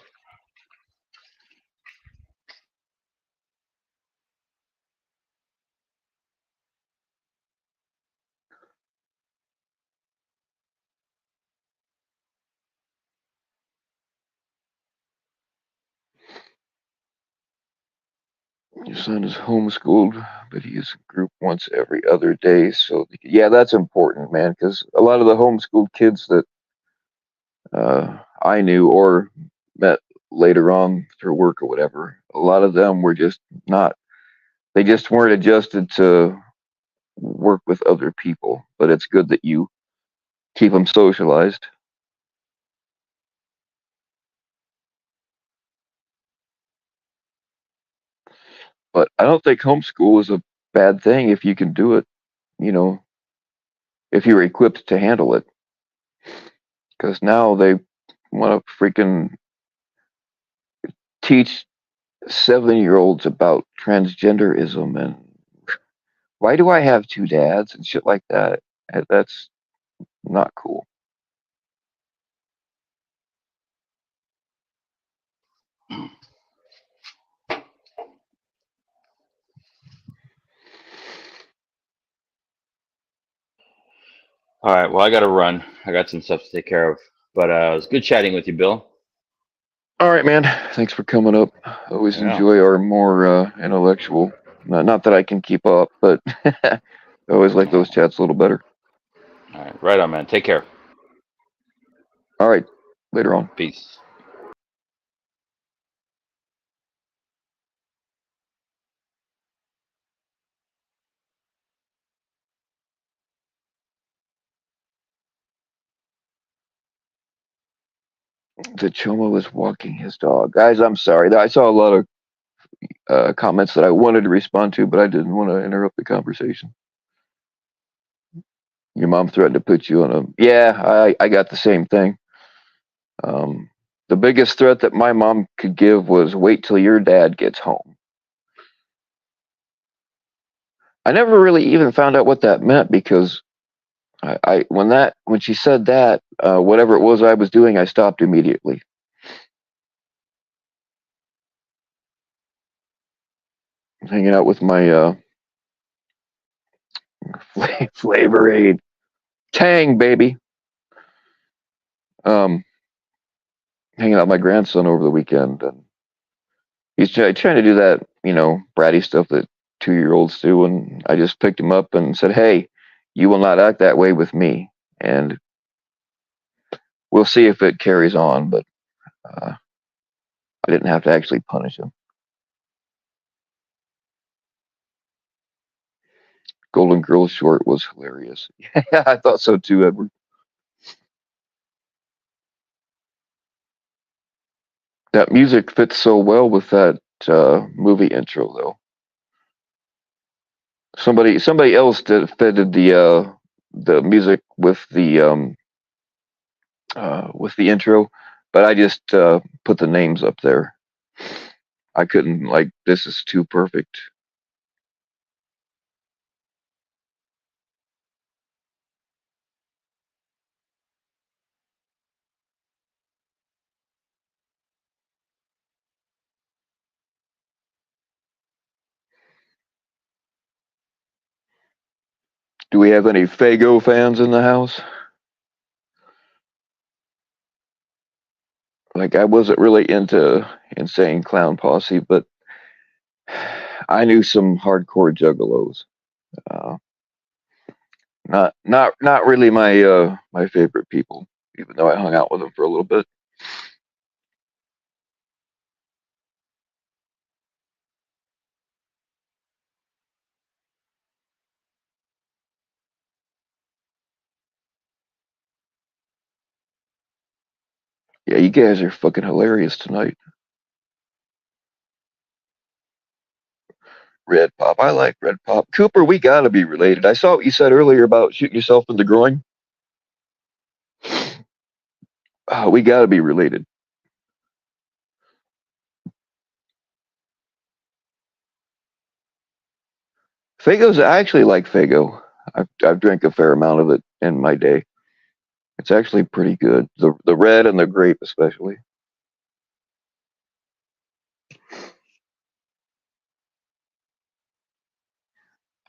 Your son is homeschooled, but he is group once every other day. So, yeah, that's important, man, because a lot of the homeschooled kids that I knew or met later on through work or whatever, a lot of them were just not, they just weren't adjusted to work with other people. But it's good that you keep them socialized. But I don't think homeschool is a bad thing if you can do it, you know, if you're equipped to handle it. Because now they want to freaking teach 7-year-olds about transgenderism and why do I have two dads and shit like that. That's not cool. All right. Well, I got to run. I got some stuff to take care of. But it was good chatting with you, Bill. All right, man. Thanks for coming up. Always Yeah. enjoy our more intellectual. Not that I can keep up, but I always like those chats a little better. All right. Right on, man. Take care. All right, later on. Peace. The Choma was walking his dog. Guys, I'm sorry. I saw a lot of comments that I wanted to respond to, but I didn't want to interrupt the conversation. Your mom threatened to put you on a. Yeah, I got the same thing. Um, the biggest threat that my mom could give was wait till your dad gets home. I never really even found out what that meant because when she said that, whatever it was I was doing, I stopped immediately. Hanging out with my Flavor Aid Tang baby. Um, Hanging out with my grandson over the weekend, and he's trying to do that, bratty stuff that 2-year-olds do. And I just picked him up and said, "Hey, you will not act that way with me." And we'll see if it carries on, but I didn't have to actually punish him. Golden Girls short was hilarious. Yeah, I thought so too, Edward. That music fits so well with that movie intro, though. Somebody else fitted the music with the intro, but I just put the names up there. I couldn't like this is too perfect. Do we have any Fago fans in the house? Like, I wasn't really into Insane Clown Posse, but I knew some hardcore juggalos. Uh, not really my favorite people, even though I hung out with them for a little bit. Yeah, you guys are fucking hilarious tonight. Red Pop, I like Red Pop. Cooper, we gotta be related. I saw what you said earlier about shooting yourself in the groin. We gotta be related. Fago's, I actually like Fago. I've drank a fair amount of it in my day. It's actually pretty good. The red and the grape especially.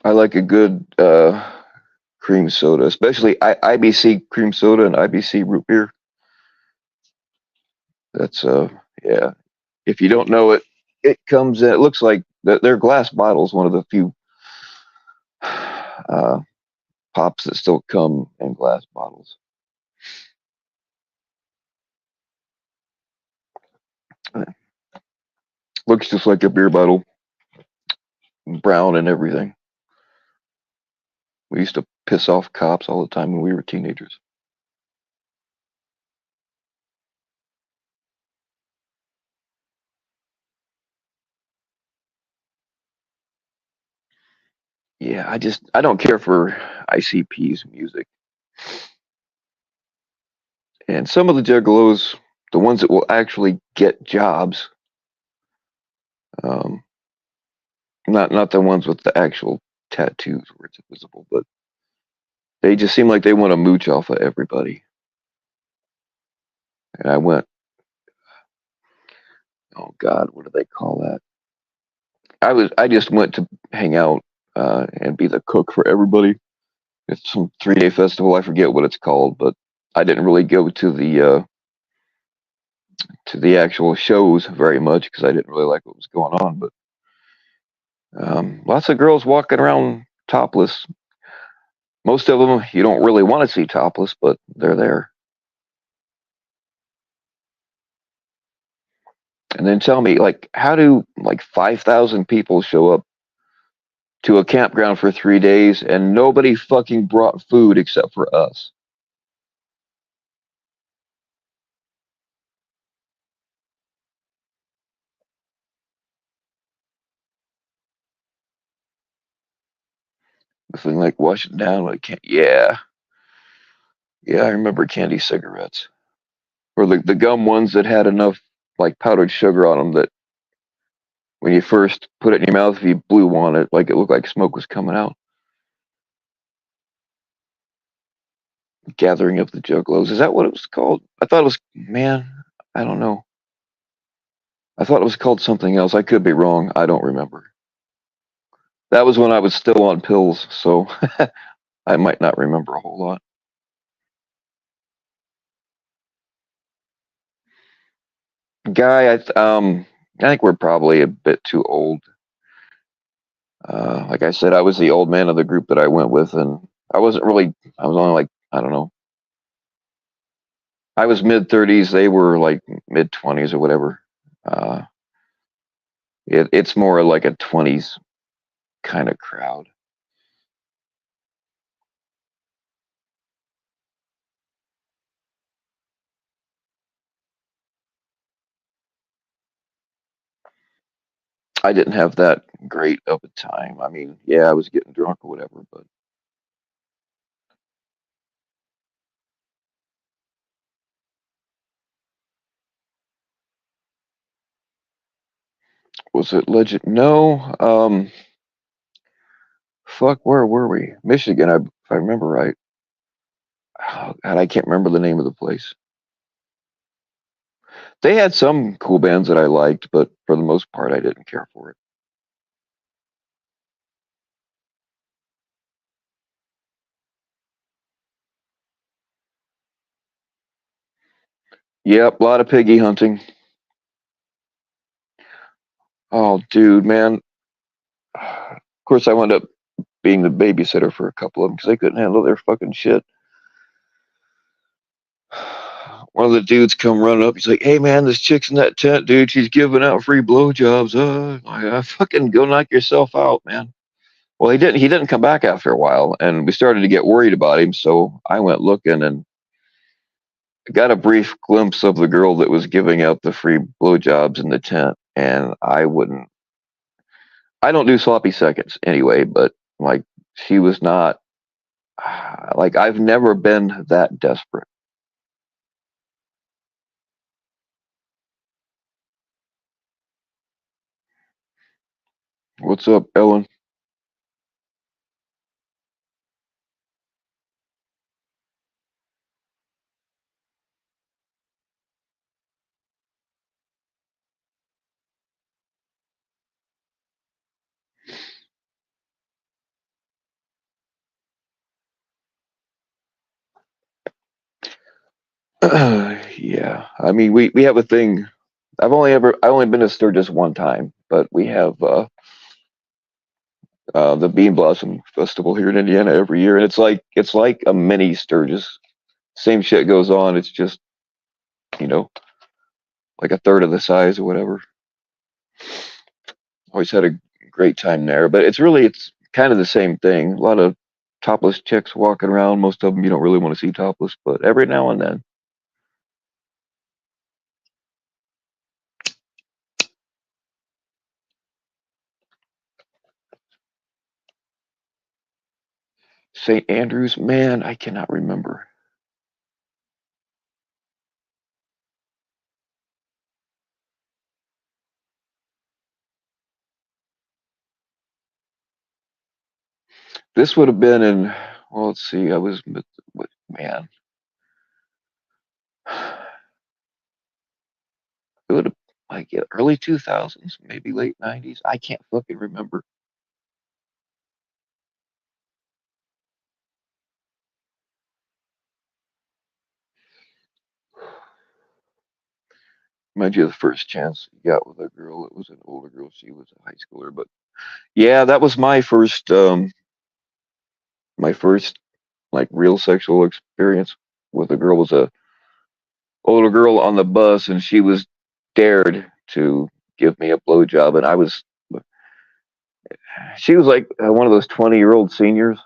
I like a good cream soda, especially IBC cream soda and IBC root beer. That's yeah. If you don't know it, it comes in. It looks like they're glass bottles. One of the few pops that still come in glass bottles. Looks just like a beer bottle, brown and everything. We used to piss off cops all the time when we were teenagers. Yeah, I don't care for ICP's music. And some of the juggalos, the ones that will actually get jobs, um, not the ones with the actual tattoos where it's visible, but they just seem like they want to mooch off of everybody. And I went, oh God, what do they call that? I just went to hang out and be the cook for everybody. It's some 3-day festival. I forget what it's called, but I didn't really go to the actual shows very much because I didn't really like what was going on. But lots of girls walking around topless. Most of them you don't really want to see topless, but they're there. And then tell me, like, how do like 5,000 people show up to a campground for 3 days and nobody fucking brought food except for us? The thing like washing down like yeah, yeah, I remember candy cigarettes or the gum ones that had enough like powdered sugar on them that when you first put it in your mouth, if you blew on it, like it looked like smoke was coming out. Gathering of the Juggalos. Is that what it was called? I thought it was, man, I don't know. I thought it was called something else. I could be wrong. I don't remember. That was when I was still on pills, so I might not remember a whole lot. Guy, I think we're probably a bit too old. Like I said, I was the old man of the group that I went with, and I wasn't really. I was only like, I don't know. I was mid-30s. They were like mid-20s or whatever. Uh, it's more like a 20s kind of crowd. I didn't have that great of a time. I mean, yeah, I was getting drunk or whatever, but was it legend? No. Fuck, where were we? Michigan, if I remember right. Oh, God, I can't remember the name of the place. They had some cool bands that I liked, but for the most part, I didn't care for it. Yep, a lot of piggy hunting. Oh, dude, man. Of course, I wound up being the babysitter for a couple of them because they couldn't handle their fucking shit. One of the dudes come running up. He's like, "Hey, man, this chick's in that tent, dude. She's giving out free blowjobs. Fucking go knock yourself out, man." Well, he didn't. He didn't come back after a while, and we started to get worried about him. So I went looking and got a brief glimpse of the girl that was giving out the free blowjobs in the tent. And I wouldn't. I don't do sloppy seconds anyway, but like she was not. Like I've never been that desperate. What's up, Ellen? Yeah, I mean we have a thing. I only been to Sturgis one time, but we have the Bean Blossom Festival here in Indiana every year, and it's like a mini Sturgis. Same shit goes on. It's just you know like a third of the size or whatever. Always had a great time there, but it's kind of the same thing. A lot of topless chicks walking around. Most of them you don't really want to see topless, but every now and then. St. Andrews, man, I cannot remember. This would have been in, well, let's see, man, it would have, like, early 2000s, maybe late 90s. I can't fucking remember. Mind you, the first chance you got with a girl, it was an older girl. She was a high schooler. But yeah, that was my first, like, real sexual experience with a girl was a older girl on the bus, and she was dared to give me a blowjob. And she was like one of those 20-year-old seniors,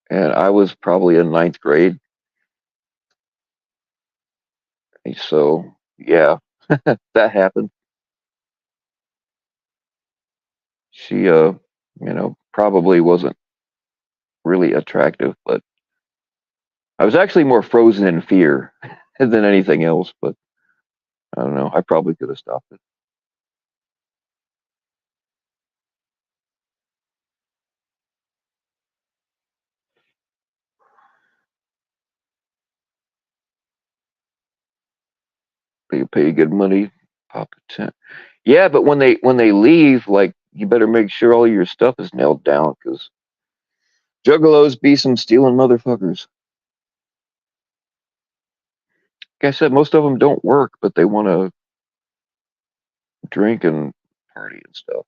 and I was probably in ninth grade. So yeah, that happened. She, probably wasn't really attractive, but I was actually more frozen in fear than anything else. But I don't know. I probably could have stopped it. They pay good money, pop a tent. Yeah, but when they leave, like you better make sure all your stuff is nailed down because juggalos be some stealing motherfuckers. Like I said, most of them don't work, but they want to drink and party and stuff.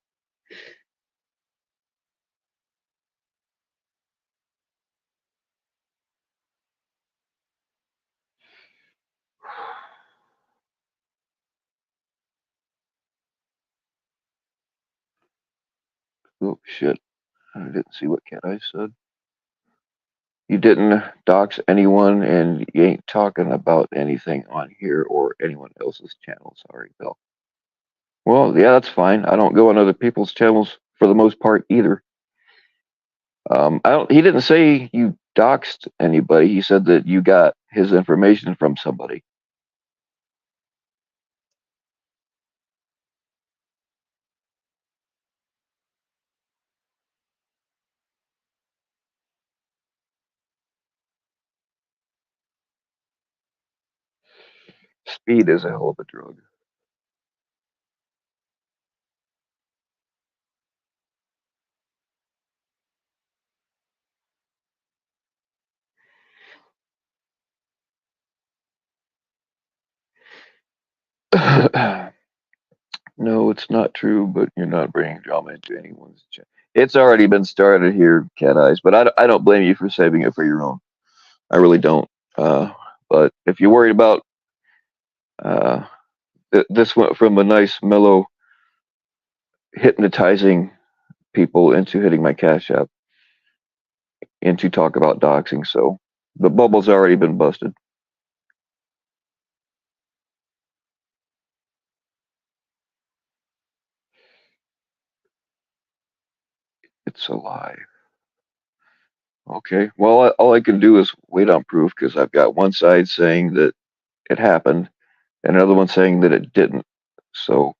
Oh shit! I didn't see what Cat Eye said. You didn't dox anyone, and you ain't talking about anything on here or anyone else's channel. Sorry, Bill. Well, yeah, that's fine. I don't go on other people's channels for the most part either. I don't. He didn't say you doxed anybody. He said that you got his information from somebody. Speed is a hell of a drug. No, it's not true, but you're not bringing drama into anyone's chat. It's already been started here, Cat Eyes, but I don't blame you for saving it for your own. I really don't. But if you're worried about, uh, this went from a nice, mellow, hypnotizing people into hitting my Cash App into talk about doxing, so the bubble's already been busted. It's a lie. Okay, well, all I can do is wait on proof because I've got one side saying that it happened and another one saying that it didn't. So,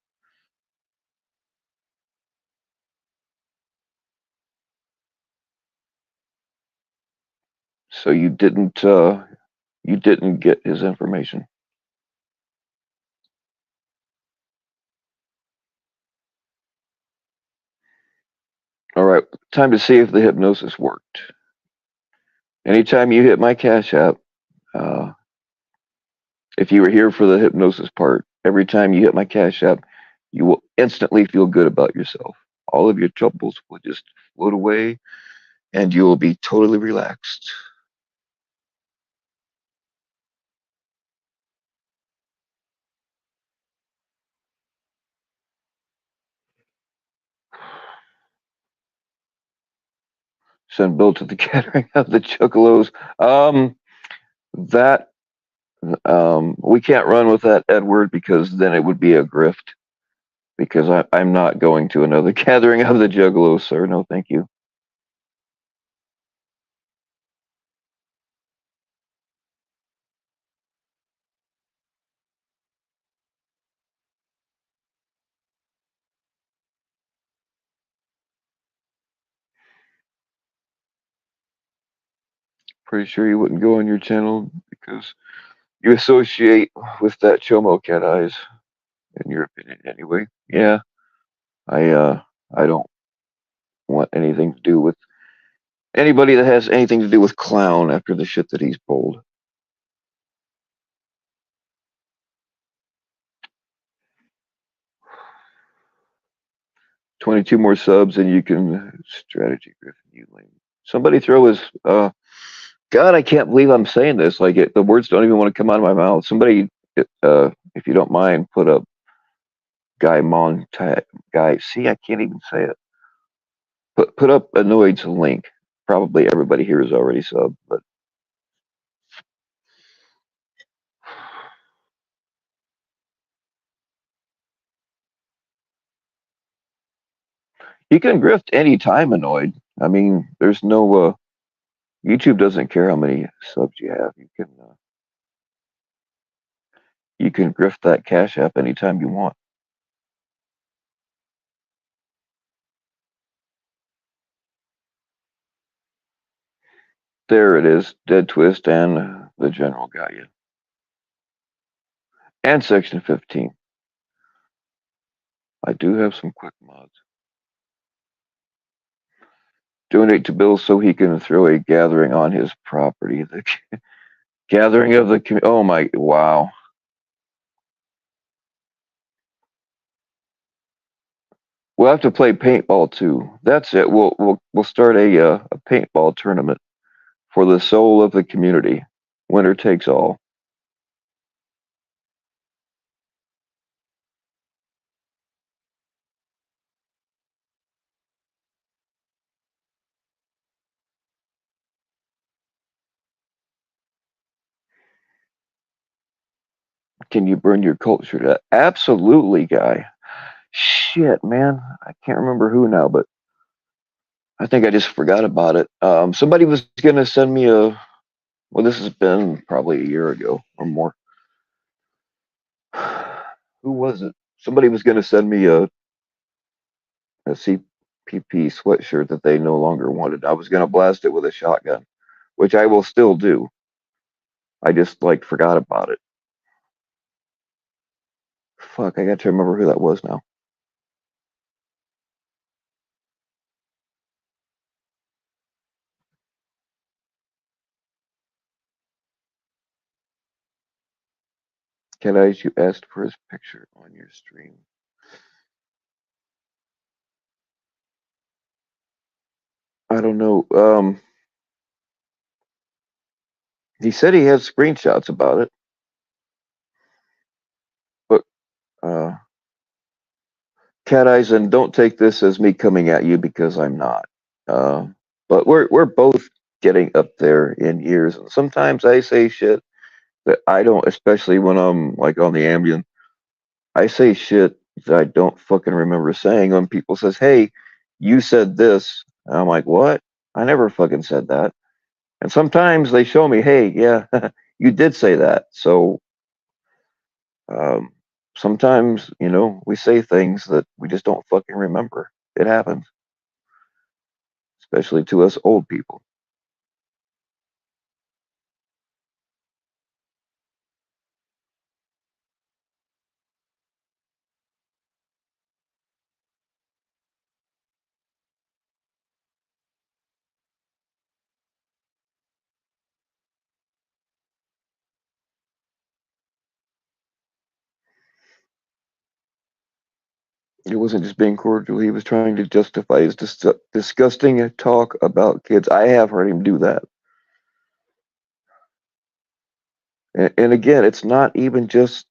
so you didn't get his information. All right, time to see if the hypnosis worked. Anytime you hit my Cash App, uh, if you were here for the hypnosis part, every time you hit my Cash App, you will instantly feel good about yourself. All of your troubles will just float away and you will be totally relaxed. Send Bill to the gathering of the Juggalos. That we can't run with that, Edward, because then it would be a grift. Because I'm not going to another gathering of the Juggalos, sir. No, thank you. Pretty sure you wouldn't go on your channel because you associate with that Chomo Cat Eyes, in your opinion, anyway. Yeah, I uh, I don't want anything to do with anybody that has anything to do with Clown after the shit that he's pulled. 22 more subs and you can strategy Griffin, you lame. Somebody throw his God, I can't believe I'm saying this. Like the words don't even want to come out of my mouth. Somebody, if you don't mind, put up Guy Montag. Guy, see, I can't even say it. Put up Annoyed's link. Probably everybody here is already sub, but you can grift anytime, Annoyed. I mean, there's no YouTube doesn't care how many subs you have. You can grift that Cash App anytime you want. There it is, Dead Twist and the General got you. And Section 15. I do have some quick mods. Donate to Bill so he can throw a gathering on his property. The gathering of the oh my wow. We'll have to play paintball too. That's it. We'll start a paintball tournament for the soul of the community. Winner takes all. Can you burn your culture? Absolutely, guy. Shit, man. I can't remember who now, but I think I just forgot about it. Somebody was gonna send me a. Well, this has been probably a year ago or more. Who was it? Somebody was gonna send me a CPP sweatshirt that they no longer wanted. I was gonna blast it with a shotgun, which I will still do. I just like forgot about it. Fuck, I got to remember who that was now. Cat Eyes, you asked for his picture on your stream. I don't know. He said he has screenshots about it, but Cat Eyes, and don't take this as me coming at you because I'm not. Uh, but we're both getting up there in years, and sometimes I say shit that I don't, especially when I'm like on the Ambien. I say shit that I don't fucking remember saying when people says, "Hey, you said this," and I'm like, "What? I never fucking said that." And sometimes they show me, "Hey, yeah, you did say that." So um, sometimes, we say things that we just don't fucking remember. It happens, especially to us old people. He wasn't just being cordial. He was trying to justify his disgusting talk about kids. I have heard him do that. And again, it's not even just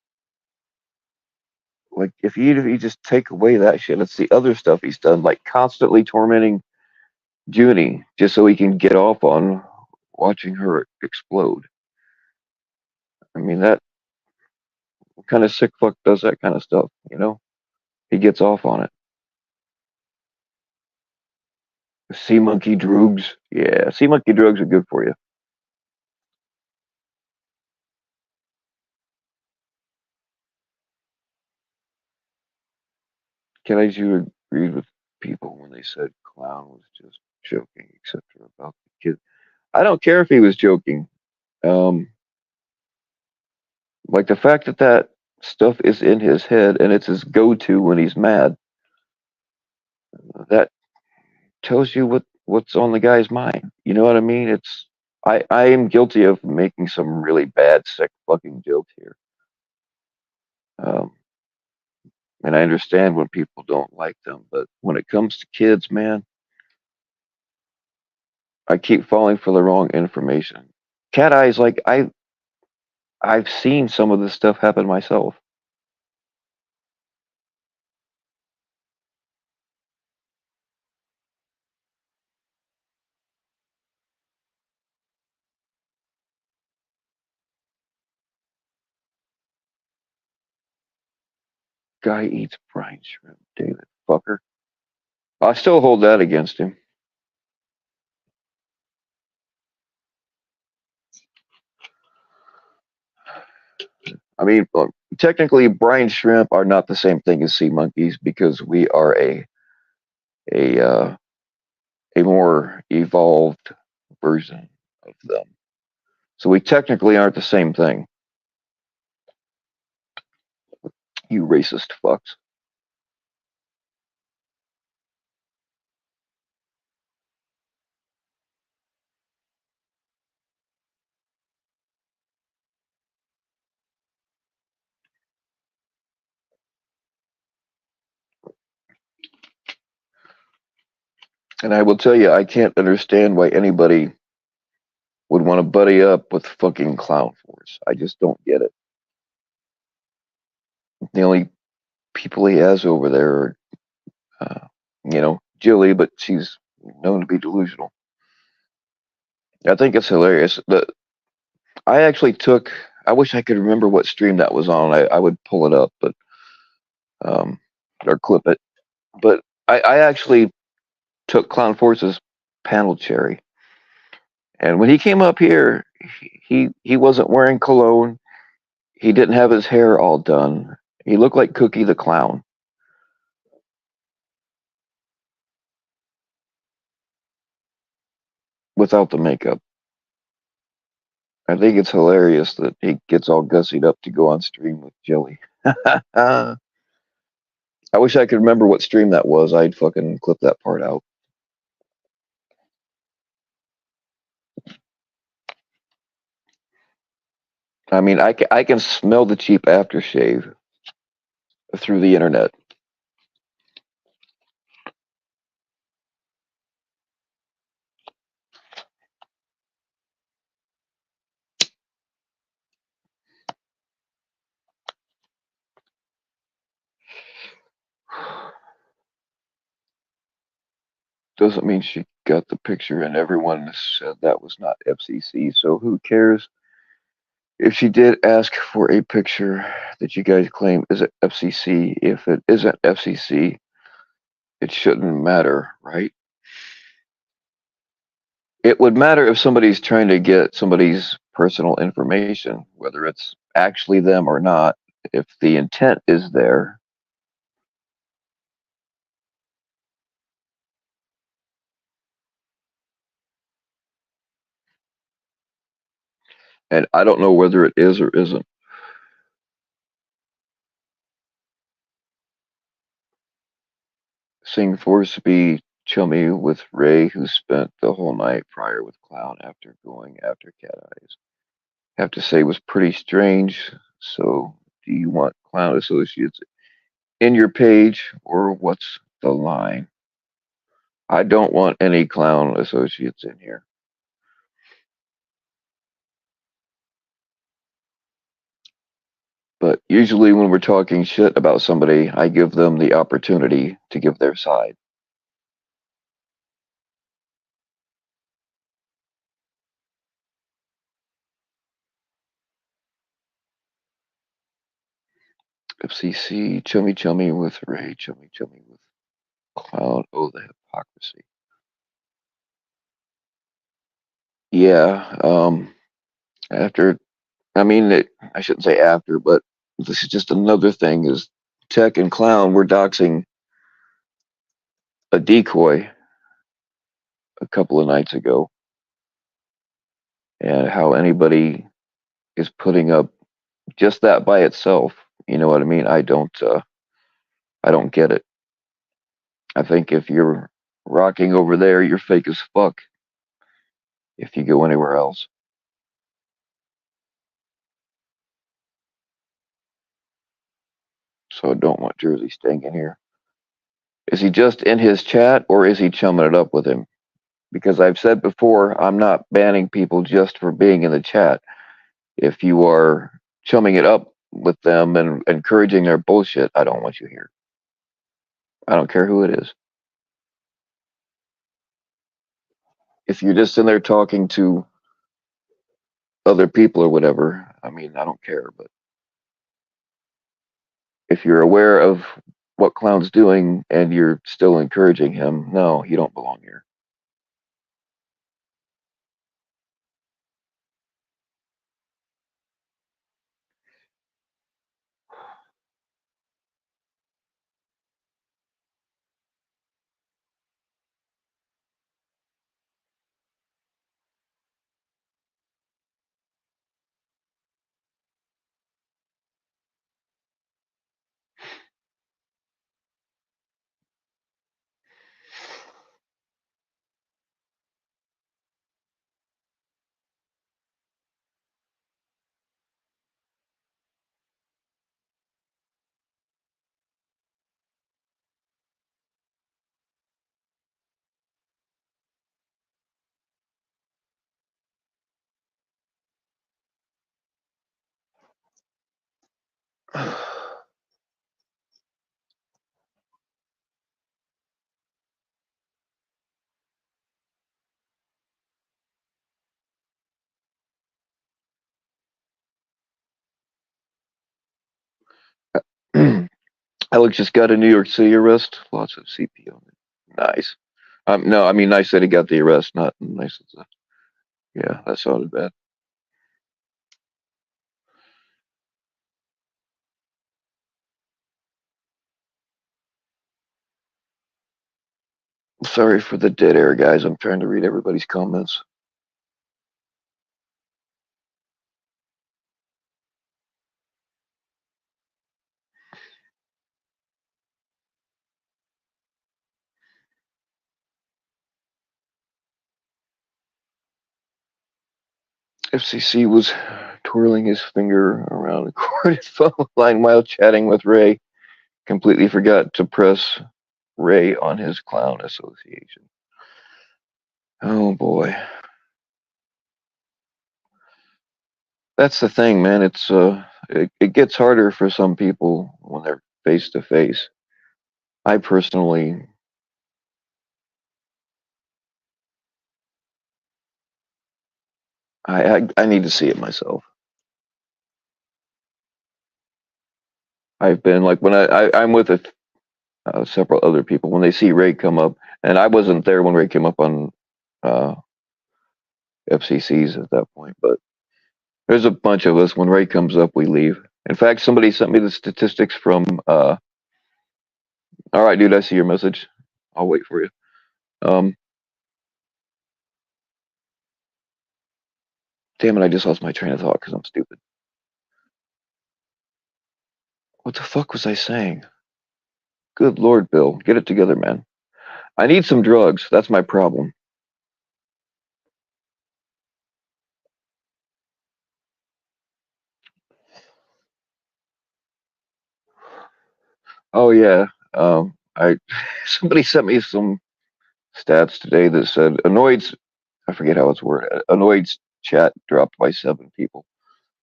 like if you just take away that shit, it's the other stuff he's done, like constantly tormenting Junie just so he can get off on watching her explode. I mean, that kind of sick fuck does that kind of stuff, He gets off on it. Sea monkey drugs. Yeah, sea monkey drugs are good for you. Can I you agreed with people when they said Clown was just joking, etc. about the kid? I don't care if he was joking. Um, like the fact that that stuff is in his head and it's his go-to when he's mad. That tells you what's on the guy's mind. You know what I mean? I am guilty of making some really bad, sick fucking jokes here. Um, and I understand when people don't like them, but when it comes to kids, man, I keep falling for the wrong information. Cat Eyes, like I've seen some of this stuff happen myself. Guy eats brine shrimp, David fucker. I still hold that against him. I mean, technically, brine shrimp are not the same thing as sea monkeys because we are a uh, a more evolved version of them. So we technically aren't the same thing. You racist fucks. And I will tell you, I can't understand why anybody would want to buddy up with fucking Clown Force. I just don't get it. The only people he has over there are, Jilly, but she's known to be delusional. I think it's hilarious. I actually took. I wish I could remember what stream that was on. I would pull it up, but um, or clip it. But I actually took Clown Force's panel cherry, and when he came up here, he wasn't wearing cologne. He didn't have his hair all done. He looked like Cookie the Clown without the makeup. I think it's hilarious that he gets all gussied up to go on stream with Jelly. I wish I could remember what stream that was. I'd fucking clip that part out. I mean, I can smell the cheap aftershave through the internet. Doesn't mean she got the picture, and everyone said that was not FCC. So who cares if she did ask for a picture that you guys claim is it FCC? If it isn't FCC, it shouldn't matter, right? It would matter if somebody's trying to get somebody's personal information, whether it's actually them or not. If the intent is there, and I don't know whether it is or isn't. Sing force be chummy with Ray, who spent the whole night prior with Clown after going after Cat Eyes. Have to say was pretty strange. So, do you want Clown Associates in your page, or what's the line? I don't want any Clown Associates in here. But usually, when we're talking shit about somebody, I give them the opportunity to give their side. FCC, chummy chummy with Ray, chummy chummy with Clown. Oh, the hypocrisy. Yeah, after, I mean, I shouldn't say after, but this is just another thing is Tech and Clown were doxing a decoy a couple of nights ago, and how anybody is putting up just that by itself. You know what I mean? I don't get it. I think if you're rocking over there, you're fake as fuck if you go anywhere else. So I don't want Jersey staying in here. Is he just in his chat or is he chumming it up with him? Because I've said before, I'm not banning people just for being in the chat. If you are chumming it up with them and encouraging their bullshit, I don't want you here. I don't care who it is. If you're just in there talking to other people or whatever, I mean, I don't care. But if you're aware of what Clown's doing and you're still encouraging him, no, you don't belong here. Alex just got a New York City arrest. Lots of CP on it. Nice. No, I mean nice that he got the arrest. Not nice. Yeah, that sounded bad. Sorry for the dead air, guys. I'm trying to read everybody's comments. FCC was twirling his finger around the corded phone line while chatting with Ray. Completely forgot to press Ray on his clown association. Oh boy. That's the thing, man. It gets harder for some people when they're face to face. I personally, I need to see it myself. I've been like when I'm with several other people when they see Ray come up, and I wasn't there when Ray came up on uh, FCCs at that point, but there's a bunch of us. When Ray comes up, we leave. In fact, somebody sent me the statistics from. All right, dude, I see your message. I'll wait for you. Um, Damn it, I just lost my train of thought because I'm stupid. What the fuck was I saying? Good Lord, Bill, get it together, man. I need some drugs. That's my problem. Oh yeah. I somebody sent me some stats today that said Annoyed's. I forget how it's worded. Annoyed's chat dropped by 7 people.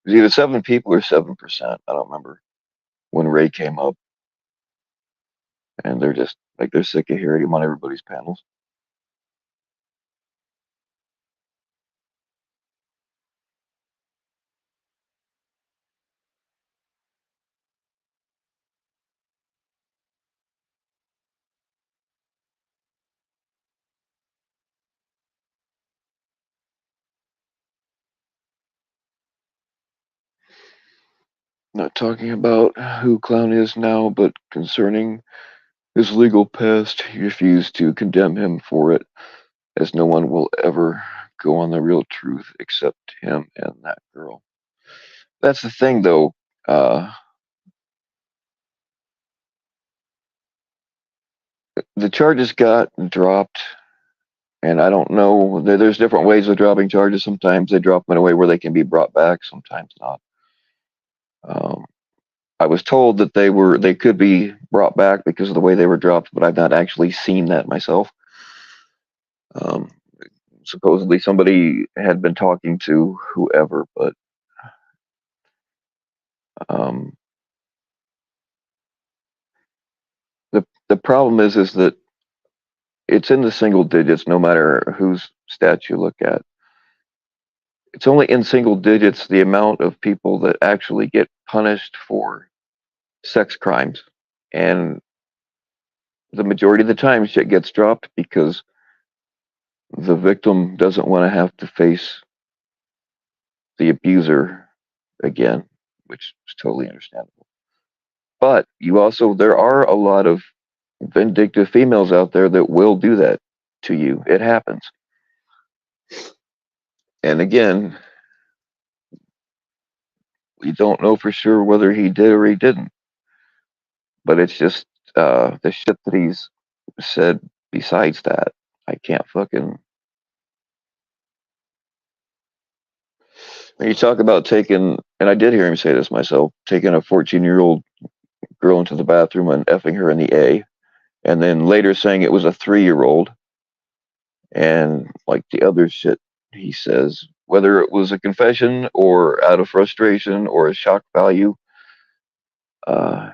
It was either 7 people or 7%. I don't remember when Ray came up, and they're just like they're sick of hearing him on everybody's panels. Not talking about who Clown is now, but concerning his legal past, he refused to condemn him for it, as no one will ever go on the real truth except him and that girl. That's the thing, though. The charges got dropped, and I don't know. There's different ways of dropping charges. Sometimes they drop them in a way where they can be brought back. Sometimes not. Um, I was told that they could be brought back because of the way they were dropped, but I've not actually seen that myself. Um, Supposedly somebody had been talking to whoever, but um, the problem is that it's in the single digits no matter whose stats you look at. It's only in single digits the amount of people that actually get punished for sex crimes, and the majority of the time shit gets dropped because the victim doesn't want to have to face the abuser again, which is totally understandable. But there are a lot of vindictive females out there that will do that to you. It happens. And again, we don't know for sure whether he did or he didn't. But it's just the shit that he's said besides that. I can't fucking. When you talk about taking, and I did hear him say this myself, taking a 14-year-old girl into the bathroom and effing her in the A, and then later saying it was a 3-year-old, and like the other shit he says, whether it was a confession or out of frustration or a shock value, uh,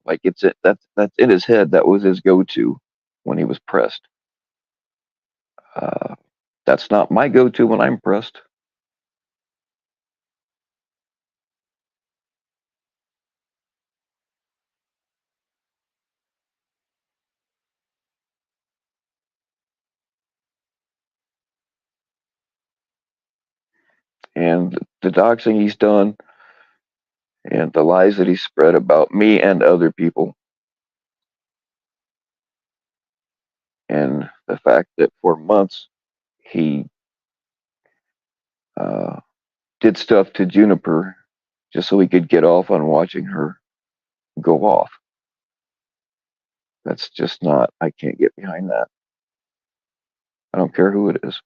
like that's in his head. That was his go-to when he was pressed. Uh, that's not my go-to when I'm pressed. And the doxing he's done and the lies that he spread about me and other people, and the fact that for months he uh, did stuff to Juniper just so he could get off on watching her go off. That's just not, I can't get behind that. I don't care who it is.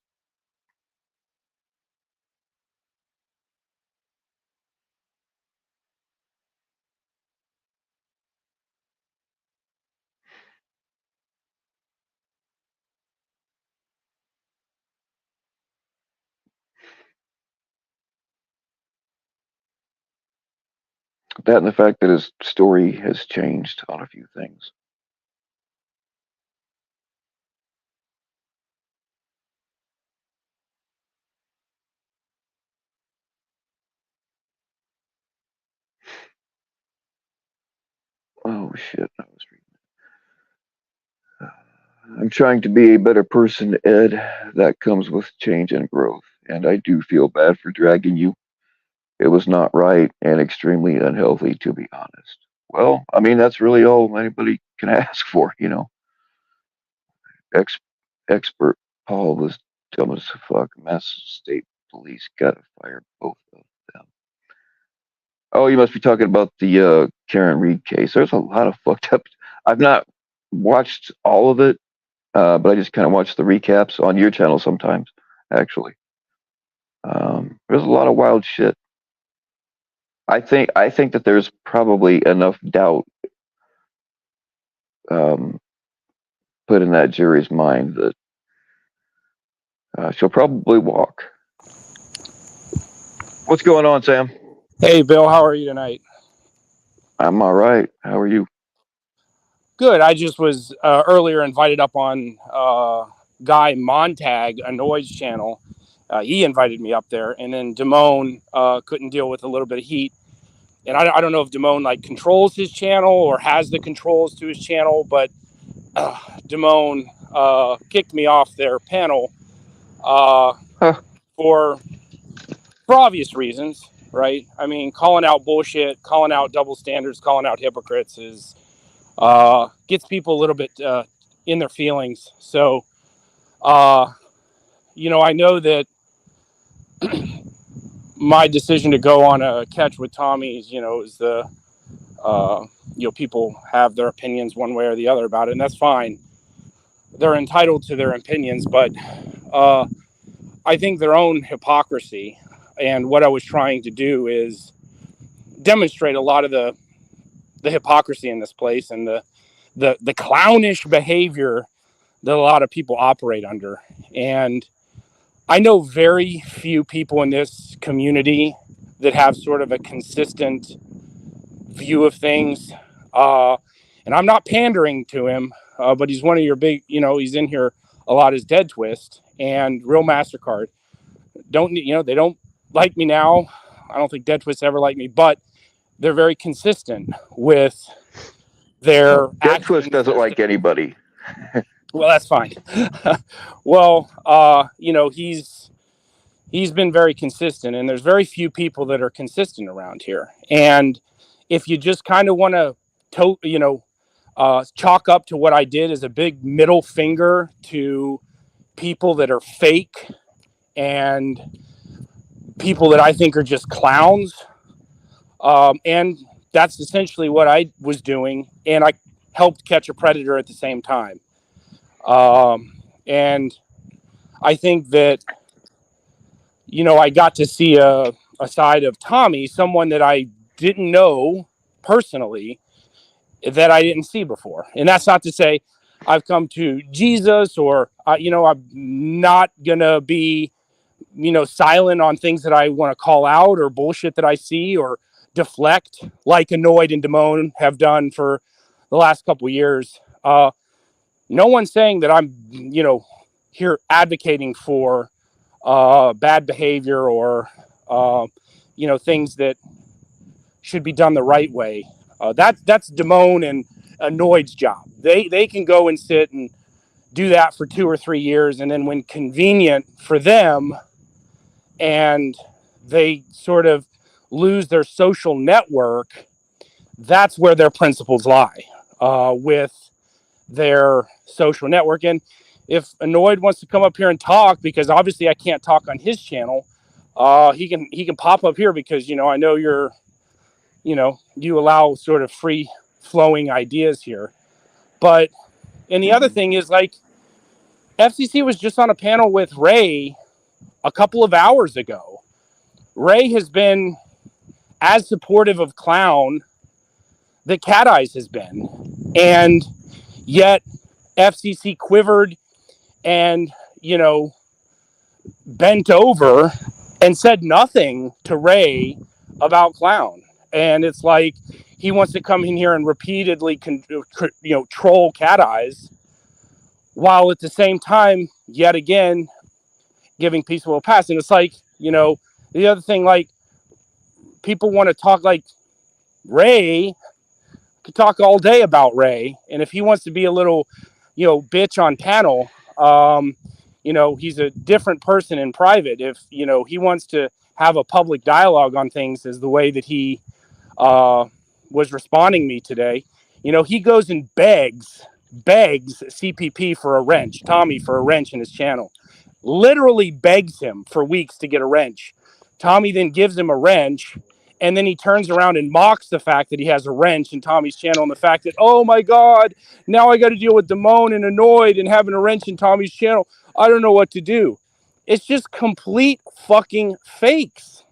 That and the fact that his story has changed on a few things. Oh shit! I was reading. I'm trying to be a better person, Ed. That comes with change and growth, and I do feel bad for dragging you. It was not right and extremely unhealthy, to be honest. Well, I mean, that's really all anybody can ask for, you know. Ex- Expert Paul was dumb as fuck. Mass State Police gotta fire both of them. Oh, you must be talking about the Karen Reed case. There's a lot of fucked up. I've not watched all of it, but I just kind of watch the recaps on your channel sometimes. Actually, there's a lot of wild shit. I think that there's probably enough doubt um, put in that jury's mind that she'll probably walk. What's going on, Sam? Hey, Bill, how are you tonight? I'm all right. How are you? Good. I just was earlier invited up on Guy Montag, Annoyed's channel. He invited me up there, and then Damone couldn't deal with a little bit of heat. And I don't know if Damone like controls his channel or has the controls to his channel, but Damone kicked me off their panel for obvious reasons, right? I mean, calling out bullshit, calling out double standards, calling out hypocrites is gets people a little bit in their feelings. So, you know, I know that my decision to go on a catch with Tommy's, you know, is the, you know, people have their opinions one way or the other about it, and that's fine. They're entitled to their opinions, but I think their own hypocrisy. And what I was trying to do is demonstrate a lot of the hypocrisy in this place and the clownish behavior that a lot of people operate under. And I know very few people in this community that have sort of a consistent view of things. And I'm not pandering to him, but he's one of your big, you know, he's in here a lot as Dead Twist and Real MasterCard. They don't like me now. I don't think Dead Twist ever liked me, but they're very consistent with their Dead Twist doesn't like anybody. Well, that's fine. Well, you know, he's been very consistent, and there's very few people that are consistent around here. And if you just kind of want to, you know, chalk up to what I did as a big middle finger to people that are fake and people that I think are just clowns, and that's essentially what I was doing, and I helped catch a predator at the same time. And I think that, you know, I got to see a side of Tommy, someone that I didn't know personally, that I didn't see before. And that's not to say I've come to Jesus or, you know, I'm not going to be, you know, silent on things that I want to call out or bullshit that I see or deflect like Annoyed and Damone have done for the last couple of years. No one's saying that I'm, you know, here advocating for bad behavior or, you know, things that should be done the right way. That's Damone and Annoyed's job. They can go and sit and do that for 2 or 3 years, and then when convenient for them, and they sort of lose their social network, that's where their principles lie, with their social network. And if Annoyed wants to come up here and talk, because obviously I can't talk on his channel, he can pop up here, because, you know, I know you allow sort of free flowing ideas here. But, and the other thing is, like, FCC was just on a panel with Ray a couple of hours ago. Ray has been as supportive of Clown that Cat Eyes has been. And yet FCC quivered and, you know, bent over and said nothing to Ray about Clown. and it's like he wants to come in here and repeatedly troll Cat Eyes, while at the same time, yet again, giving peaceful pass. And it's like, the other thing, like, people want to talk like Ray could talk all day about Ray, and if he wants to be a little bitch on panel, he's a different person in private. If he wants to have a public dialogue on things, as the way that he was responding me today, he goes and begs CPP for a wrench, Tommy for a wrench in his channel, literally begs him for weeks to get a wrench. Tommy then gives him a wrench, and then he turns around and mocks the fact that he has a wrench in Tommy's channel, and the fact that, oh my God, now I got to deal with Damone and Annoyed and having a wrench in Tommy's channel. I don't know what to do. It's just complete fucking fakes.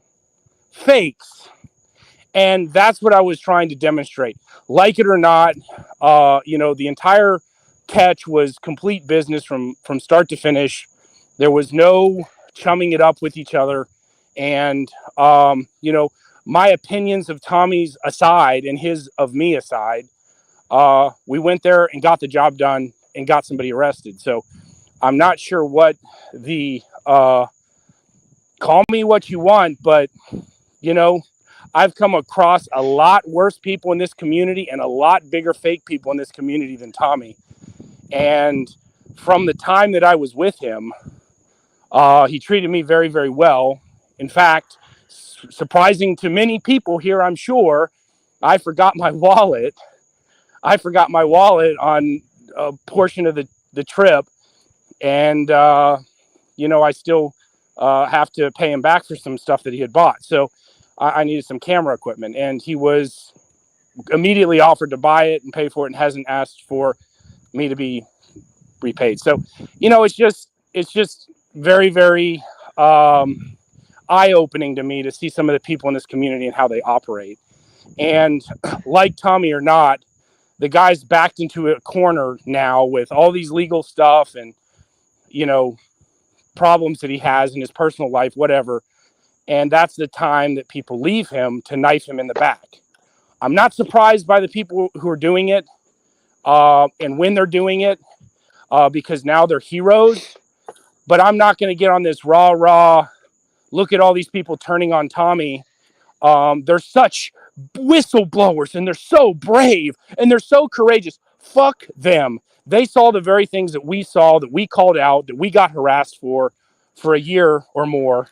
And that's what I was trying to demonstrate. Like it or not, the entire catch was complete business from start to finish. There was no chumming it up with each other. And, my opinions of Tommy's aside and his of me aside, we went there and got the job done and got somebody arrested. So I'm not sure what the, call me what you want, but, I've come across a lot worse people in this community and a lot bigger fake people in this community than Tommy. And from the time that I was with him, he treated me very, very well. In fact, surprising to many people here, I'm sure, I forgot my wallet. On a portion of the trip. And, I still have to pay him back for some stuff that he had bought. So I needed some camera equipment, and he was immediately offered to buy it and pay for it and hasn't asked for me to be repaid. So, it's just very, very eye-opening to me to see some of the people in this community and how they operate. And like Tommy or not, the guy's backed into a corner now with all these legal stuff and, problems that he has in his personal life, whatever. And that's the time that people leave him to knife him in the back. I'm not surprised by the people who are doing it and when they're doing it because now they're heroes. But I'm not going to get on this raw, look at all these people turning on Tommy. They're such whistleblowers and they're so brave and they're so courageous. Fuck them. They saw the very things that we saw, that we called out, that we got harassed for a year or more.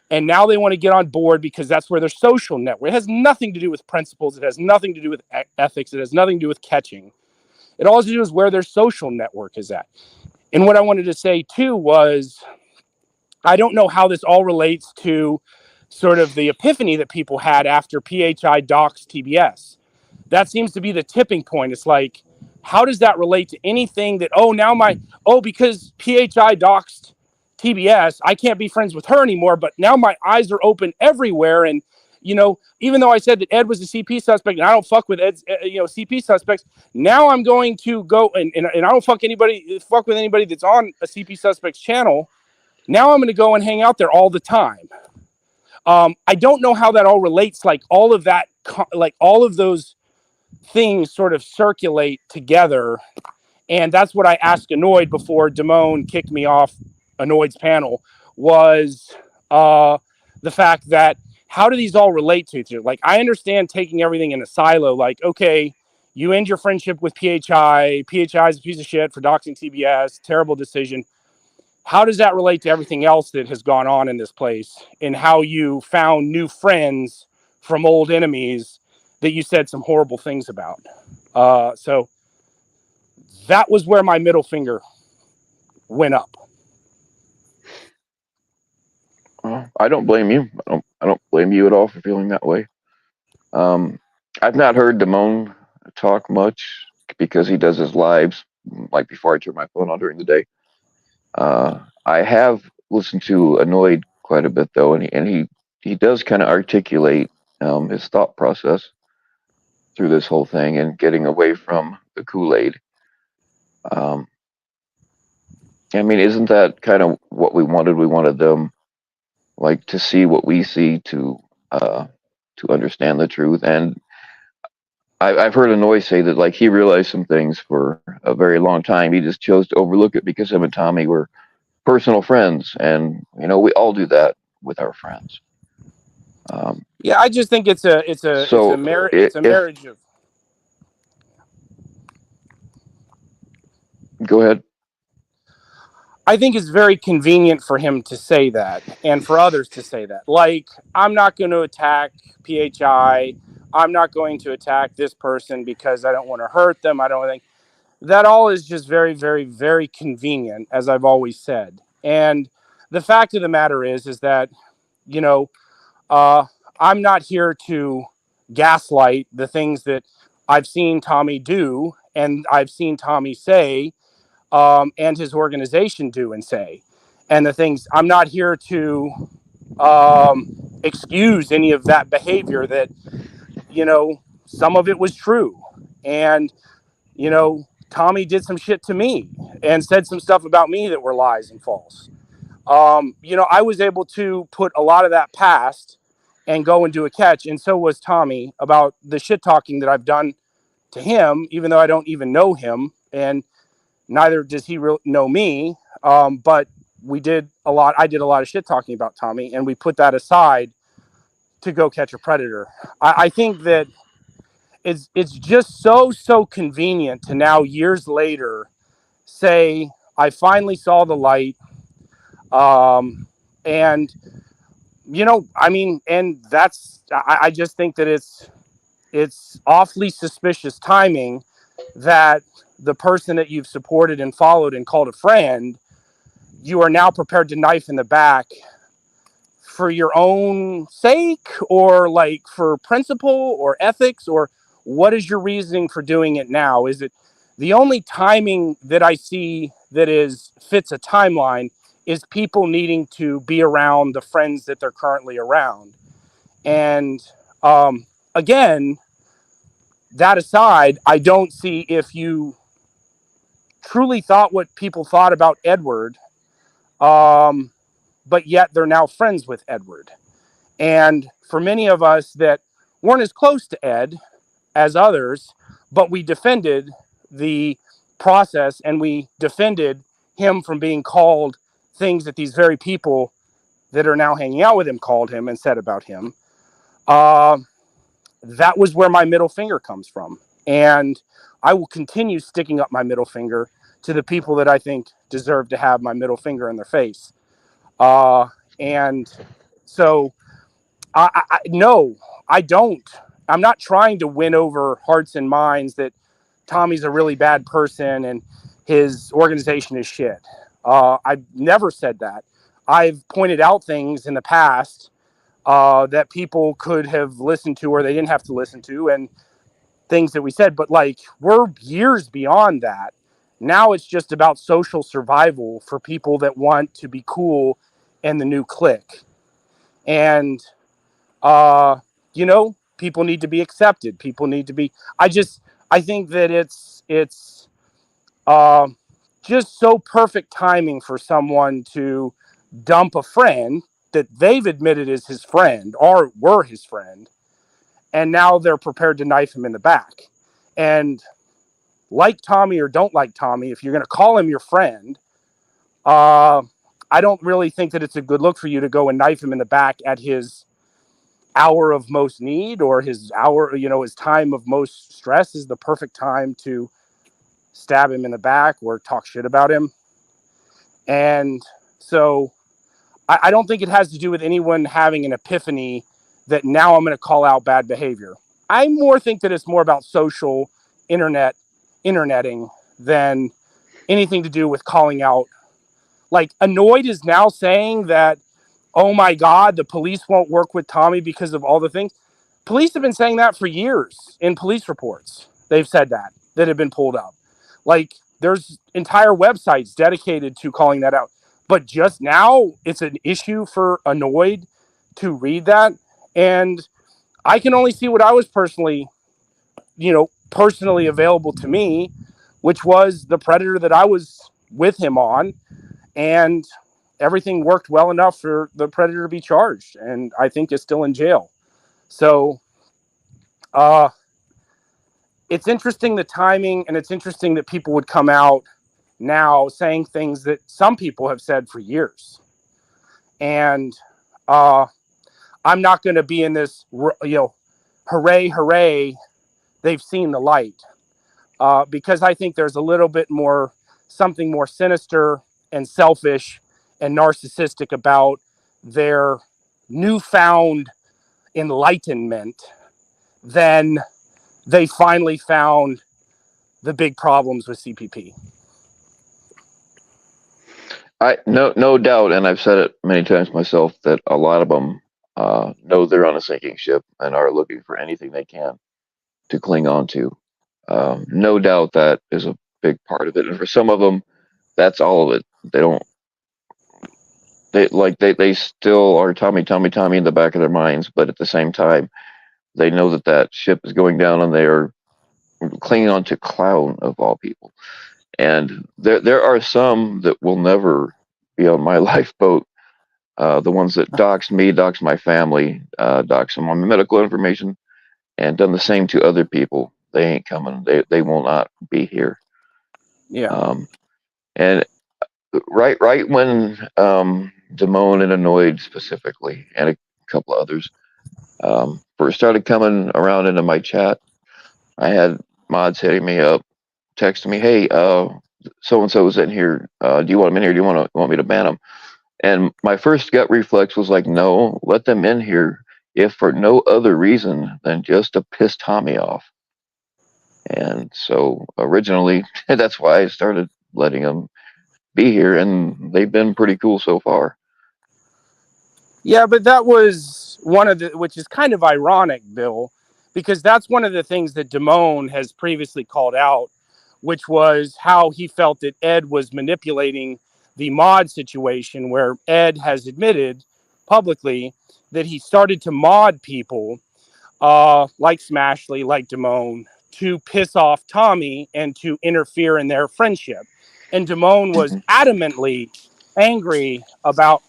And now they want to get on board because that's where their social network. It has nothing to do with principles. It has nothing to do with ethics. It has nothing to do with catching. It all has to do with where their social network is at. And what I wanted to say too was, I don't know how this all relates to sort of the epiphany that people had after PHI doxed TBS. That seems to be the tipping point. It's like, how does that relate to anything that, because PHI doxed TBS, I can't be friends with her anymore, but now my eyes are open everywhere. And, even though I said that Ed was a CP suspect and I don't fuck with Ed's, CP suspects, now I'm going to go and I don't fuck with anybody that's on a CP suspect's channel. Now I'm going to go and hang out there all the time. I don't know how that all relates. Like all of that, like all of those things sort of circulate together. And that's what I asked Annoyed before Damone kicked me off Annoyed's panel was the fact that how do these all relate to each other? Like, I understand taking everything in a silo. Like, okay, you end your friendship with PHI. PHI is a piece of shit for doxing TBS. Terrible decision. How does that relate to everything else that has gone on in this place and how you found new friends from old enemies that you said some horrible things about? So that was where my middle finger went up. I don't blame you. I don't blame you at all for feeling that way. I've not heard Damone talk much because he does his lives like before I turn my phone on during the day. I have listened to Annoyed quite a bit though, and he does kind of articulate his thought process through this whole thing and getting away from the Kool-Aid. I mean, isn't that kind of what we wanted? We wanted them like to see what we see, to to understand the truth. And I've heard Anoy say that like he realized some things for a very long time. He just chose to overlook it because him and Tommy were personal friends, and you know we all do that with our friends. Yeah, I just think it's a So it's a if marriage of. go ahead. I think it's very convenient for him to say that and for others to say that. Like, I'm not going to attack PHI. I'm not going to attack this person because I don't want to hurt them. I don't think that all is just very, very, very convenient, as I've always said. And the fact of the matter is that, you know, I'm not here to gaslight the things that I've seen Tommy do and I've seen Tommy say and his organization do and say. And the things, I'm not here to excuse any of that behavior that, you know, some of it was true. And, you know, Tommy did some shit to me and said some stuff about me that were lies and false. You know, I was able to put a lot of that past and go and do a catch. And so was Tommy about the shit talking that I've done to him, even though I don't even know him. And neither does he know me. But I did a lot of shit talking about Tommy, and we put that aside to go catch a predator. I think that it's just so convenient to now years later say, I finally saw the light. And you know, I mean, and I just think that it's awfully suspicious timing that the person that you've supported and followed and called a friend, you are now prepared to knife in the back for your own sake, or like for principle or ethics, or what is your reasoning for doing it now? Is it the only timing that I see that fits a timeline is people needing to be around the friends that they're currently around. And again, that aside, I don't see if you truly thought what people thought about Edward, but yet they're now friends with Edward. And for many of us that weren't as close to Ed as others, but we defended the process and we defended him from being called things that these very people that are now hanging out with him called him and said about him. That was where my middle finger comes from. And I will continue sticking up my middle finger to the people that I think deserve to have my middle finger in their face. And so, no, I don't. I'm not trying to win over hearts and minds that Tommy's a really bad person and his organization is shit. I've never said that. I've pointed out things in the past that people could have listened to or they didn't have to listen to, and things that we said. But like, we're years beyond that. Now it's just about social survival for people that want to be cool in the new clique. And, you know, people need to be accepted. People need to be, I think that it's just so perfect timing for someone to dump a friend that they've admitted is his friend or were his friend. And now they're prepared to knife him in the back. And like Tommy or don't like Tommy, if you're going to call him your friend, I don't really think that it's a good look for you to go and knife him in the back at his hour of most need, or his hour, you know, his time of most stress is the perfect time to stab him in the back or talk shit about him. And so I don't think it has to do with anyone having an epiphany that now I'm going to call out bad behavior. I more think that it's more about social interneting than anything to do with calling out. Like, Annoyed is now saying that, oh my God, the police won't work with Tommy because of all the things. Police have been saying that for years in police reports. They've said that have been pulled up. Like, there's entire websites dedicated to calling that out. But just now, it's an issue for Annoyed to read that. And I can only see what I was personally available to me, which was the predator that I was with him on. And everything worked well enough for the predator to be charged. And I think is still in jail. So it's interesting, the timing, and it's interesting that people would come out now saying things that some people have said for years. And I'm not going to be in this, hooray, hooray, they've seen the light. Because I think there's a little bit more, something more sinister and selfish and narcissistic about their newfound enlightenment than they finally found the big problems with CPP. No doubt, and I've said it many times myself, that a lot of them know they're on a sinking ship and are looking for anything they can to cling on to. No doubt that is a big part of it, and for some of them, that's all of it. They still are Tommy in the back of their minds, but at the same time, they know that that ship is going down, and they are clinging on to Clown of all people. And there are some that will never be on my lifeboat. The ones that doxed me, doxed my family, doxed some of my medical information, and done the same to other people. They ain't coming. They will not be here. Yeah. And right when Damone and Annoyed specifically, and a couple of others, first started coming around into my chat, I had mods hitting me up, texting me, "Hey, so and so is in here. Do you want them in here? Do you want me to ban them?" And my first gut reflex was like, "No, let them in here, if for no other reason than just to piss Tommy off." And so originally, that's why I started letting them be here, and they've been pretty cool so far. Yeah, but that was one of the, which is kind of ironic, Bill, because that's one of the things that Damone has previously called out, which was how he felt that Ed was manipulating the mod situation, where Ed has admitted publicly that he started to mod people like Smashley, like Damone, to piss off Tommy and to interfere in their friendship. And Damone was adamantly angry about.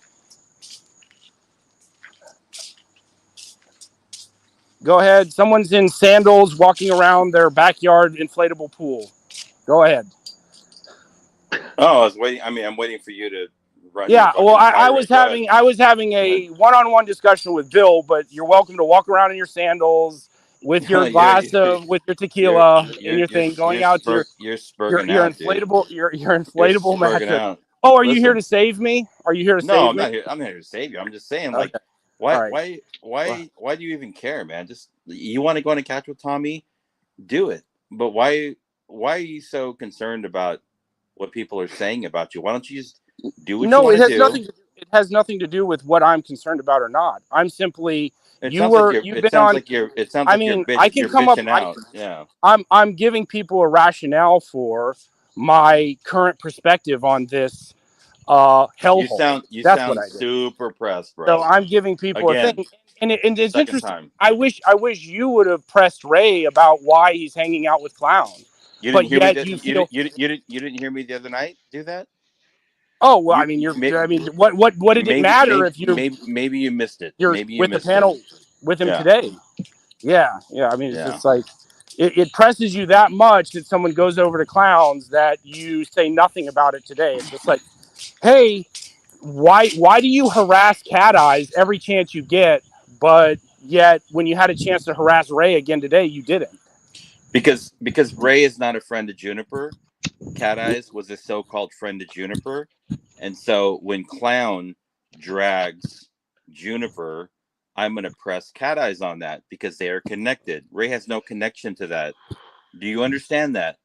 Go ahead. Someone's in sandals walking around their backyard inflatable pool. Go ahead. Oh, I was waiting. I mean, I'm waiting for you to run your Yeah. fucking Well, I tirade. was Go ahead. having a one-on-one discussion with Bill, but you're welcome to walk around in your sandals with your glass of with your tequila and your thing, going out to you're your spurging out, dude. inflatable your You're inflatable spurging mattress. out. Oh, are you here Listen, to save me? Are you here to no, save I'm me? not here. I'm not here to save you. I'm just saying, like, Okay. All right. why do you even care, man? Just, you want to go on a couch with Tommy, do it. But why are you so concerned about what people are saying about you? Why don't you just do what you No, want to do? it has nothing to do with what I'm concerned about or not. I'm simply It you've sounds been on. like you're I mean, I can you're come up. bitching out. Yeah. I'm giving people a rationale for my current perspective on this hellhole. You That's what sound I did. super pressed, So bro. I'm giving people a Again, thing, and it's second interesting. time. I wish you would have pressed Ray about why he's hanging out with Clown, You didn't but hear me. yet you feel. You didn't hear me the other night do that. Oh well, I You mean, may, what did it matter if maybe you missed it. you're Maybe you with the missed it. panel with him Yeah. today? Yeah. I mean, it's Yeah. just like it presses you that much that someone goes over to Clowns that you say nothing about it today. It's just like, hey, why do you harass Cat Eyes every chance you get, but yet when you had a chance to harass Ray again today, you didn't? Because Ray is not a friend of Juniper. Cat Eyes was a so-called friend of Juniper, and so when Clown drags Juniper, I'm going to press Cat Eyes on that because they are connected. Ray has no connection to that. Do you understand that?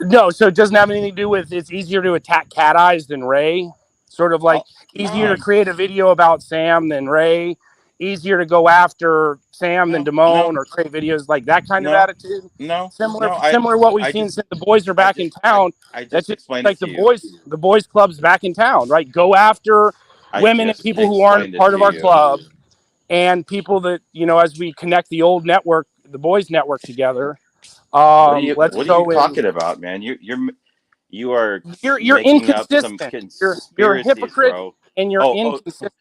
No, so it doesn't have anything to do with it's easier to attack Cat Eyes than Ray. Sort of like easier to create a video about Sam than Ray. Easier to go after Sam than Damone or create videos like that kind of attitude. Similar to what we've seen since the boys are back in town. That's just like the boys club's back in town, right? Go after women and people who aren't part of our club, and people that, as we connect the old network, the boys network together. What are you talking in. about, man? You are You're making up some inconsistent. conspiracies, You're a hypocrite, bro. and you're inconsistent.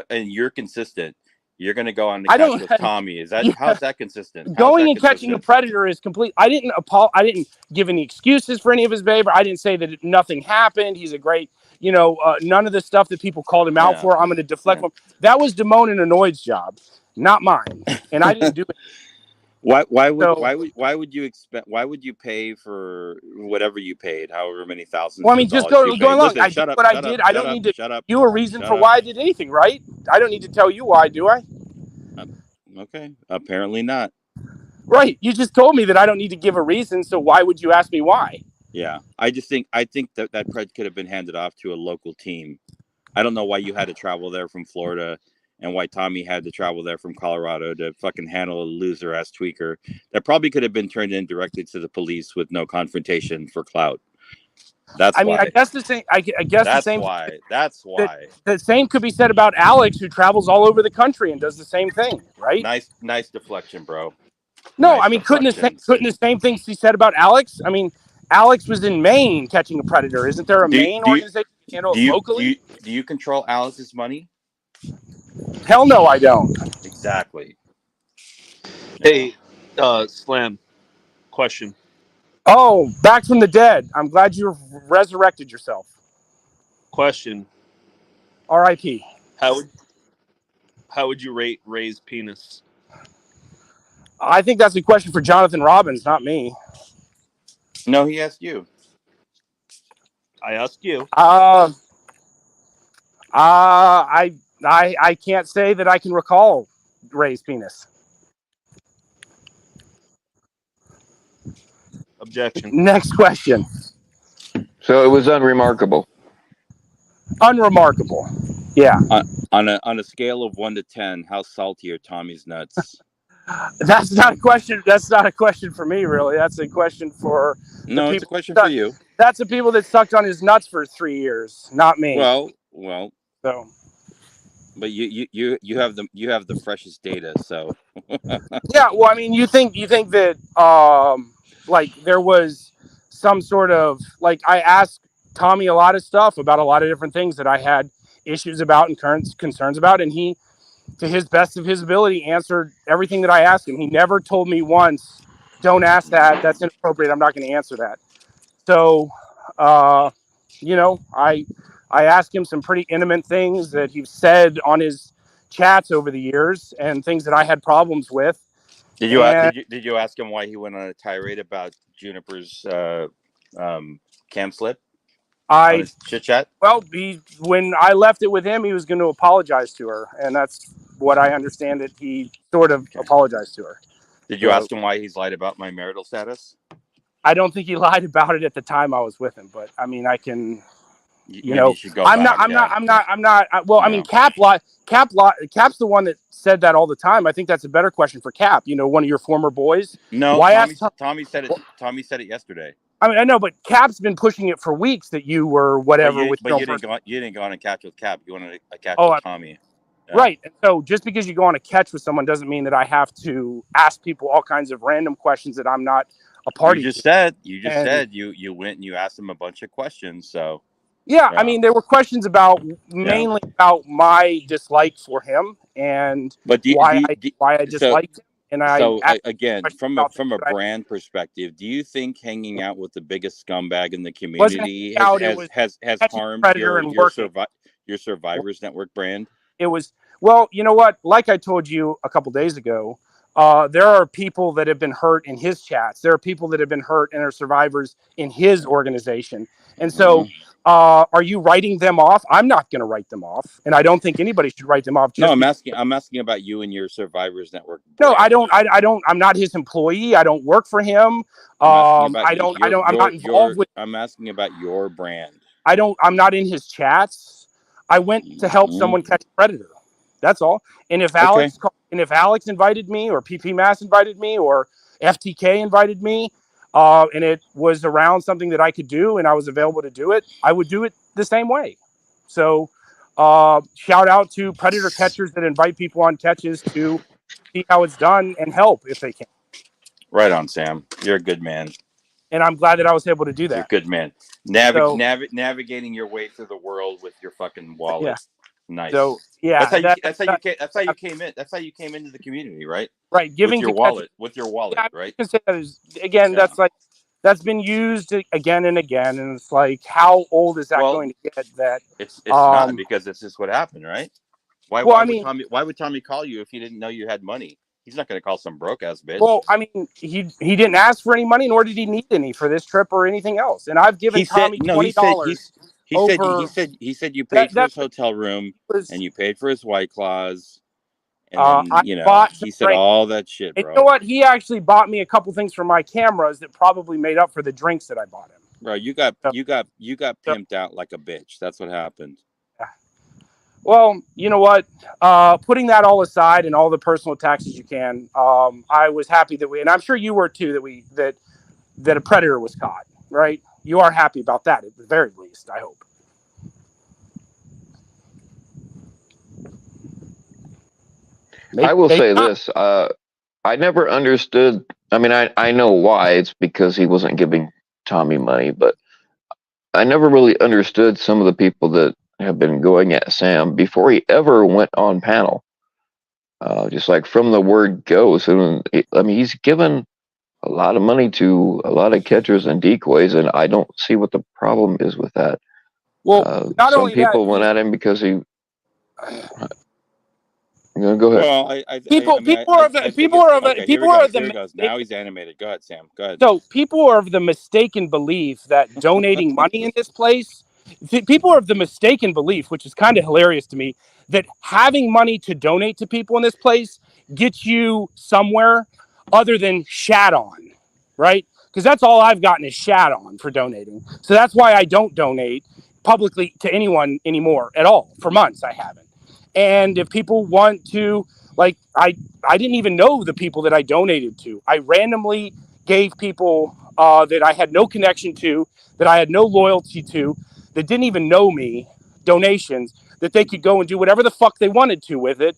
And you're consistent. You're gonna go on the I catch don't- with Tommy. Is that Yeah. how's that consistent? How's Going that and catching a consistent? predator is complete. I didn't give any excuses for any of his behavior. I didn't say that nothing happened. He's a great, none of the stuff that people called him out Yeah. for. I'm going to deflect Yeah. from. That was Damone and Annoyed's job, not mine. And I didn't do it. Why So- would you expect? Why would you pay for whatever you paid, however many thousands? Well, I mean, of just dollars you going paid? along. Listen, I shut did up, what I shut did. up, I shut don't up, need to shut up. give you a reason Shut for up. why I did anything, right? I don't need to tell you why, do I? Okay, apparently not. Right. You just told me that I don't need to give a reason. So why would you ask me why? Yeah, I think that pred could have been handed off to a local team. I don't know why you had to travel there from Florida, and why Tommy had to travel there from Colorado to fucking handle a loser ass tweaker. That probably could have been turned in directly to the police with no confrontation for clout. That's I mean, why. I guess the same. I guess That's the same. why. That's why. The same could be said about Alex, who travels all over the country and does the same thing, right? Nice deflection, bro. No, Nice I mean, couldn't deflections. the same things be said about Alex? I mean, Alex was in Maine catching a predator. Isn't there a Maine organization that handle it locally? Do you control Alex's money? Hell no, I don't. Exactly. Hey, Slam, question. Oh, back from the dead. I'm glad you resurrected yourself. Question. R.I.P. How would you rate Ray's penis? I think that's a question for Jonathan Robbins, not me. No, he asked you. I asked you. I can't say that I can recall Ray's penis. Objection. Next question. So it was unremarkable. Unremarkable. Yeah. On a scale of 1 to 10, how salty are Tommy's nuts? That's not a question. That's not a question for me, really. That's a question for No, it's a people question that- for you. that's the people that sucked on his nuts for 3 years, not me. Well, So but you have the freshest data, so yeah, well, I mean, you think that like there was some sort of like I asked Tommy a lot of stuff about a lot of different things that I had issues about and current concerns about, and he, to his best of his ability, answered everything that I asked him. He never told me once, "Don't ask that. That's inappropriate. I'm not going to answer that." So, I asked him some pretty intimate things that he said on his chats over the years, and things that I had problems with. did you And- did you ask him why he went on a tirade about Juniper's cam slip on his chit chat? Well, when I left it with him, he was going to apologize to her, and that's what I understand it. He sort of apologized to her. Did you So- ask him why he's lied about my marital status? I don't think he lied about it at the time I was with him, but I mean, I can. Maybe know, you should go I'm back, not. Well, Yeah. I mean, Cap's the one that said that all the time. I think that's a better question for Cap. One of your former boys. No, Why Tommy said it. Tommy said it yesterday. I mean, I know, but Cap's been pushing it for weeks that you were whatever with your own person. You didn't go on a catch with Cap. You went on a catch Oh, with Tommy. Yeah. Right. And so just because you go on a catch with someone doesn't mean that I have to ask people all kinds of random questions that I'm not a party You just to. said you And- said you went and you asked him a bunch of questions. So Yeah, Yeah. I mean, there were questions about mainly about my dislike for him and but why I disliked him. And I asked again, questions from about a things that I- brand perspective, do you think hanging out with the biggest scumbag in the Wasn't community hanging out, it was has catching harmed Predator and working. your Survivors Network brand? It was, well, you know what? Like I told you a couple days ago, there are people that have been hurt in his chats. There are people that have been hurt and are survivors in his organization. And so, are you writing them off? I'm not going to write them off, and I don't think anybody should write them off. No, I'm asking about you and your Survivors Network. No, brand. I don't. I'm not his employee. I don't work for him. I'm not involved with. I'm asking about your brand. I'm not in his chats. I went to help Mhm. someone catch a predator. That's all. And if Alex invited me, or PP Mass invited me, or FTK invited me, and it was around something that I could do, and I was available to do it, I would do it the same way. So, shout out to predator catchers that invite people on catches to see how it's done and help if they can. Right on, Sam. You're a good man. And I'm glad that I was able to do You're a that. good man. So- Navigating your way through the world with your fucking wallet. Yeah. Nice. So yeah, That's how you came in. That's how you came into the community, right? right. Giving With your to catch. wallet. With your wallet, Yeah, I right? can say that is again. Yeah. That's been used again and again, and it's like, how old is that Well, going to get? That it's not, because it's just what happened, right? Why well, I would mean, Tommy call you if he didn't know you had money? He's not going to call some broke ass bitch. well, I mean, he didn't ask for any money, nor did he need any for this trip or anything else. And I've given He said Tommy no. $20 over He said you paid that. for his That hotel room was and you paid for his White Claws, and then I bought some he said drinks. all that shit, And bro. you know what? He actually bought me a couple things for my cameras that probably made up for the drinks that I bought him. Bro, you got So- pimped out like a bitch. That's what happened. Well, you know what? Putting that all aside and all the personal taxes you can, I was happy that and I'm sure you were too, that a predator was caught, right? You are happy about that at the very least, I hope. I will say not. this. I never understood. I mean, I know why. It's because he wasn't giving Tommy money, but I never really understood some of the people that have been going at Sam before he ever went on panel. Just like from the word go. So, I mean, he's given a lot of money to a lot of catchers and decoys, and I don't see what the problem is with that. Well, not Some only that, people went at him because he. Go ahead. Well, people are of the Here goes. Now he's animated. Go ahead, Sam. Go ahead. So people are of the mistaken belief that donating money in this place, people are of the mistaken belief, which is kind of hilarious to me, that having money to donate to people in this place gets you somewhere other than shat on, right? Because that's all I've gotten is shat on for donating. So that's why I don't donate publicly to anyone anymore at all. For months, I haven't. And if people want to, like, I didn't even know the people that I donated to. I randomly gave people that I had no connection to, that I had no loyalty to, that didn't even know me, donations that they could go and do whatever the fuck they wanted to with it.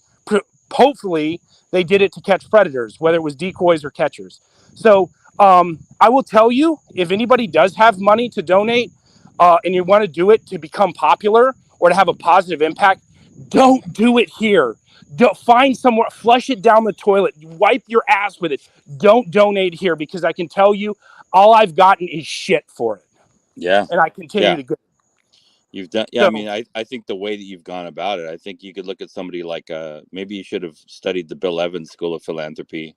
Hopefully, they did it to catch predators, whether it was decoys or catchers. So I will tell you, if anybody does have money to donate and you want to do it to become popular or to have a positive impact, don't do it here. Don't find somewhere, flush it down the toilet, wipe your ass with it. Don't donate here, because I can tell you all I've gotten is shit for it. Yeah. And I continue to go. You've done. Yeah. So, I mean, I think the way that you've gone about it, I think you could look at somebody like, maybe you should have studied the Bill Evans School of Philanthropy.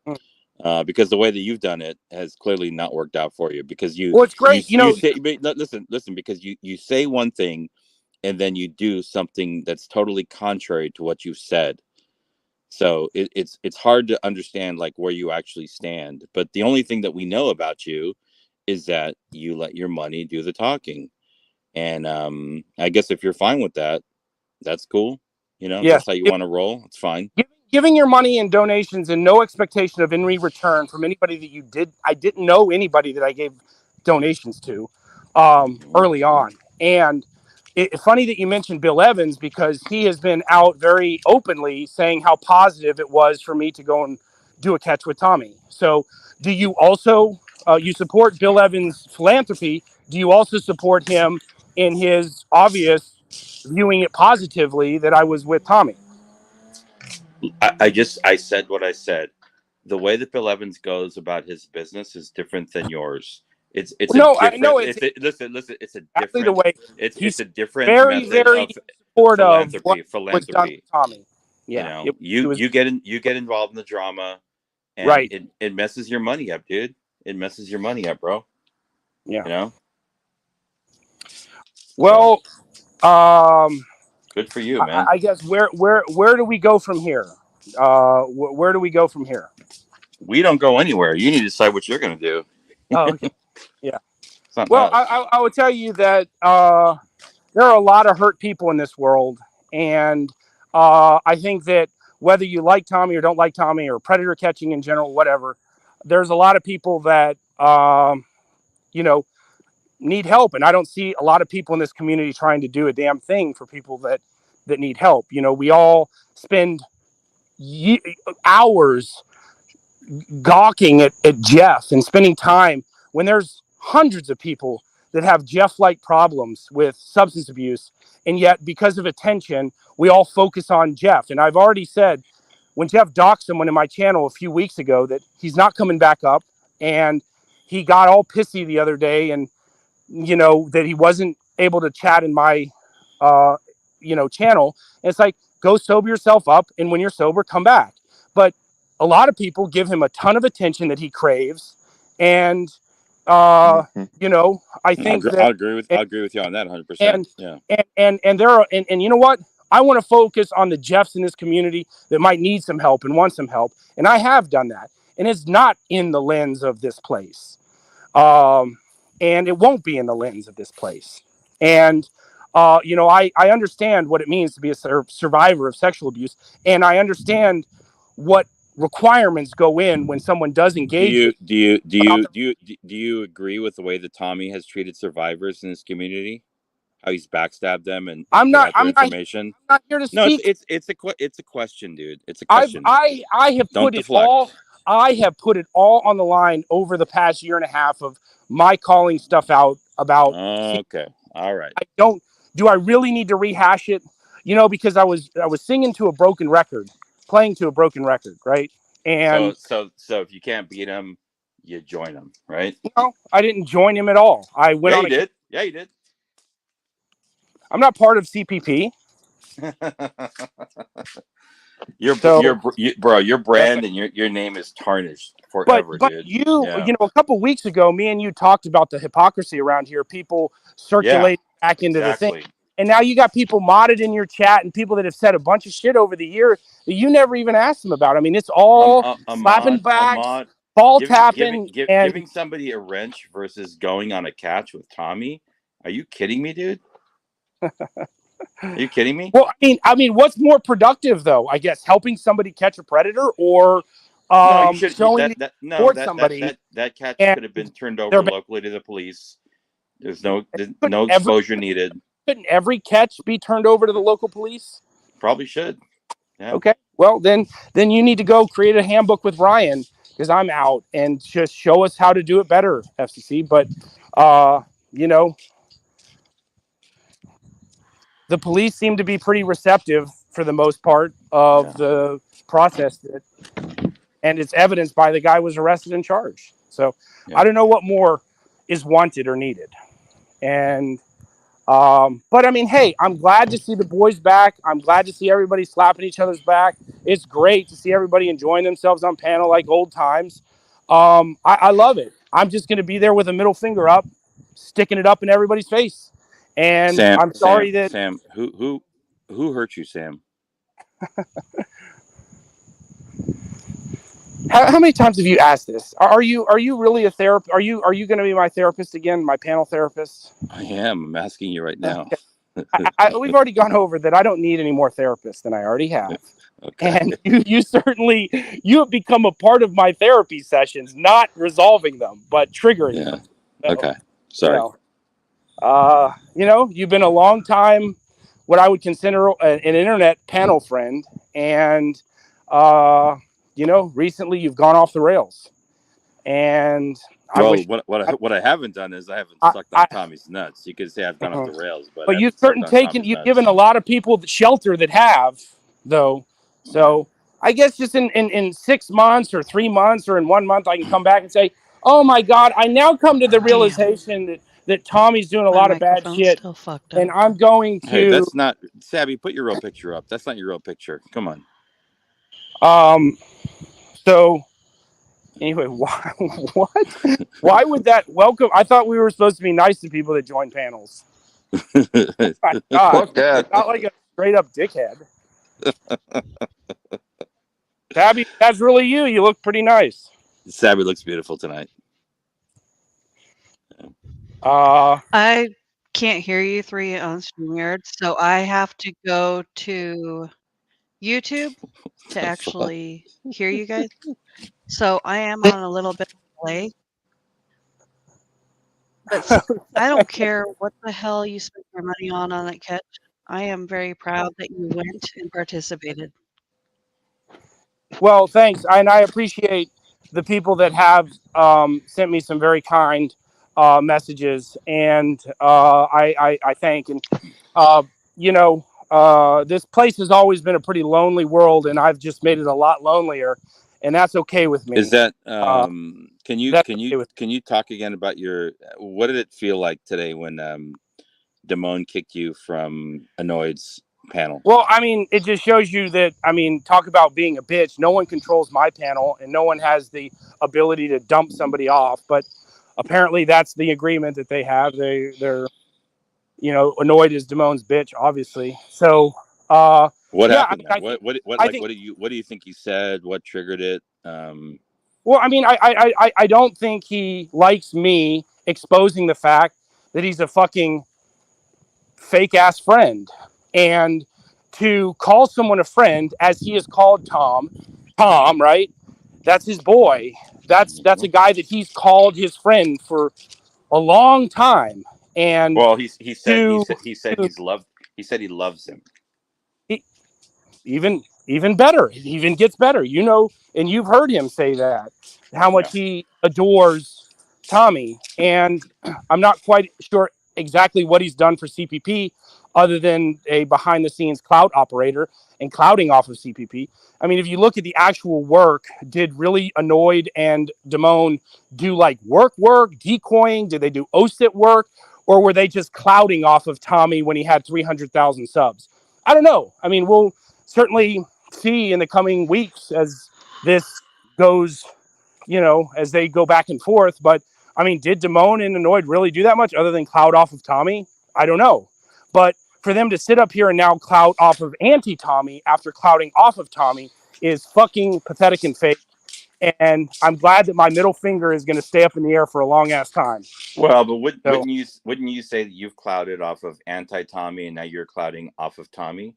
Because the way that you've done it has clearly not worked out for you, because well, it's great. you say, listen, because you say one thing and then you do something that's totally contrary to what you've said. So it's hard to understand like where you actually stand. But the only thing that we know about you is that you let your money do the talking. And I guess if you're fine with that, that's cool. If that's how you want to roll, it's fine. Giving your money and donations and no expectation of any return from anybody that I didn't know anybody that I gave donations to early on. And it's funny that you mentioned Bill Evans, because he has been out very openly saying how positive it was for me to go and do a catch with Tommy. So do you also, you support Bill Evans' philanthropy? Do you also support him in his obvious viewing it positively that I was with Tommy? I said what I said. The way that Bill Evans goes about his business is different than yours. It's a different way it's a different very method very of supportive philanthropy. Tommy. Yeah, you get involved in the drama, and right. it messes your money up, dude. It messes your money up, bro. Yeah. Well, good for you, man. I guess where do we go from here? Where do we go from here? We don't go anywhere. You need to decide what you're going to do. Oh, okay. Yeah. Well, I would tell you that there are a lot of hurt people in this world, and I think that whether you like Tommy or don't like Tommy or predator catching in general, whatever, there's a lot of people that need help, and I don't see a lot of people in this community trying to do a damn thing for people that need help. We all spend hours gawking at Jeff and spending time when there's hundreds of people that have Jeff-like problems with substance abuse, and yet because of attention, we all focus on Jeff. And I've already said, when Jeff doxed someone in my channel a few weeks ago, that he's not coming back up, and he got all pissy the other day, and that he wasn't able to chat in my channel. And it's like, go sober yourself up, and when you're sober, come back. But a lot of people give him a ton of attention that he craves, and I think I'll agree with you on that 100%. Yeah. And there are, and you know what? I want to focus on the Jeffs in this community that might need some help and want some help. And I have done that. And it's not in the lens of this place. And it won't be in the lens of this place. And, I understand what it means to be a survivor of sexual abuse. And I understand what requirements go in when someone does engage. Do you agree with the way that Tommy has treated survivors in this community? How he's backstabbed them and I'm not information. I'm not here to No, speak. it's a question, dude. It's a question. I have Don't put deflect. it all. I have put it all on the line over the past year and a half of my calling stuff out about. Okay, all right. Do I really need to rehash it? Because I was singing to a broken record, playing to a broken record, right? And so if you can't beat him, you join him, right? no, I didn't join him at all. I went on. Yeah, you did. I'm not part of CPP. Your brand and your name is tarnished forever, but dude. A couple weeks ago, me and you talked about the hypocrisy around here. People circulate back into the thing, and now you got people modded in your chat and people that have said a bunch of shit over the year that you never even asked them about. I mean, it's all slapping back, ball tapping, and giving somebody a wrench versus going on a catch with Tommy. Are you kidding me, dude? Are you kidding me? Well, I mean, what's more productive though? I guess helping somebody catch a predator, or showing somebody that catch could have been turned over locally to the police. There's no exposure needed. Couldn't every catch be turned over to the local police? Probably should. Yeah. Okay. Well, then you need to go create a handbook with Ryan, because I'm out, and just show us how to do it better, FCC. But the police seem to be pretty receptive for the most part of the process, and it's evidenced by the guy was arrested and charged. So I don't know what more is wanted or needed. And but I mean, hey, I'm glad to see the boys back. I'm glad to see everybody slapping each other's back. It's great to see everybody enjoying themselves on panel like old times. I love it. I'm just going to be there with a middle finger up, sticking it up in everybody's face. And I'm sorry that Sam, who hurt you, Sam? How many times have you asked this? Are you really a therapist? Are you going to be my therapist again, my panel therapist? I am. I'm asking you right now. We've already gone over that. I don't need any more therapists than I already have. Okay. And you have become a part of my therapy sessions, not resolving them, but triggering them. So, okay. Sorry. You've been a long time, what I would consider an internet panel friend, and recently you've gone off the rails. And what I haven't done is I haven't sucked on Tommy's nuts. You could say I've gone off the rails, but you've given a lot of people the shelter that have, though. So I guess just in 6 months or 3 months or in 1 month, I can come back and say, oh my God, I now come to the realization that Tommy's doing a lot of bad shit, and I'm going to. Hey, that's not Sabby. Put your real picture up. That's not your real picture. Come on. So anyway, what? Why would that welcome? I thought we were supposed to be nice to people that join panels. My God, Fuck that. not like a straight up dickhead. Sabby, that's really you. You look pretty nice. Sabby looks beautiful tonight. I can't hear you three on StreamYard, so I have to go to YouTube to actually hear you guys. So I am on a little bit of delay. But I don't care what the hell you spent your money on that catch. I am very proud that you went and participated. Well, thanks. And I appreciate the people that have sent me some very kind messages, and I thank. And this place has always been a pretty lonely world, and I've just made it a lot lonelier, and that's okay with me. Is that Uh, can you that's can okay you with can you talk again about your what did it feel like today when Damone kicked you from Annoyed's panel? Well, I mean, it just shows you that, I mean, talk about being a bitch. No one controls my panel, and no one has the ability to dump somebody off. But apparently, that's the agreement that they have. They're annoyed as Damone's bitch, obviously. So, What yeah, happened there? I think, What I like think. what do you think he said? What triggered it? Well, I mean, I don't think he likes me exposing the fact that he's a fucking fake ass friend, and to call someone a friend as he has called Tom, right? That's his boy. That's a guy that he's called his friend for a long time, and Well, he said to, to he said he loves him. even better, it even gets better, and you've heard him say that, how Yeah. much he adores Tommy. And I'm not quite sure exactly what he's done for CPP other than a behind the scenes clout operator and clouding off of CPP. I mean, if you look at the actual work, did really Annoyed and Damone do like work, decoying? Did they do OSIT work? Or were they just clouding off of Tommy when he had 300,000 subs? I don't know. I mean, we'll certainly see in the coming weeks as this goes, as they go back and forth. But I mean, did Damone and Annoyed really do that much other than cloud off of Tommy? I don't know. But for them to sit up here and now cloud off of anti-Tommy after clouding off of Tommy is fucking pathetic and fake. And I'm glad that my middle finger is going to stay up in the air for a long ass time. Well, but So, wouldn't you say that you've clouded off of anti-Tommy and now you're clouding off of Tommy?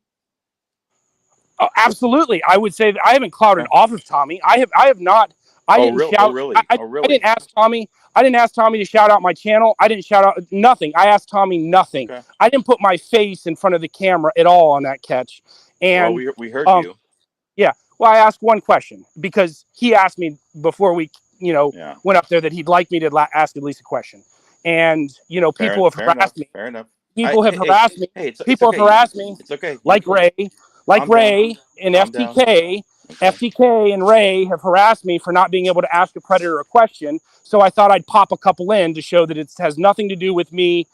absolutely, I would say that I haven't clouded off of Tommy. I have not. I didn't shout. Really? I didn't ask Tommy. I didn't ask Tommy to shout out my channel. I didn't shout out nothing. I asked Tommy nothing. Okay. I didn't put my face in front of the camera at all on that catch. And well, we heard you. Yeah. Well, I asked one question because he asked me before we, went up there that he'd like me to ask at least a question. And people have harassed me. Fair enough. People have harassed me. People have harassed me. It's okay. Like Ray and FTK. FTK and Ray have harassed me for not being able to ask a predator a question. So I thought I'd pop a couple in to show that it has nothing to do with me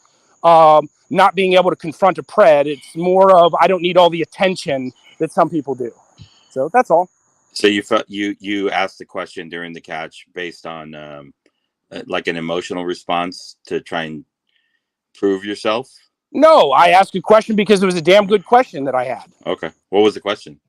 not being able to confront a pred. It's more of I don't need all the attention that some people do. So that's all. So you felt you asked the question during the catch based on like an emotional response to try and prove yourself? No, I asked a question because it was a damn good question that I had. Okay. What was the question?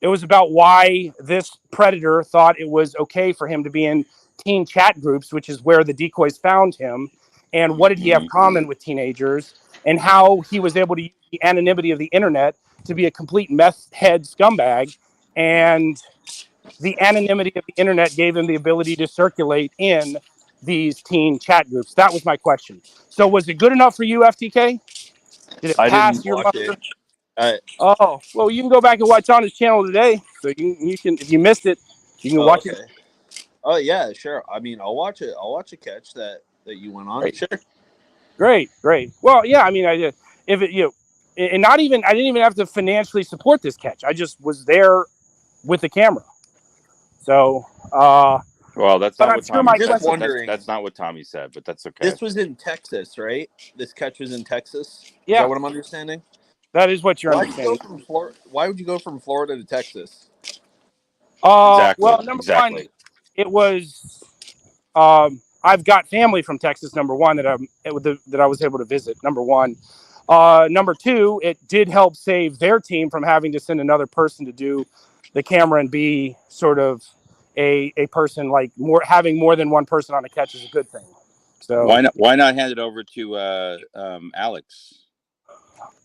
It was about why this predator thought it was okay for him to be in teen chat groups, which is where the decoys found him, and what did he have common with teenagers, and how he was able to use the anonymity of the internet to be a complete meth head scumbag, and the anonymity of the internet gave him the ability to circulate in these teen chat groups. That was my question. So was it good enough for you, FTK? Did it pass your mother? Oh, well, you can go back and watch on his channel today. So you can, if you missed it, you can watch it. Oh yeah, sure. I mean, I'll watch it. I'll watch a catch that you went on. Great. Sure. Great. Well, yeah. I mean, I did. If it, and I didn't even have to financially support this catch. I just was there with the camera. So, well, that's but not I'm what sure Tommy my said. question. That's not what Tommy said, but that's okay. This was in Texas, right? This catch was in Texas. Yeah. Is that what I'm understanding? That is what you're understanding. Why would you go from Florida to Texas? Exactly. Well, number one, it was. I've got family from Texas. Number one, that I was able to visit. Number one. Number two, it did help save their team from having to send another person to do the camera and be sort of a person like having more than one person on a catch is a good thing. So why not hand it over to Alex?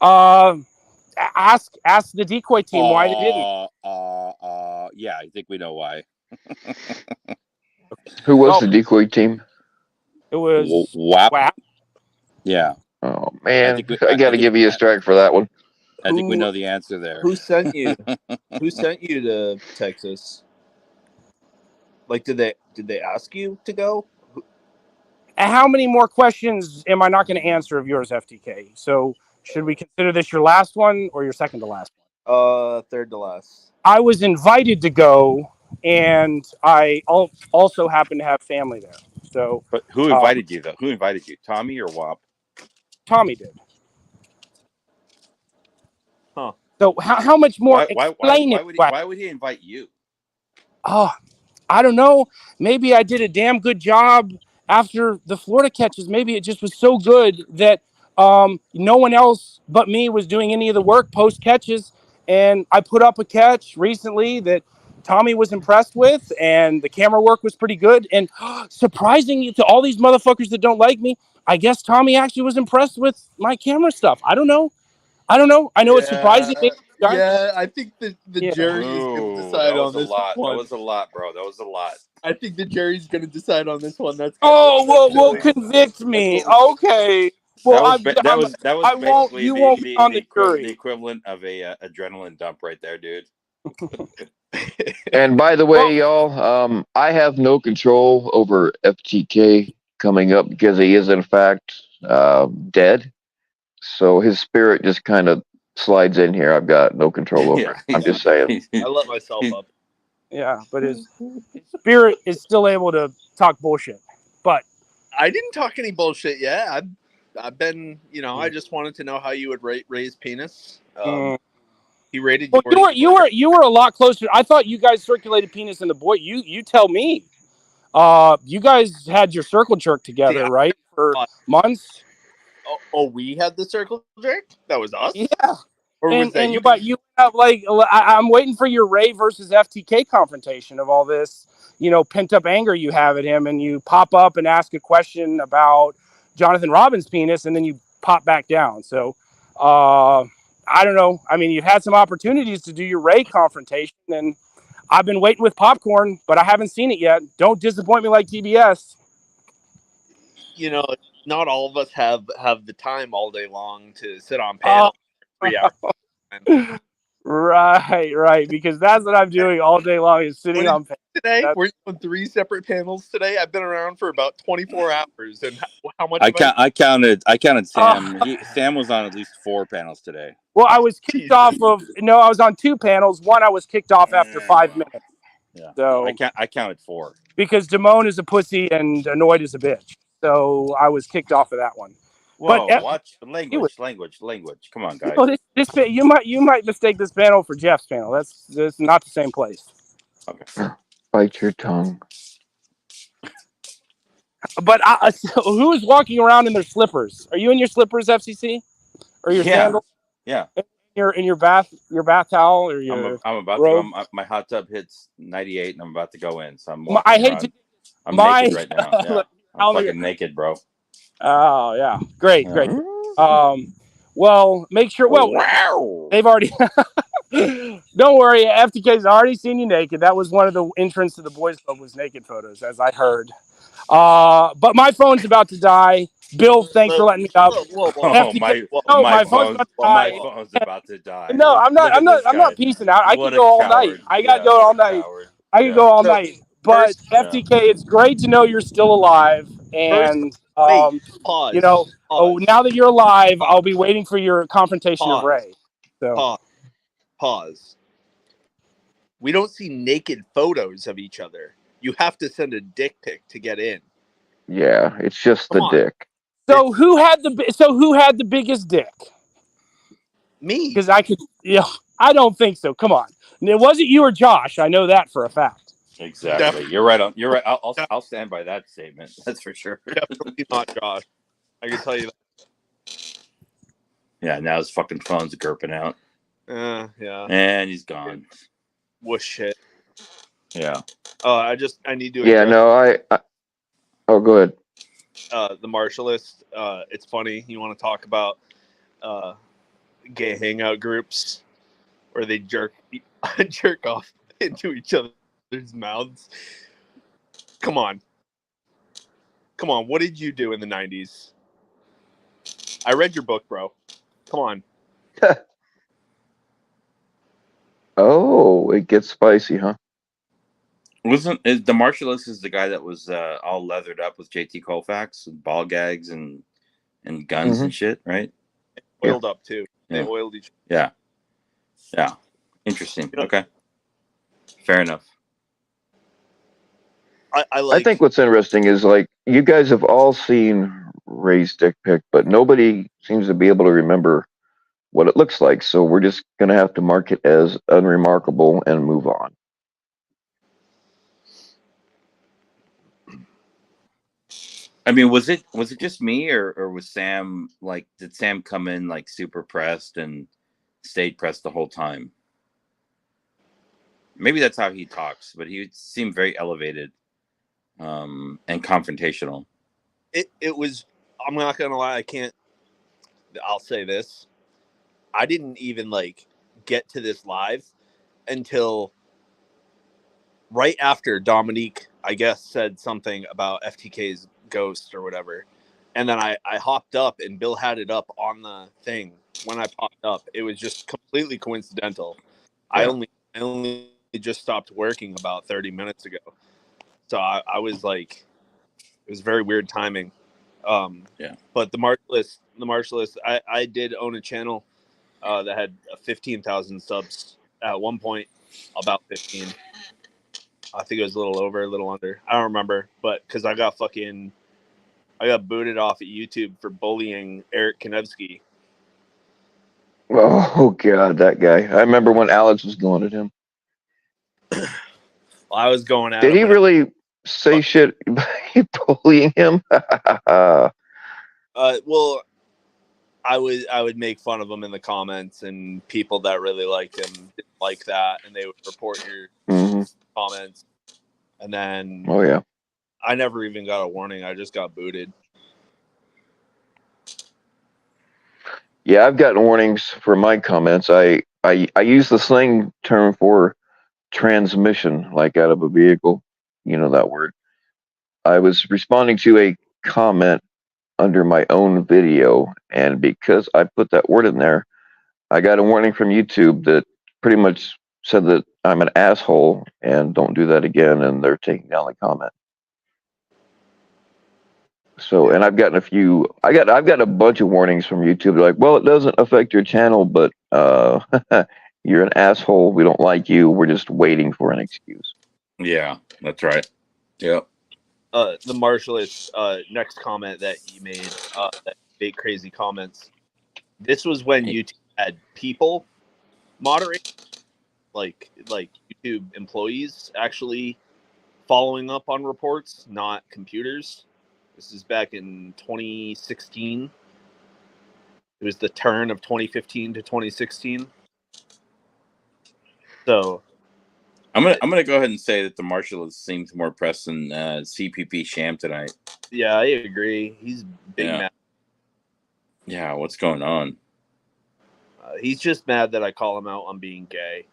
Ask the decoy team why they didn't. Yeah, I think we know why. Who was the decoy team? It was WAP. Yeah. Oh man, I got to give you a strike for that one. I think we know the answer there. Who sent you? Who sent you to Texas? Like, did they ask you to go? how many more questions am I not going to answer of yours, FTK? So should we consider this your last one or your second to last one? Third to last. I was invited to go, and I also happen to have family there. So, But who invited you though? Who invited you? Tommy or WAP? Tommy did. Huh. So how much more? Explain it. Why would he invite you? Oh, I don't know. Maybe I did a damn good job after the Florida catches. Maybe it just was so good that no one else but me was doing any of the work post catches. And I put up a catch recently that Tommy was impressed with, and the camera work was pretty good. And surprising to all these motherfuckers that don't like me, I guess Tommy actually was impressed with my camera stuff. I don't know. I know it's surprising. Yeah, I think the Yeah. jury is going to decide on this one. That was a lot, bro. That was a lot. I think the jury's going to decide on this one. That's Well, convict me. Okay. Well, that was basically you won't be on the jury. The equivalent of a adrenaline dump right there, dude. And by the way, y'all, I have no control over FTK coming up because he is in fact dead. So his spirit just kind of slides in here. I've got no control over it. I'm just saying. I let myself up. Yeah, but his spirit is still able to talk bullshit. But I didn't talk any bullshit yet. I've been, I just wanted to know how you would rate Ray's penis. He rated. Well, you were a lot closer. I thought you guys circulated penis in the boy. You tell me. You guys had your circle jerk together, right? For months. Oh, we had the circle jerk? That was us? Yeah. Or was that you? But you have I'm waiting for your Ray versus FTK confrontation of all this, pent up anger you have at him, and you pop up and ask a question about Jonathan Robbins' penis, and then you pop back down. So, I don't know. I mean, you've had some opportunities to do your Ray confrontation, and I've been waiting with popcorn, but I haven't seen it yet. Don't disappoint me like TBS. Not all of us have the time all day long to sit on panel for 3 hours. Right. Because that's what I'm doing all day long is sitting on panel. Today, we're on 3 separate panels today. I've been around for about 24 hours. And how much? I counted Sam. Sam was on at least 4 panels today. Well, I was kicked off of. No, I was on 2 panels. One, I was kicked off after 5 minutes. Yeah. So I counted 4 because Damone is a pussy and Annoyed is a bitch. So I was kicked off of that one. Whoa, watch language. Come on, guys. This you might mistake this panel for Jeff's panel. That's not the same place. Okay. Bite your tongue. But so who's walking around in their slippers? Are you in your slippers, FCC, or your sandals? Yeah. In your bath towel or your. I'm about robe? to. My hot tub hits 98, and I'm about to go in. So I'm naked right now. Yeah. I'm fucking naked, bro. Oh yeah, great. Well, make sure. Well, they've already. Don't worry, FTK's already seen you naked. That was one of the entrants to the boys' club was naked photos, as I heard. But my phone's about to die. Bill, thanks for letting me up. My phone's about to die. No, I'm not peacing out. I can go all night. I gotta go all night. I can go all night. But FTK, it's great to know you're still alive. And pause. Now that you're alive, I'll be waiting for your confrontation of Ray. So pause. We don't see naked photos of each other. You have to send a dick pic to get in. Yeah, it's just the dick. So who had the biggest dick? Me. Because I don't think so. Come on. It wasn't you or Josh. I know that for a fact. Exactly. Definitely. You're right. You're right. I'll stand by that statement. That's for sure. Definitely not Josh. I can tell you that. Yeah, now his fucking phone's gurping out. Yeah. And he's gone. Whoosh shit. Yeah. I need to. Yeah, no, Oh, go ahead. The Marshallist. It's funny. You want to talk about gay hangout groups where they jerk off into each other's mouths. Come on. What did you do in the 90s? I read your book, bro. Come on. Oh, it gets spicy, huh? Wasn't the Marshallist is the guy that was all leathered up with JT Colfax and ball gags and guns and shit, right? Oiled up too. They Yeah. oiled each. Yeah. Yeah. Interesting. Yeah. Okay. Fair enough. I I like. think what's interesting is like you guys have all seen Ray's dick pic, but nobody seems to be able to remember what it looks like. So we're just gonna have to mark it as unremarkable and move on. I mean, was it just me or was Sam like did Sam come in like super pressed and stayed pressed the whole time? Maybe that's how he talks, but he seemed very elevated and confrontational. It was. I'm not gonna lie. I can't. I'll say this. I didn't even like get to this live until right after Dominique, I guess, said something about FTK's ghost or whatever. And then I hopped up and Bill had it up on the thing when I popped up. It was just completely coincidental. Yeah. I only just stopped working about 30 minutes ago. So I was like, it was very weird timing. Yeah. But the Marshallist, I did own a channel that had 15,000 subs at one point, about 15. I think it was a little over, a little under. I don't remember, but because I got booted off at YouTube for bullying Eric Konevsky. Oh God, that guy! I remember when Alex was going at him. Well, I was going at Did him. he really say shit bullying him? Well, I would make fun of him in the comments, and people that really liked him didn't like that, and they would report your comments. And then, Oh yeah, I never even got a warning. I just got booted. yeah. I've gotten warnings for my comments. I use the slang term for transmission, like out of a vehicle. You know that word. I was responding to a comment under my own video, and because I put that word in there, I got a warning from YouTube that pretty much said that I'm an asshole and don't do that again, and they're taking down the comment. So, and I've gotten I've got a bunch of warnings from YouTube. They're like, well, it doesn't affect your channel, but you're an asshole. We don't like you. We're just waiting for an excuse. Yeah, that's right. Yep. The Marshallist next comment that you made, that made crazy comments. This was when YouTube had people moderate, like YouTube employees actually following up on reports, not computers. This is back in 2016. It was the turn of 2015 to 2016. So I'm gonna go ahead and say that the Marshallist seems more pressed than CPP Sham tonight. yeah, I agree. He's big mad. Yeah, what's going on? He's just mad that I call him out on being gay.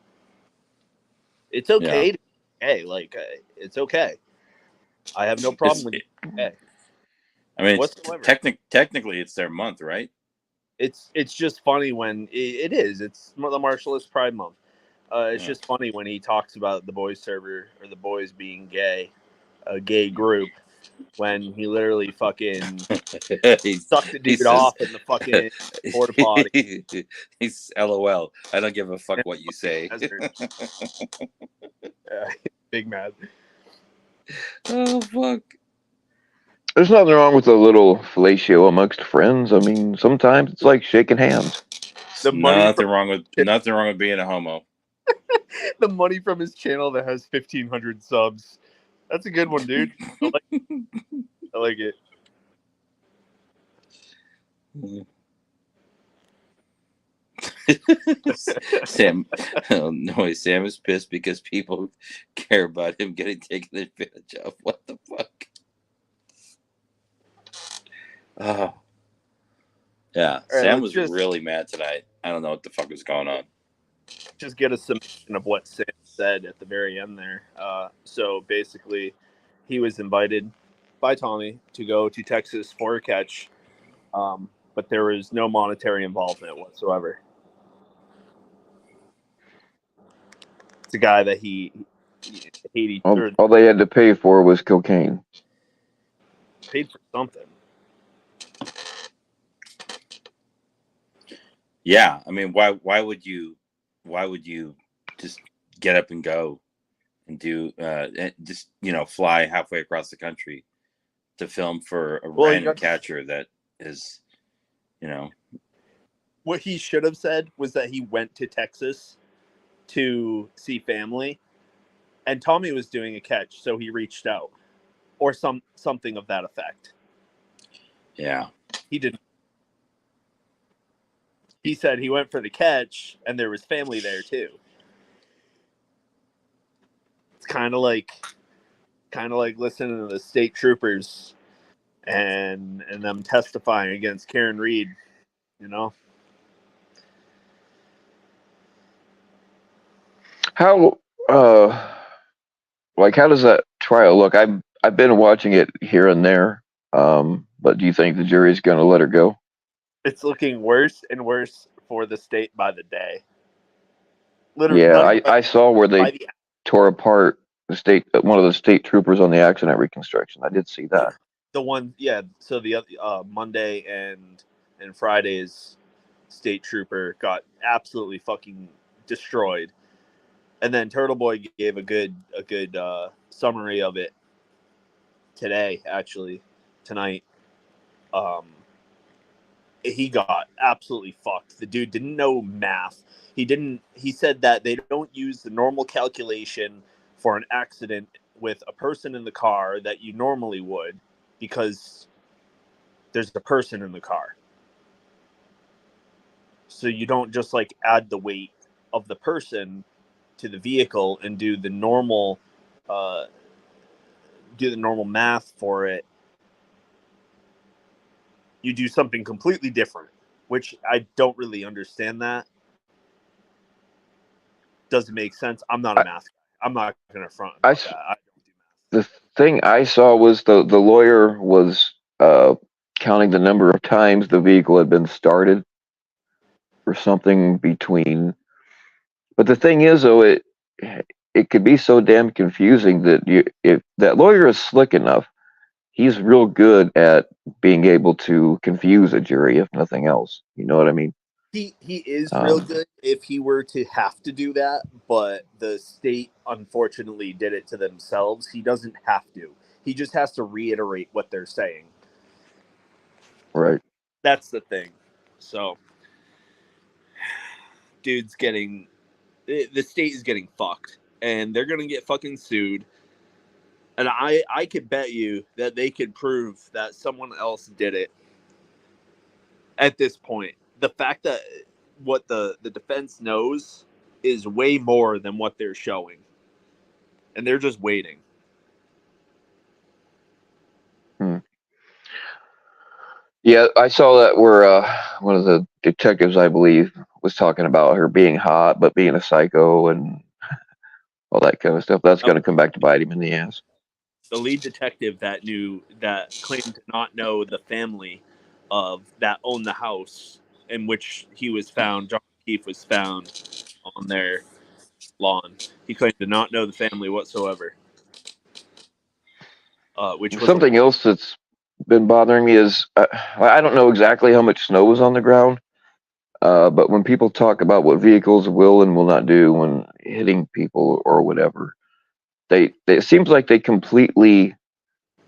It's okay to be gay. Like, it's okay. I have no problem with being gay. I mean, technically, it's their month, right? It's just funny when it is. It's the Marshallist Pride Month. It's just funny when he talks about the boys server or the boys being gay, a gay group, when he literally fucking sucked the dude off in the fucking porta potty. He's LOL. I don't give a fuck what you say. Big mad. Oh fuck. There's nothing wrong with a little fellatio amongst friends. I mean, sometimes it's like shaking hands. Nothing wrong with being a homo. The money from his channel that has 1,500 subs. That's a good one, dude. I like it. Sam, oh no, Sam is pissed because people care about him getting taken advantage of. What the fuck? Oh, yeah. Sam was really mad tonight. I don't know what the fuck was going on. Just get a summation of what Sam said at the very end there. So basically, he was invited by Tommy to go to Texas for a catch, but there was no monetary involvement whatsoever. It's a guy that he hate each All, or all they had to pay for was cocaine. paid for something. Yeah, I mean, why would you just get up and go and do and just fly halfway across the country to film for a Well, random catcher that is, what he should have said was that he went to Texas to see family, and Tommy was doing a catch, so he reached out, or something of that effect. yeah. He didn't. He said he went for the catch, and there was family there too. It's kind of like listening to the state troopers and them testifying against Karen Reed, How how does that trial look? I've been watching it here and there. But do you think the jury's going to let her go? It's looking worse and worse for the state by the day. Literally, Yeah, not even I saw where by they tore apart one of the state troopers on the accident reconstruction. I did see that. the one, yeah. So the Monday and Friday's state trooper got absolutely fucking destroyed, and then Turtle Boy gave a good summary of it today, actually tonight. He got absolutely fucked. The dude didn't know math. He said that they don't use the normal calculation for an accident with a person in the car that you normally would, because there's a person in the car. So you don't just add the weight of the person to the vehicle and do the normal math for it. You do something completely different, which I don't really understand. That doesn't make sense. I'm not a math guy. I'm not going to front about that. I don't do math. The thing I saw was the lawyer was counting the number of times the vehicle had been started, or something between. But the thing is, though, it could be so damn confusing that if that lawyer is slick enough, he's real good at being able to confuse a jury, if nothing else. You know what I mean? He is real good if he were to have to do that, but the state unfortunately did it to themselves. He doesn't have to. He just has to reiterate what they're saying. Right. That's the thing. So, the state is getting fucked, and they're gonna get fucking sued. And I could bet you that they could prove that someone else did it. At this point, the fact that what the defense knows is way more than what they're showing, and they're just waiting. Yeah, I saw that where one of the detectives, I believe, was talking about her being hot but being a psycho and all that kind of stuff. That's going to come back to bite him in the ass. The lead detective that claimed to not know the family that owned the house in which he was found, John Keefe was found on their lawn. He claimed to not know the family whatsoever. Which was something else that's been bothering me is I don't know exactly how much snow was on the ground, but when people talk about what vehicles will and will not do when hitting people or whatever, it seems like they completely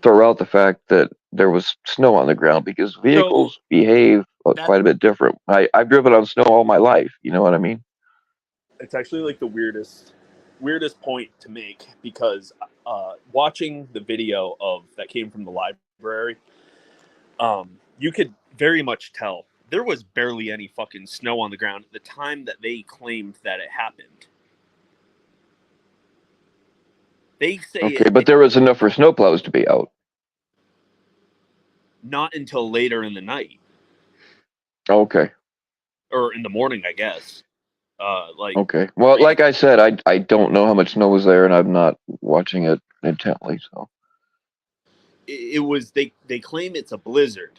throw out the fact that there was snow on the ground, because vehicles behave quite a bit different. I've driven on snow all my life. You know what I mean? It's actually the weirdest point to make, because watching the video that came from the library, you could very much tell there was barely any fucking snow on the ground at the time that they claimed that it happened. They say okay, but there was enough for snowplows to be out. Not until later in the night. Okay. Or in the morning, I guess. Okay. Well, like I said, I don't know how much snow was there, and I'm not watching it intently. So it was they claim it's a blizzard,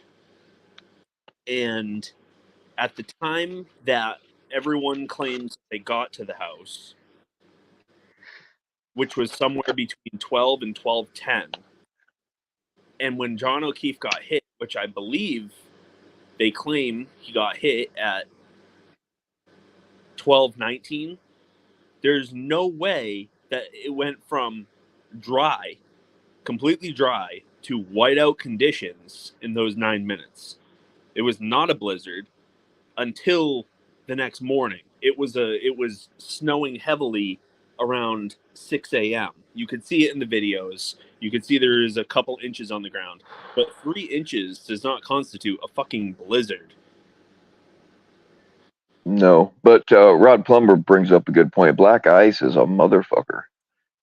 and at the time that everyone claims they got to the house, which was somewhere between 12 and 12:10. And when John O'Keefe got hit, which I believe they claim he got hit at 12:19, there's no way that it went from dry, completely dry, to whiteout conditions in those 9 minutes. It was not a blizzard until the next morning. It was snowing heavily around 6 a.m. You could see it in the videos. You could see there's a couple inches on the ground. But 3 inches does not constitute a fucking blizzard. No, but Rod Plumber brings up a good point. Black ice is a motherfucker,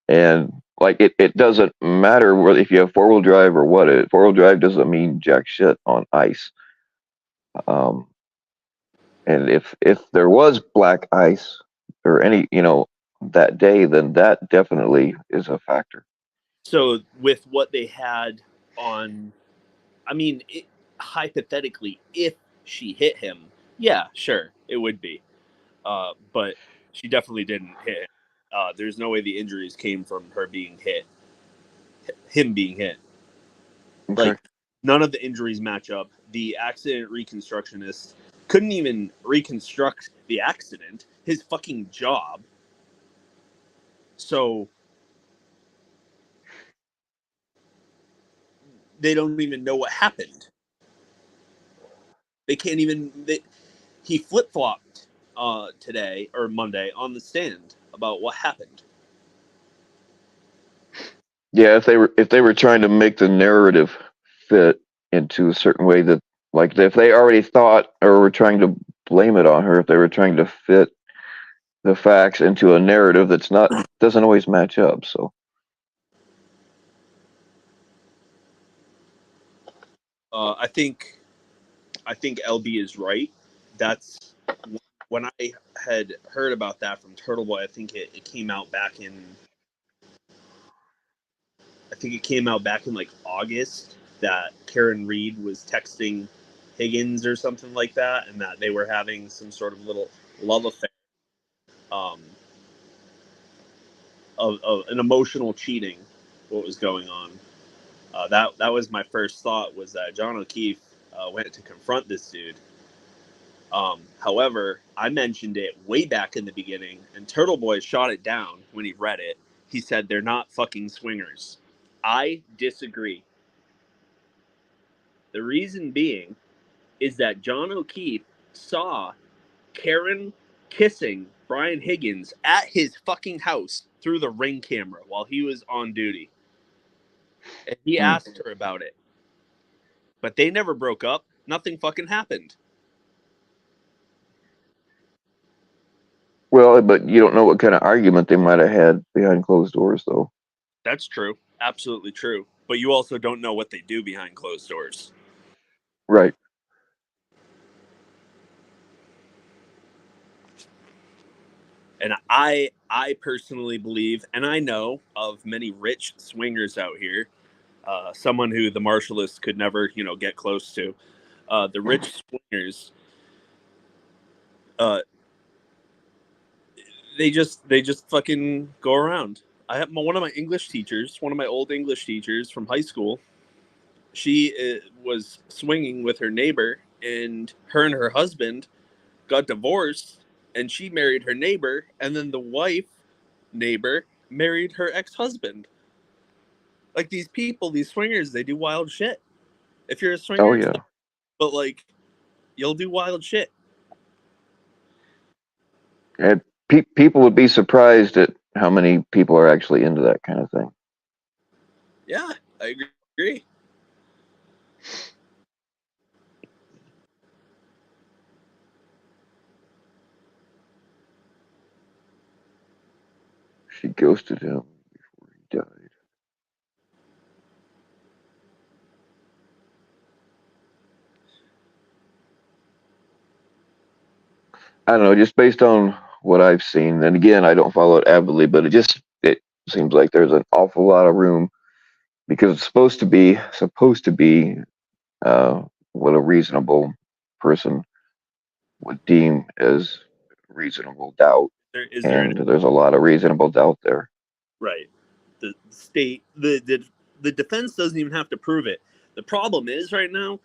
and like it doesn't matter whether if you have 4-wheel drive or what. 4-wheel drive doesn't mean jack shit on ice. And if there was black ice or any that day, then that definitely is a factor. So with what they had on, I mean, hypothetically, if she hit him, yeah, sure, it would be. But she definitely didn't hit him. There's no way the injuries came from her being hit, him being hit. Okay. Like, none of the injuries match up. The accident reconstructionist couldn't even reconstruct the accident, his fucking job. So they don't even know what happened. They can't even. He flip-flopped today or Monday on the stand about what happened. Yeah, if they were trying to make the narrative fit into a certain way, that like if they already thought or were trying to blame it on her, if they were trying to fit the facts into a narrative that's not doesn't always match up. So I think LB is right. That's when I had heard about that from Turtle Boy. I think it came out back in. I think it came out back in like August that Karen Reed was texting Higgins or something like that, and that they were having some sort of little love affair, of an emotional cheating. What was going on? That was my first thought, was that John O'Keefe went to confront this dude. However, I mentioned it way back in the beginning, and Turtle Boy shot it down when he read it. He said they're not fucking swingers. I disagree. The reason being is that John O'Keefe saw Karen kissing Brian Higgins at his fucking house through the Ring camera while he was on duty. And he asked her about it. But they never broke up. Nothing fucking happened. well, but you don't know what kind of argument they might have had behind closed doors, though. That's true. Absolutely true. But you also don't know what they do behind closed doors. Right. And I personally believe, and I know of many rich swingers out here, someone who the martialists could never, get close to. The rich swingers, they just fucking go around. I have one of my English teachers, one of my old English teachers from high school. She was swinging with her neighbor, and her husband got divorced, and she married her neighbor, and then the wife neighbor married her ex-husband. Like, these people, these swingers, they do wild shit. If you're a swinger, Oh yeah. but like, you'll do wild shit. And people would be surprised at how many people are actually into that kind of thing. Yeah, I agree. She ghosted him before he died. I don't know, just based on what I've seen, and again, I don't follow it avidly, but it seems like there's an awful lot of room, because it's supposed to be what a reasonable person would deem as reasonable doubt, Is there and there's a lot of reasonable doubt there. Right. The state, the defense doesn't even have to prove it. The problem is right now,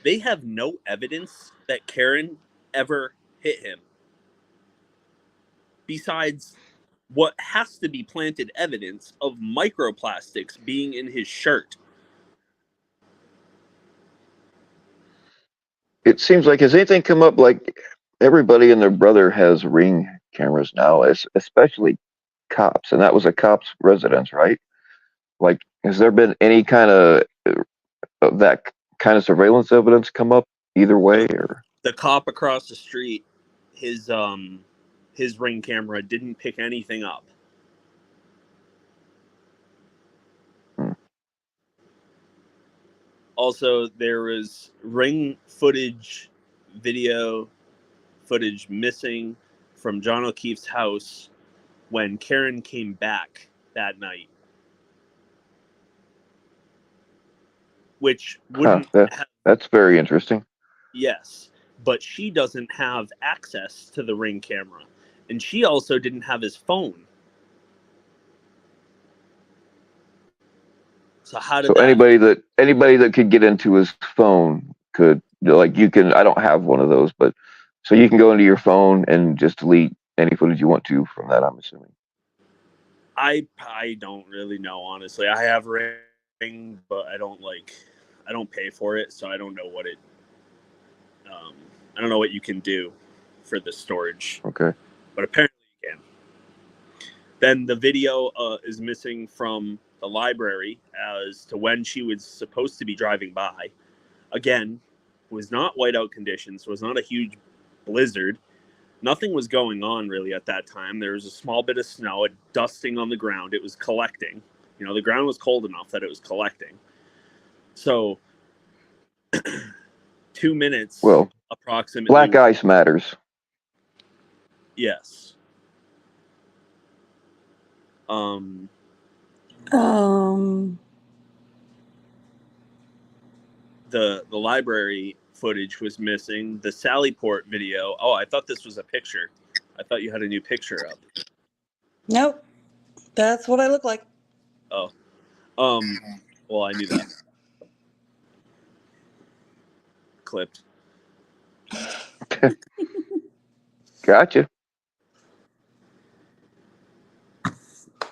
they have no evidence that Karen ever hit him. Besides what has to be planted evidence of microplastics being in his shirt. It seems like, has anything come up? Like, everybody and their brother has Ring cameras now, especially cops, and that was a cop's residence, right? Like, has there been any kind of that kind of surveillance evidence come up either way? Or The cop across the street, his Ring camera didn't pick anything up. Also, there was Ring video footage missing from John O'Keefe's house when Karen came back that night, which wouldn't have, that's very interesting. yes, but she doesn't have access to the Ring camera, and she also didn't have his phone. So how did So that? anybody that could get into his phone could, like, you can. I don't have one of those, but so you can go into your phone and just delete any footage you want to from that, I'm assuming. I don't really know, honestly. I have Ring, but I don't pay for it, so I don't know what it. I don't know what you can do for the storage. Okay. But apparently you can. Then the video is missing from the library as to when she was supposed to be driving by. Again, it was not whiteout conditions. It was not a huge blizzard. Nothing was going on really at that time. There was a small bit of snow, dusting on the ground. It was collecting. You know, the ground was cold enough that it was collecting. So 2 minutes, Well, approximately. black ice matters. Yes. The library footage was missing. The Sallyport video. Oh, I thought this was a picture. I thought you had a new picture up. Nope. That's what I look like. Oh. Well, I knew that. Clipped. Gotcha.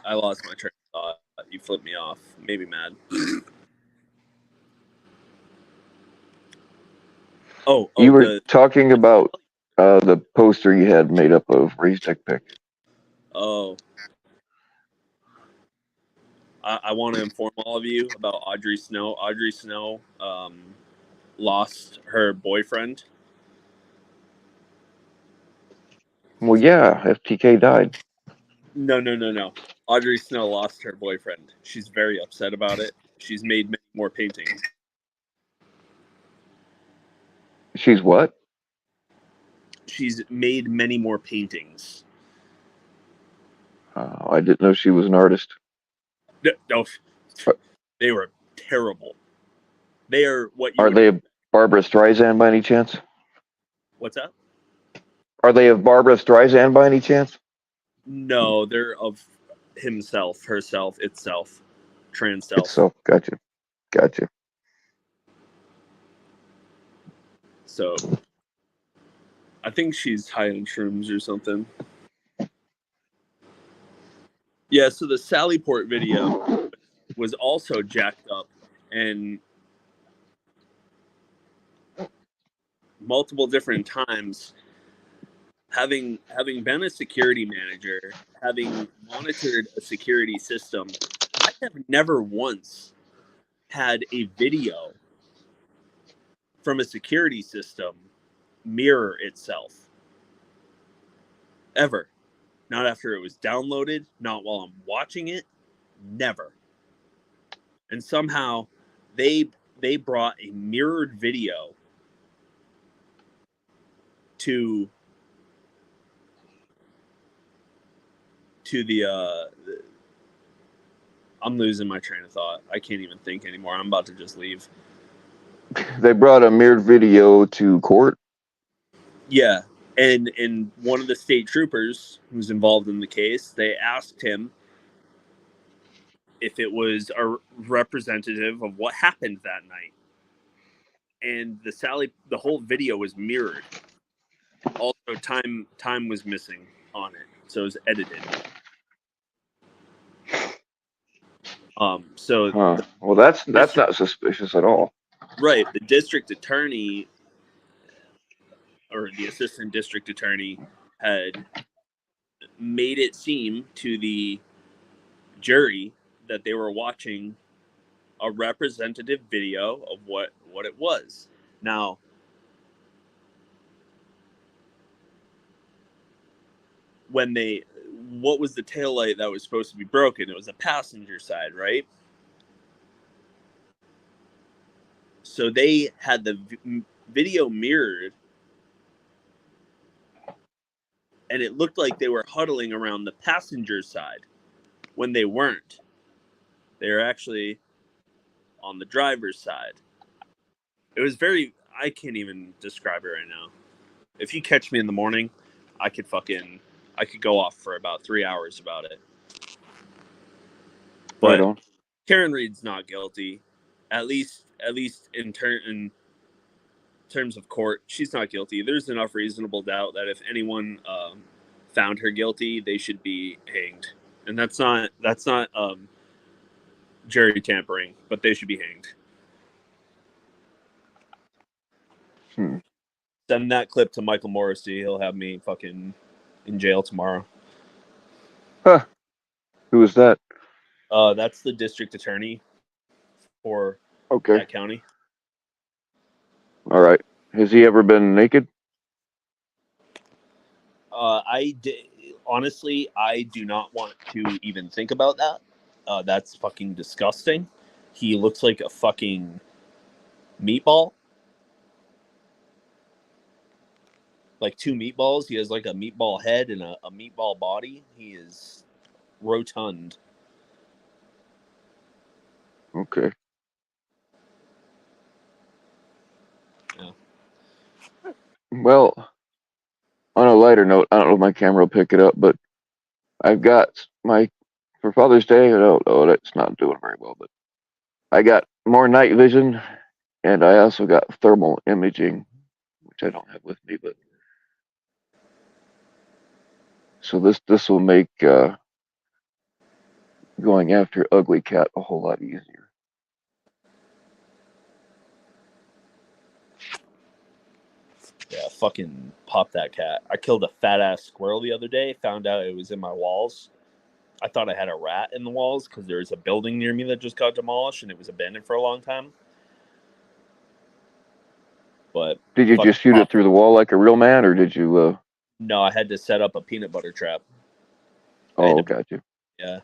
I lost my train of thought. You flipped me off. Made me mad. You were talking about the poster you had made up of Ray's Tech Pick. Oh. I want to inform all of you about Audrey Snow. Audrey Snow lost her boyfriend. Well, yeah, FTK died. No. Audrey Snow lost her boyfriend. She's very upset about it. She's made many more paintings. She's what? She's made many more paintings. I didn't know she was an artist. No, they were terrible. They are what you Are they of Barbara Streisand by any chance? What's that? Are they of Barbara Streisand by any chance? No, they're of himself, herself, itself, trans self. Itself. Gotcha. So, I think she's high on shrooms or something. Yeah, so the Sallyport video was also jacked up, and multiple different times, having been a security manager, having monitored a security system, I have never once had a video from a security system mirror itself. Ever. Not after it was downloaded, not while I'm watching it, never. And somehow they brought a mirrored video to the I'm losing my train of thought. I can't even think anymore. I'm about to just leave. They brought a mirrored video to court? Yeah. And one of the state troopers who's involved in the case, they asked him if it was a representative of what happened that night. And the whole video was mirrored. Also, time was missing on it, so it was edited. So Well, that's not suspicious at all. right, the district attorney or the assistant district attorney had made it seem to the jury that they were watching a representative video of what it was. Now, what was the taillight that was supposed to be broken? It was the passenger side, right? So they had the video mirrored, and it looked like they were huddling around the passenger side when they weren't. They were actually on the driver's side. It was I can't even describe it right now. If you catch me in the morning, I could go off for about 3 hours about it. But Right on. Karen Reed's not guilty, at least in terms of court. She's not guilty. There's enough reasonable doubt that if anyone found her guilty, they should be hanged. And that's not jury tampering, but they should be hanged. Send that clip to Michael Morrissey. He'll have me fucking in jail tomorrow. Huh. Who is that? That's the district attorney for that county. All right. Has he ever been naked? Honestly, I do not want to even think about that. That's fucking disgusting. He looks like a fucking meatball. Like two meatballs. He has like a meatball head and a meatball body. He is rotund. Okay. Yeah. Well, on a lighter note, I don't know if my camera will pick it up, but I've got for Father's Day. That's not doing very well, but I got more night vision, and I also got thermal imaging, which I don't have with me, but so this will make going after Ugly Cat a whole lot easier. Yeah, fucking pop that cat. I killed a fat ass squirrel the other day. Found out it was in my walls. I thought I had a rat in the walls because there's a building near me that just got demolished and it was abandoned for a long time. But did you just shoot it through the wall like a real man, or did you? No, I had to set up a peanut butter trap. Oh, got you. Yeah.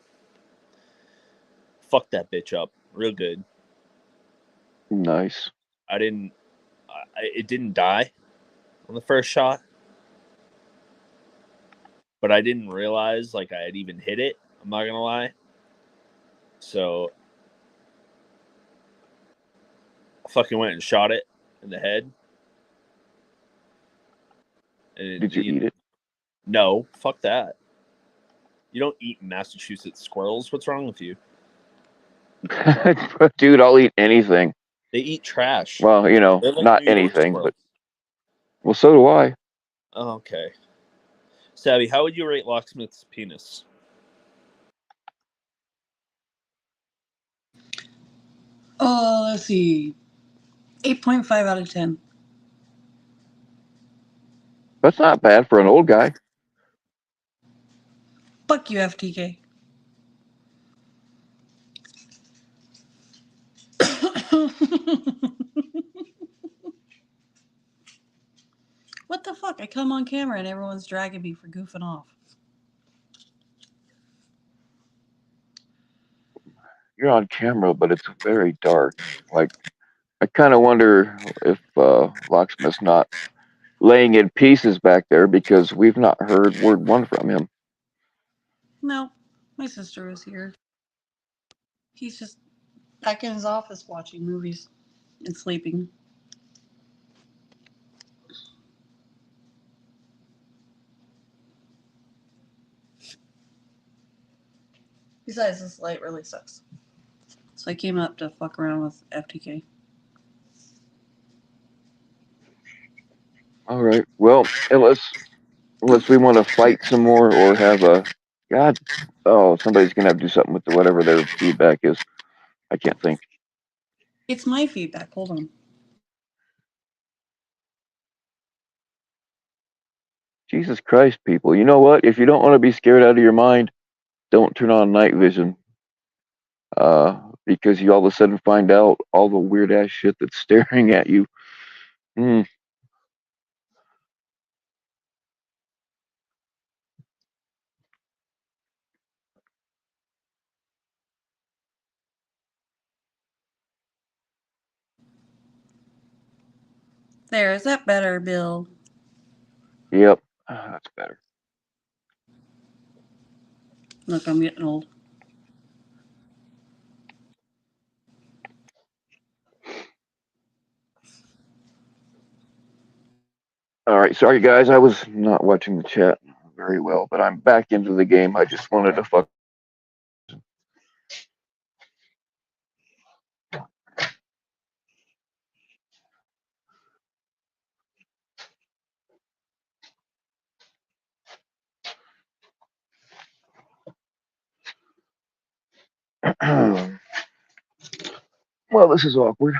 Fuck that bitch up, real good. Nice. It didn't die on the first shot, but I didn't realize like I had even hit it. I'm not gonna lie. So I fucking went and shot it in the head. And did you eat it? No, fuck that. You don't eat Massachusetts squirrels. What's wrong with you? Dude, I'll eat anything. They eat trash. Well, like not New York anything, squirrels. but so do I. Oh, okay. Savvy, how would you rate Locksmith's penis? Oh, let's see. 8.5 out of 10. That's not bad for an old guy. Fuck you, FTK. What the fuck? I come on camera and everyone's dragging me for goofing off. You're on camera, but it's very dark. Like, I kind of wonder if Locksmith's not laying in pieces back there because we've not heard word one from him. No, my sister was here. He's just back in his office watching movies and sleeping. Besides, this light really sucks. So I came up to fuck around with FTK. All right. Well, unless we want to fight some more or have a God. Oh, somebody's gonna have to do something with whatever their feedback is. I can't think. It's my feedback. Hold on. Jesus Christ, people. You know what? If you don't want to be scared out of your mind, don't turn on night vision. Because you all of a sudden find out all the weird ass shit that's staring at you. There, is that better, Bill? Yep. That's better. Look, I'm getting old. All right. Sorry, guys. I was not watching the chat very well, but I'm back into the game. I just wanted to fuck. Well, this is awkward.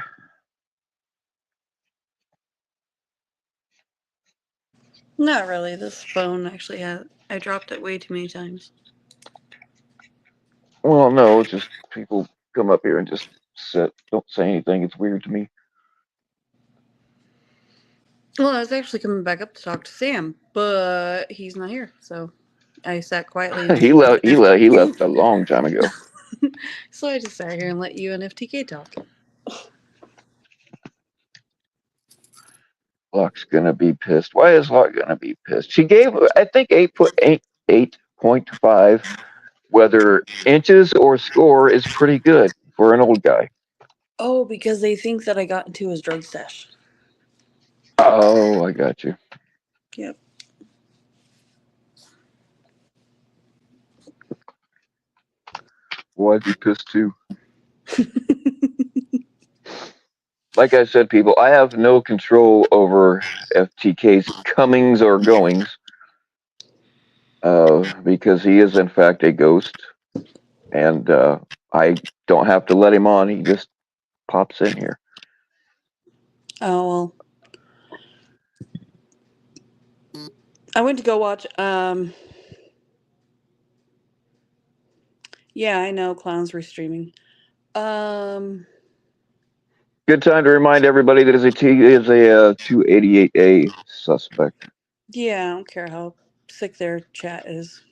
Not really. This phone actually had. I dropped it way too many times. Well, no, it's just people come up here and just sit, don't say anything. It's weird to me. Well, I was actually coming back up to talk to Sam, but he's not here, so I sat quietly. And He left. He left a long time ago. So I just sat here and let you and FTK talk. Locke's gonna be pissed. Why is Locke gonna be pissed? She gave, I think, 8.5. Whether inches or score is pretty good for an old guy. Oh, because they think that I got into his drug stash. Oh, I got you. Yep. Well, I'd be pissed too. Like I said, people, I have no control over FTK's comings or goings, because he is in fact a ghost, and I don't have to let him on. He just pops in here. Oh well. I went to go watch. Yeah, I know clowns restreaming. Good time to remind everybody that is a 288A suspect. Yeah, I don't care how sick their chat is.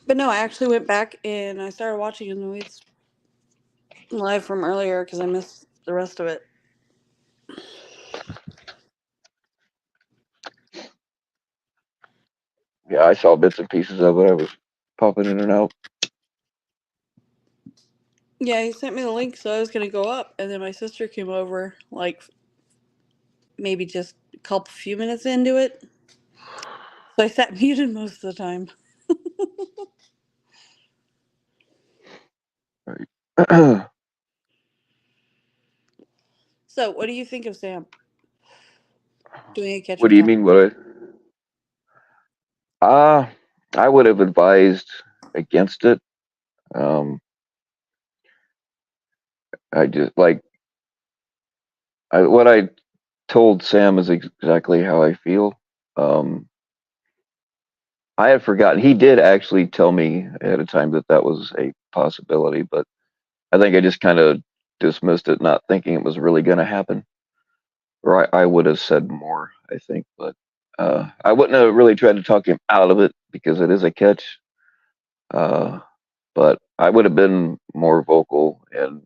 But no, I actually went back and I started watching the movies live from earlier because I missed the rest of it. Yeah, I saw bits and pieces of it. I was popping in and out. Yeah, he sent me the link, so I was gonna go up, and then my sister came over, like maybe just a few minutes into it. So I sat muted most of the time. Right. So, what do you think of Sam? Doing a catch What with do you Tom? mean? I would have advised against it. I just like what I told Sam is exactly how I feel. I had forgotten. He did actually tell me ahead of time that was a possibility, but I think I just kind of dismissed it, not thinking it was really going to happen. Or I would have said more, I think, but I wouldn't have really tried to talk him out of it because it is a catch. But I would have been more vocal and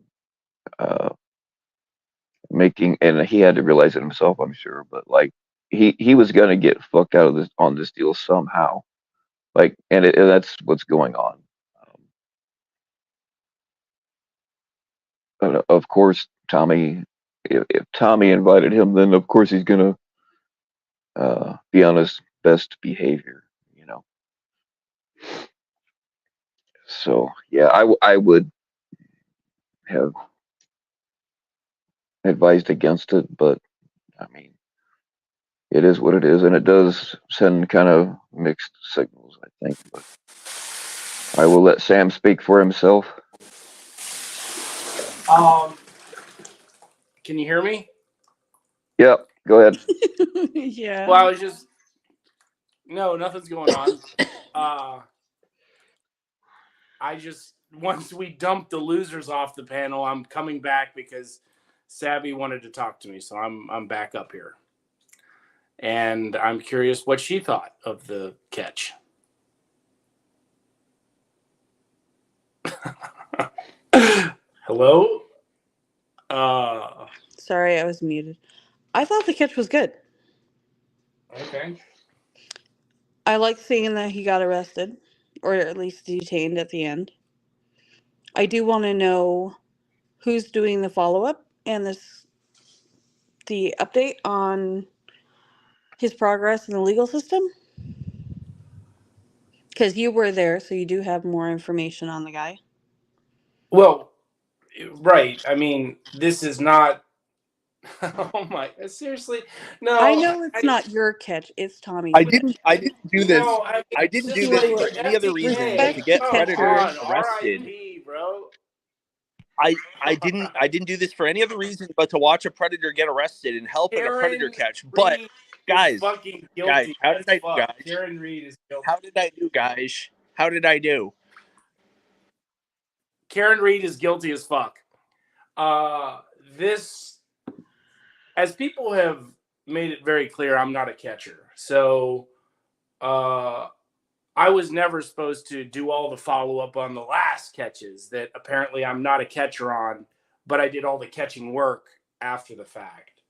making, and he had to realize it himself, I'm sure. But like, he was going to get fucked out of this on this deal somehow. Like, and that's what's going on. Of course, Tommy. If Tommy invited him, then of course he's gonna be on his best behavior. You know. So yeah, I would have advised against it, but I mean, it is what it is, and it does send kind of mixed signals, I think. But I will let Sam speak for himself. Can you hear me? Yep, go ahead. Yeah. Well, I was just no, nothing's going on. I just once we dump the losers off the panel, I'm coming back because Savvy wanted to talk to me, so I'm back up here. And I'm curious what she thought of the catch. Hello? Sorry, I was muted. I thought the catch was good. Okay. I like seeing that he got arrested, or at least detained at the end. I do want to know who's doing the follow-up and the update on his progress in the legal system. Because you were there, so you do have more information on the guy. Well, right. I mean, this is not. Oh my! Seriously? No. I know it's not your catch; it's Tommy's. I catch. didn't do this. No, I, mean, I didn't do just this like for any other reason but to Respect get the predators catcher. arrested. RIP, bro. I didn't do this for any other reason but to watch a predator get arrested and help in a predator Karen catch. But Reed is guys, fucking guilty. how did as I do, fuck. guys? Karen Reed is guilty. How did I do, guys? How did I do? Karen Reed is guilty as fuck. This, as people have made it very clear, I'm not a catcher. So, I was never supposed to do all the follow-up on the last catches that apparently I'm not a catcher on, but I did all the catching work after the fact.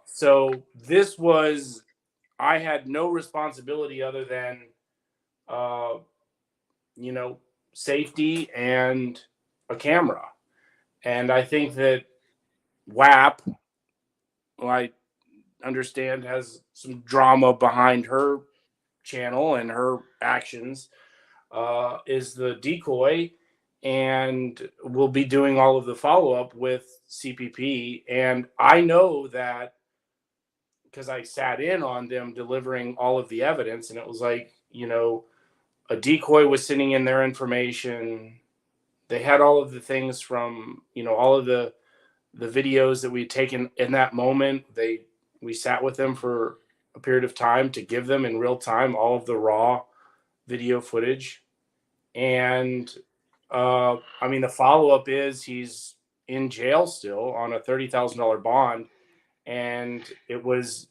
So this was, I had no responsibility other than, safety and a camera. And I think that WAP, who I understand has some drama behind her channel and her actions, is the decoy and will be doing all of the follow-up with CPP. And I know that because I sat in on them delivering all of the evidence, and it was like, a decoy was sending in their information. They had all of the things from, all of the videos that we had taken in that moment. We sat with them for a period of time to give them in real time all of the raw video footage. And the follow-up is he's in jail still on a $30,000 bond, and it was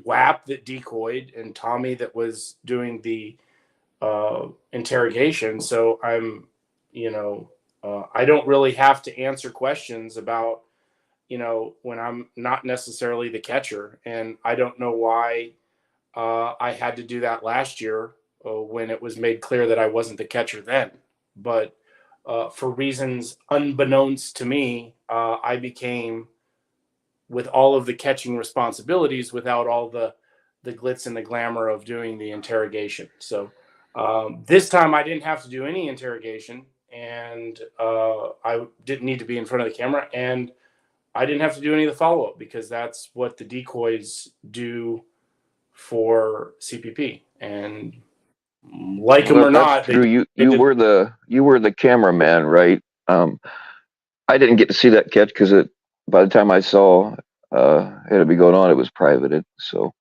WAP that decoyed and Tommy that was doing the interrogation. So I'm, I don't really have to answer questions about, when I'm not necessarily the catcher. And I don't know why I had to do that last year when it was made clear that I wasn't the catcher then. But for reasons unbeknownst to me, I became, with all of the catching responsibilities, without all the glitz and the glamour of doing the interrogation. So this time I didn't have to do any interrogation, and I didn't need to be in front of the camera, and I didn't have to do any of the follow-up because that's what the decoys do for CPP. And like them or not, Drew, you were the cameraman, right? I didn't get to see that catch because by the time I saw it had be going on, it was privated. So,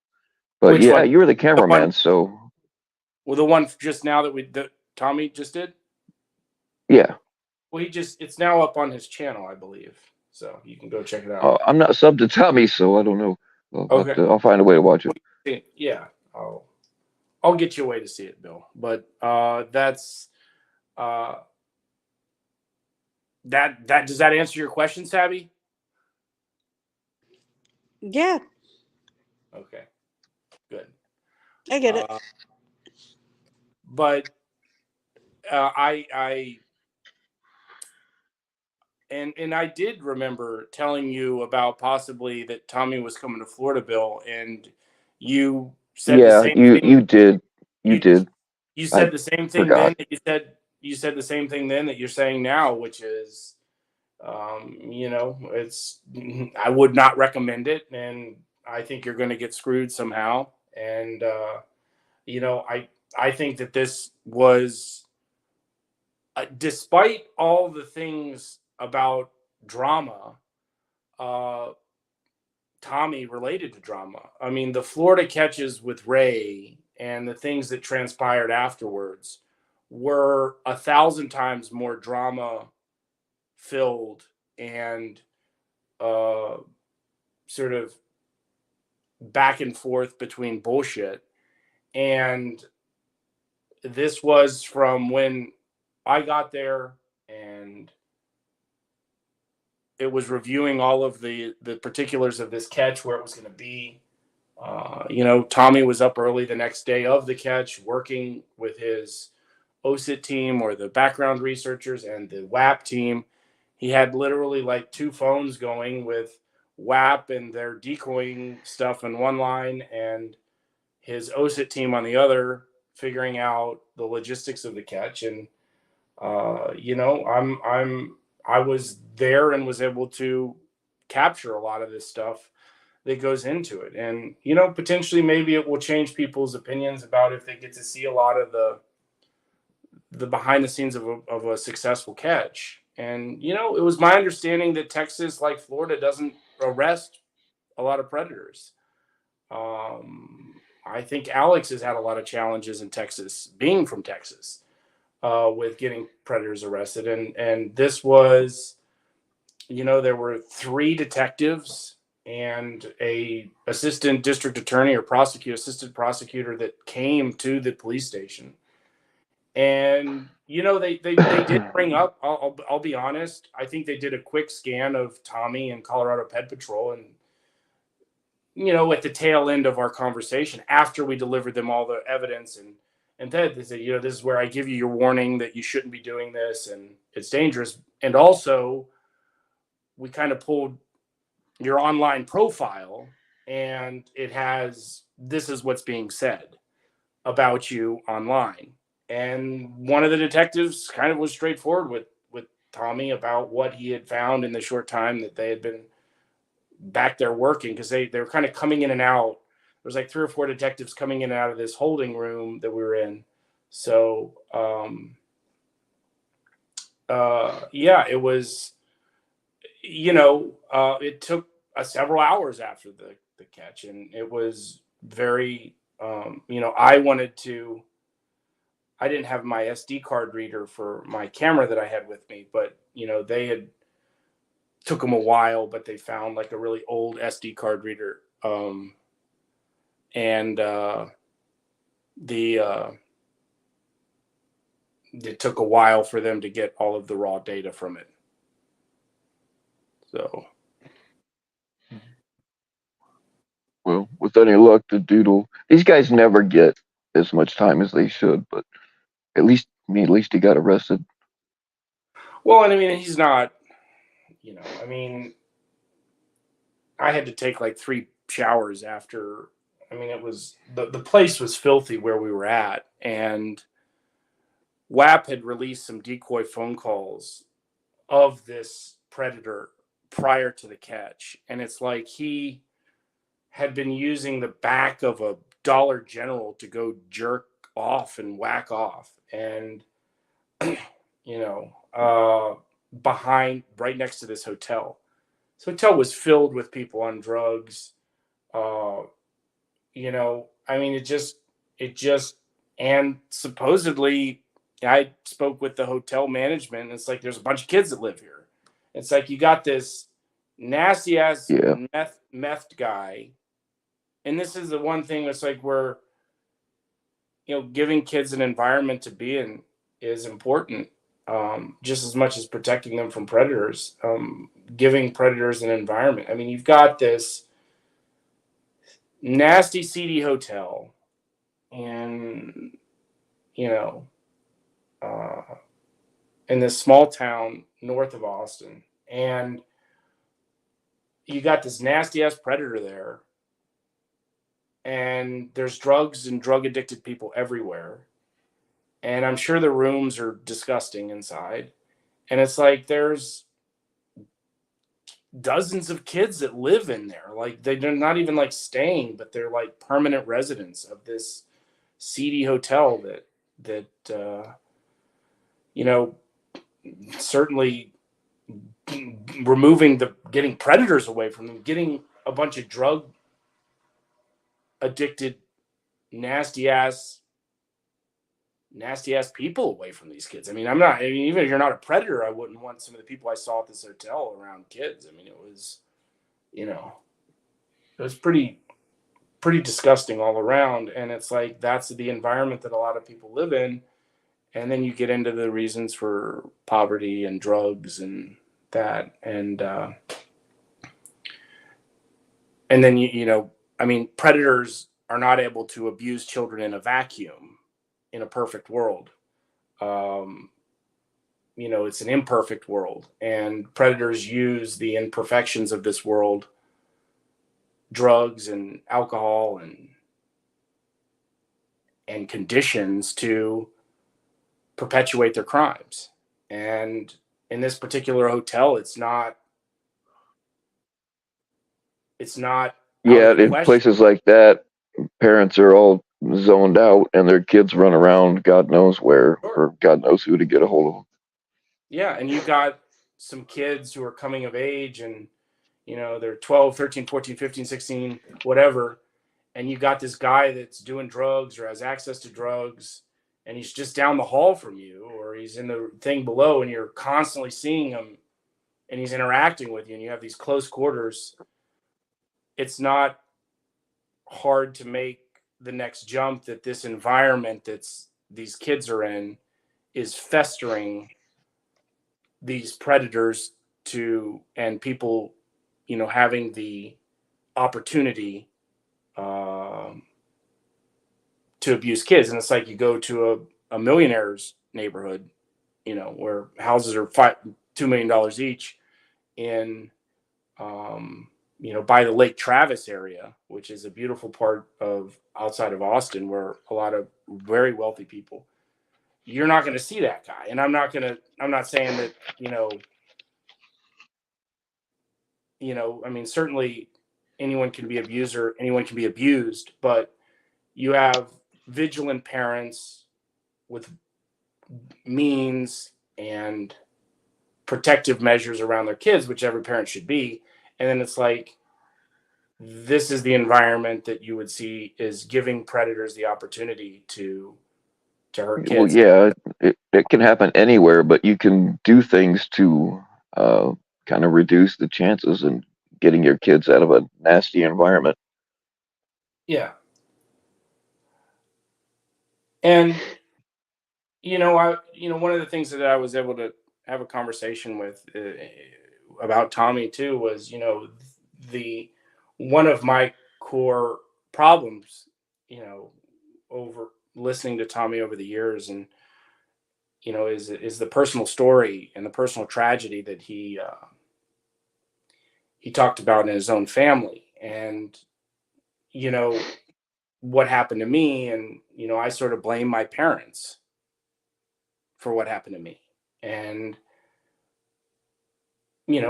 but Which yeah, one? you were the cameraman. So, well, the one just now that Tommy just did. Yeah. Well, it's now up on his channel, I believe. So you can go check it out. I'm not subbed to Tommy, so I don't know. Okay. I'll find a way to watch it. Yeah, I'll get you a way to see it, Bill. But that's that does that answer your question, Sabby? Yeah. Okay. Good. I get it. But I did remember telling you about possibly that Tommy was coming to Florida, Bill, and you said the same thing. You did. You did. You said I the same thing forgot. then that you said the same thing then that you're saying now, which is, it's I would not recommend it, and I think you're going to get screwed somehow. And I think that this was, despite all the things about drama, uh, Tommy related to drama. I mean, the Florida catches with Ray and the things that transpired afterwards were 1,000 times more drama filled and sort of back and forth between bullshit. And this was from when I got there, and it was reviewing all of the particulars of this catch, where it was going to be. Tommy was up early the next day of the catch, working with his OSIT team or the background researchers and the WAP team. He had literally like 2 phones going with WAP and their decoying stuff in one line, and his OSIT team on the other, figuring out the logistics of the catch. And I was there and was able to capture a lot of this stuff that goes into it. And potentially maybe it will change people's opinions about if they get to see a lot of the behind the scenes of a successful catch. And it was my understanding that Texas, like Florida, doesn't arrest a lot of predators. I think Alex has had a lot of challenges in Texas, being from Texas, with getting predators arrested. And this was, there were 3 detectives and a assistant district attorney or assistant prosecutor that came to the police station. And they did bring up, I'll be honest, I think they did a quick scan of Tommy and Colorado Pet Patrol, and at the tail end of our conversation, after we delivered them all the evidence, and then they said, this is where I give you your warning that you shouldn't be doing this and it's dangerous. And also, we kind of pulled your online profile, and it has, this is what's being said about you online. And one of the detectives kind of was straightforward with Tommy about what he had found in the short time that they had been back there working, because they were kind of coming in and out. There was like 3 or 4 detectives coming in and out of this holding room that we were in. So it was, it took several hours after the catch, and it was very, I didn't have my SD card reader for my camera that I had with me, but they had took them a while, but they found like a really old SD card reader. It took a while for them to get all of the raw data from it. So, Well, with any luck, these guys never get as much time as they should, but at least he got arrested. well, and I mean, he's not, I had to take like 3 showers after. It was, the place was filthy where we were at, and WAP had released some decoy phone calls of this predator prior to the catch. And it's like he had been using the back of a Dollar General to go jerk off and whack off. And, behind, right next to this hotel. This hotel was filled with people on drugs. It just, and supposedly, I spoke with the hotel management, and it's like, there's a bunch of kids that live here. It's like, you got this nasty ass meth guy. And this is the one thing that's like, where, giving kids an environment to be in is important, just as much as protecting them from predators. Giving predators an environment. You've got this nasty, seedy hotel, and in this small town north of Austin, and you got this nasty ass predator there, and there's drugs and drug addicted people everywhere. And I'm sure the rooms are disgusting inside. And it's like there's dozens of kids that live in there. Like they're not even like staying, but they're like permanent residents of this seedy hotel that you know, certainly getting predators away from them, getting a bunch of drug addicted, nasty ass people away from these kids. I mean, even if you're not a predator, I wouldn't want some of the people I saw at this hotel around kids. I mean, it was, it was pretty disgusting all around. And it's like, that's the environment that a lot of people live in. And then you get into the reasons for poverty and drugs and that. And then, I mean, predators are not able to abuse children in a vacuum in a perfect world. It's an imperfect world, and predators use the imperfections of this world, drugs and alcohol and conditions, to perpetuate their crimes. And in this particular hotel, it's not Yeah, in places like that, parents are all zoned out and their kids run around God knows where, or God knows who to get a hold of them. Yeah, and you got some kids who are coming of age and, they're 12, 13, 14, 15, 16, whatever. And you got this guy that's doing drugs or has access to drugs, and he's just down the hall from you, or he's in the thing below, and you're constantly seeing him and he's interacting with you, and you have these close quarters. It's not hard to make the next jump that this environment that's these kids are in is festering these predators and people, having the opportunity to abuse kids. And it's like you go to a millionaire's neighborhood, where houses are $2 million each in, by the Lake Travis area, which is a beautiful part of outside of Austin, where a lot of very wealthy people. You're not going to see that guy. And I'm not saying that, I mean, certainly anyone can be an abuser, anyone can be abused, but you have vigilant parents with means and protective measures around their kids, which every parent should be. And then it's like, this is the environment that you would see is giving predators the opportunity to hurt kids. Well, yeah, it can happen anywhere, but you can do things to kind of reduce the chances in getting your kids out of a nasty environment. Yeah. And one of the things that I was able to have a conversation with about Tommy too was, one of my core problems, over listening to Tommy over the years, and is the personal story and the personal tragedy that he talked about in his own family, and what happened to me, and I sort of blame my parents for what happened to me. And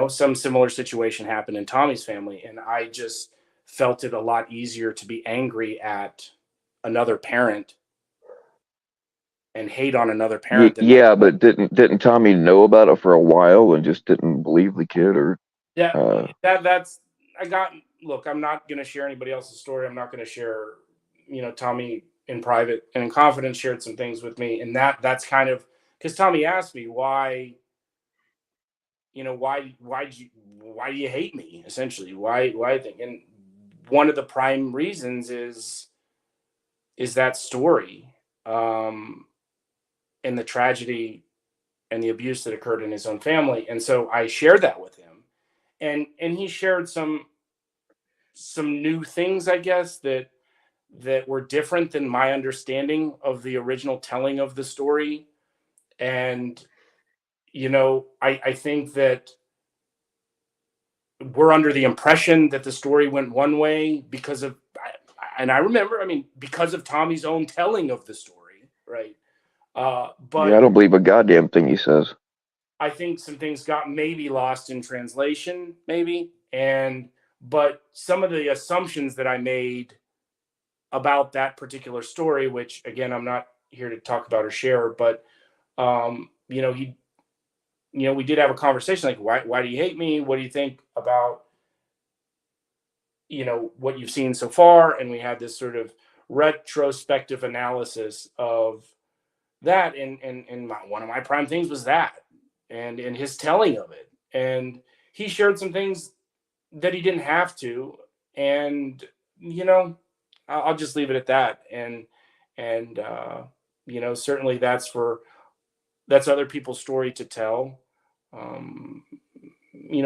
some similar situation happened in Tommy's family, and I just felt it a lot easier to be angry at another parent and hate on another parent. Yeah, but didn't Tommy know about it for a while and just didn't believe the kid? Or look, I'm not going to share anybody else's story. I'm not going to share, Tommy in private and in confidence shared some things with me, and that's kind of because Tommy asked me why do you hate me, essentially? Why I think, and one of the prime reasons is that story, and the tragedy and the abuse that occurred in his own family. And so I shared that with him, and he shared some new things, I guess, that were different than my understanding of the original telling of the story. And I think that we're under the impression that the story went one way because of, and I remember, I mean, because of Tommy's own telling of the story, right? Yeah, I But don't believe a goddamn thing he says. I think some things got maybe lost in translation, maybe. But some of the assumptions that I made about that particular story, which again, I'm not here to talk about or share, but you know, we did have a conversation like, why do you hate me? What do you think about, what you've seen so far? And we had this sort of retrospective analysis of that. And one of my prime things was that, and his telling of it. And he shared some things that he didn't have to. And, I'll just leave it at that. And certainly that's other people's story to tell. Um,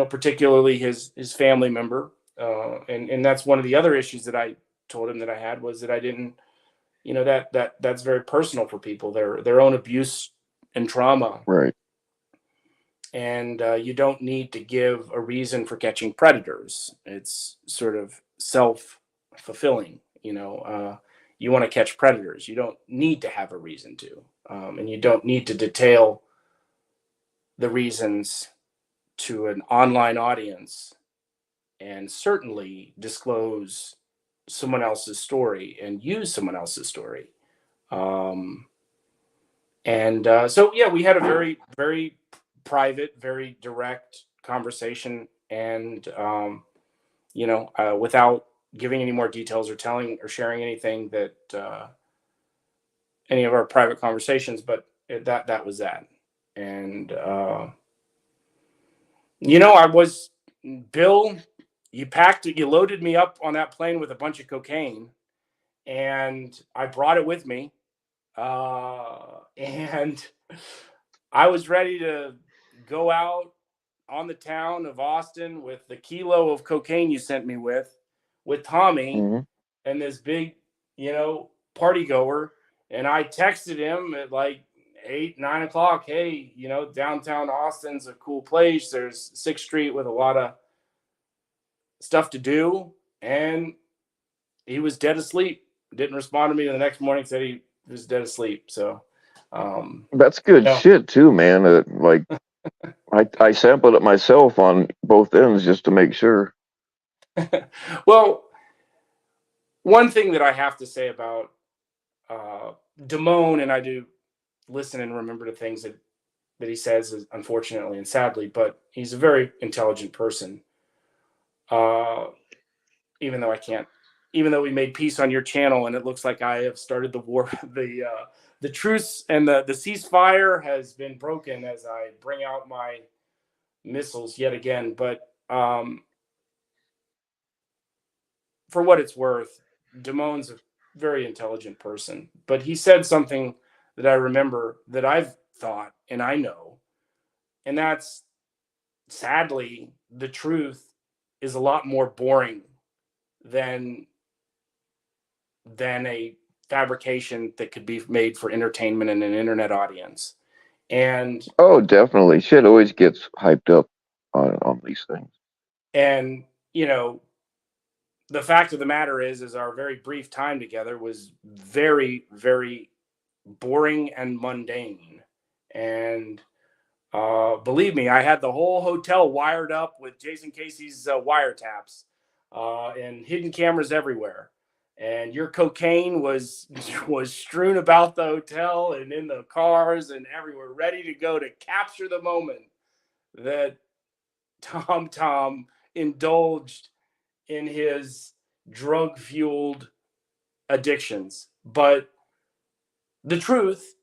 particularly his family member. And that's one of the other issues that I told him that I had, was that I didn't, that's very personal for people, their own abuse and trauma. Right. And you don't need to give a reason for catching predators. It's sort of self-fulfilling. You want to catch predators. You don't need to have a reason to. And you don't need to detail the reasons to an online audience, and certainly disclose someone else's story and use someone else's story. So yeah, we had a very, very private, very direct conversation, and without giving any more details or telling or sharing anything that any of our private conversations, but that was that. And I was, Bill, you loaded me up on that plane with a bunch of cocaine, and I brought it with me. And I was ready to go out on the town of Austin with the kilo of cocaine you sent me with Tommy Mhm. and this big, party goer. And I texted him at like 8-9 o'clock. Hey, downtown Austin's a cool place. There's 6th Street with a lot of stuff to do. And he was dead asleep. Didn't respond to me the next morning. Said he was dead asleep. So That's good shit too, man. Like I sampled it myself on both ends just to make sure. Well, one thing that I have to say about Damone, and I do listen and remember the things that he says, unfortunately and sadly, but he's a very intelligent person. Even though we made peace on your channel, and it looks like I have started the war, the truce and the ceasefire has been broken as I bring out my missiles yet again. But for what it's worth, Damone's a very intelligent person, but he said something that I remember that I've thought and I know, and that's, sadly, the truth is a lot more boring than a fabrication that could be made for entertainment and an internet audience. And oh, definitely, shit always gets hyped up on these things. And the fact of the matter is our very brief time together was very, very boring and mundane. And believe me, I had the whole hotel wired up with Jason Casey's wiretaps and hidden cameras everywhere. And your cocaine was strewn about the hotel and in the cars and everywhere, ready to go to capture the moment that Tom indulged in his drug-fueled addictions. But the truth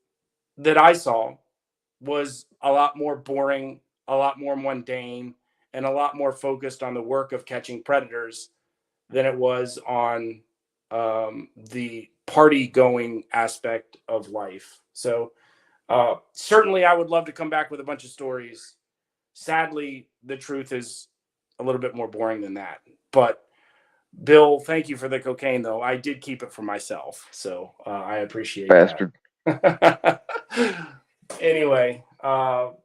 that I saw was a lot more boring, a lot more mundane, and a lot more focused on the work of catching predators than it was on the party-going aspect of life. So certainly I would love to come back with a bunch of stories. Sadly, the truth is a little bit more boring than that. But Bill, thank you for the cocaine, though. I did keep it for myself, so I appreciate Bastard. that. Anyway, what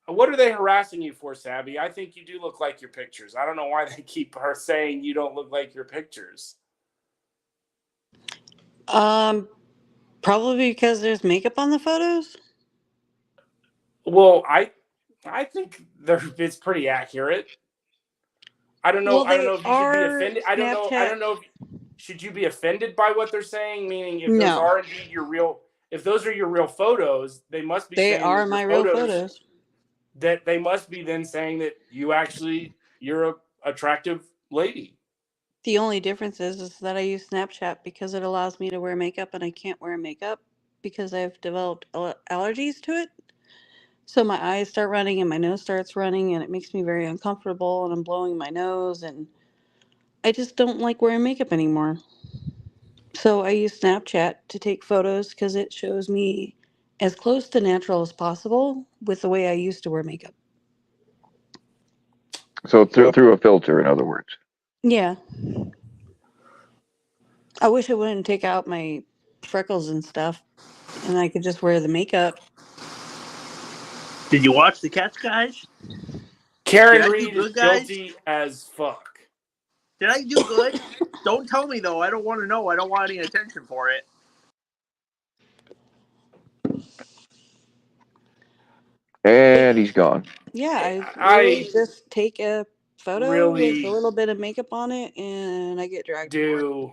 are they harassing you for, Sabby? I think you do look like your pictures. I don't know why they keep saying you don't look like your pictures. Probably because there's makeup on the photos. Well, I think it's pretty accurate. I don't know. Well, I don't they know if you should be are offended. I don't know. I Snapchat. don't know. Should you be offended by what they're saying? Meaning, if those No. are indeed your real, if those are your real photos, they must be They saying are that my your real photos. photos. That they must be then saying that you're a attractive lady. The only difference is that I use Snapchat because it allows me to wear makeup, and I can't wear makeup because I've developed allergies to it. So my eyes start running and my nose starts running, and it makes me very uncomfortable, and I'm blowing my nose, and I just don't like wearing makeup anymore. So I use Snapchat to take photos because it shows me as close to natural as possible with the way I used to wear makeup. So through a filter, in other words. Yeah. I wish it wouldn't take out my freckles and stuff, and I could just wear the makeup. Did you watch the Catch, guys? Karen Did I do Reed is good, guys? guilty as fuck. Did I do good? Don't tell me though. I don't want to know. I don't want any attention for it. And he's gone. Yeah, I really just take a photo really with a little bit of makeup on it, and I get dragged. do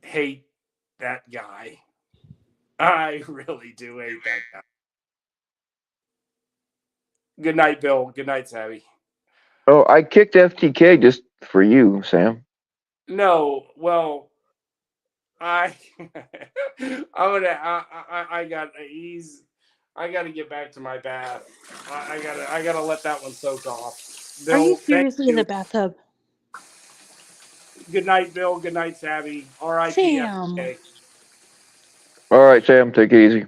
hate that guy. I really do hate that guy. Good night, Bill. Good night, Savvy. Oh, I kicked FTK just for you, Sam. No, well, I gotta get back to my bath. I gotta let that one soak off. Bill, Are you thank seriously in you. the bathtub? Good night, Bill. Good night, Savvy. R.I.P. Sam. FTK. All right, Sam, take it easy.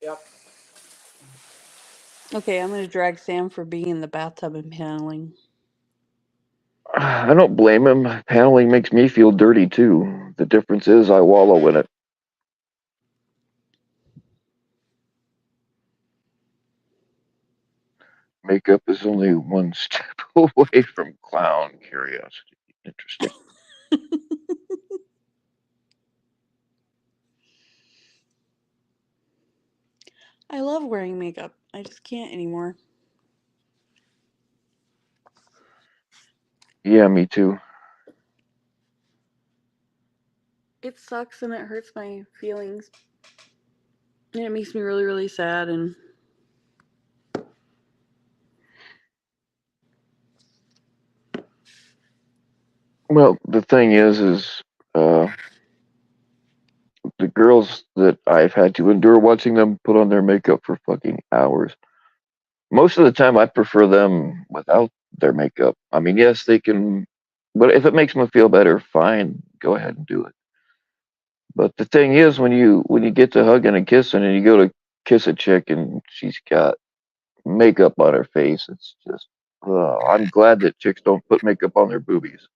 Yep. Okay, I'm gonna drag Sam for being in the bathtub and paneling. I don't blame him. Paneling makes me feel dirty too. The difference is I wallow in it. Makeup is only one step away from clown curiosity. Interesting. I love wearing makeup. I just can't anymore. Yeah, me too. It sucks and it hurts my feelings. And it makes me really, really sad. And Well, the thing is the girls that I've had to endure watching them put on their makeup for fucking hours. Most of the time, I prefer them without their makeup. I mean, yes, they can, but if it makes them feel better, fine, go ahead and do it. But the thing is, when you get to hugging and kissing, and you go to kiss a chick, and she's got makeup on her face, it's just. I'm glad that chicks don't put makeup on their boobies.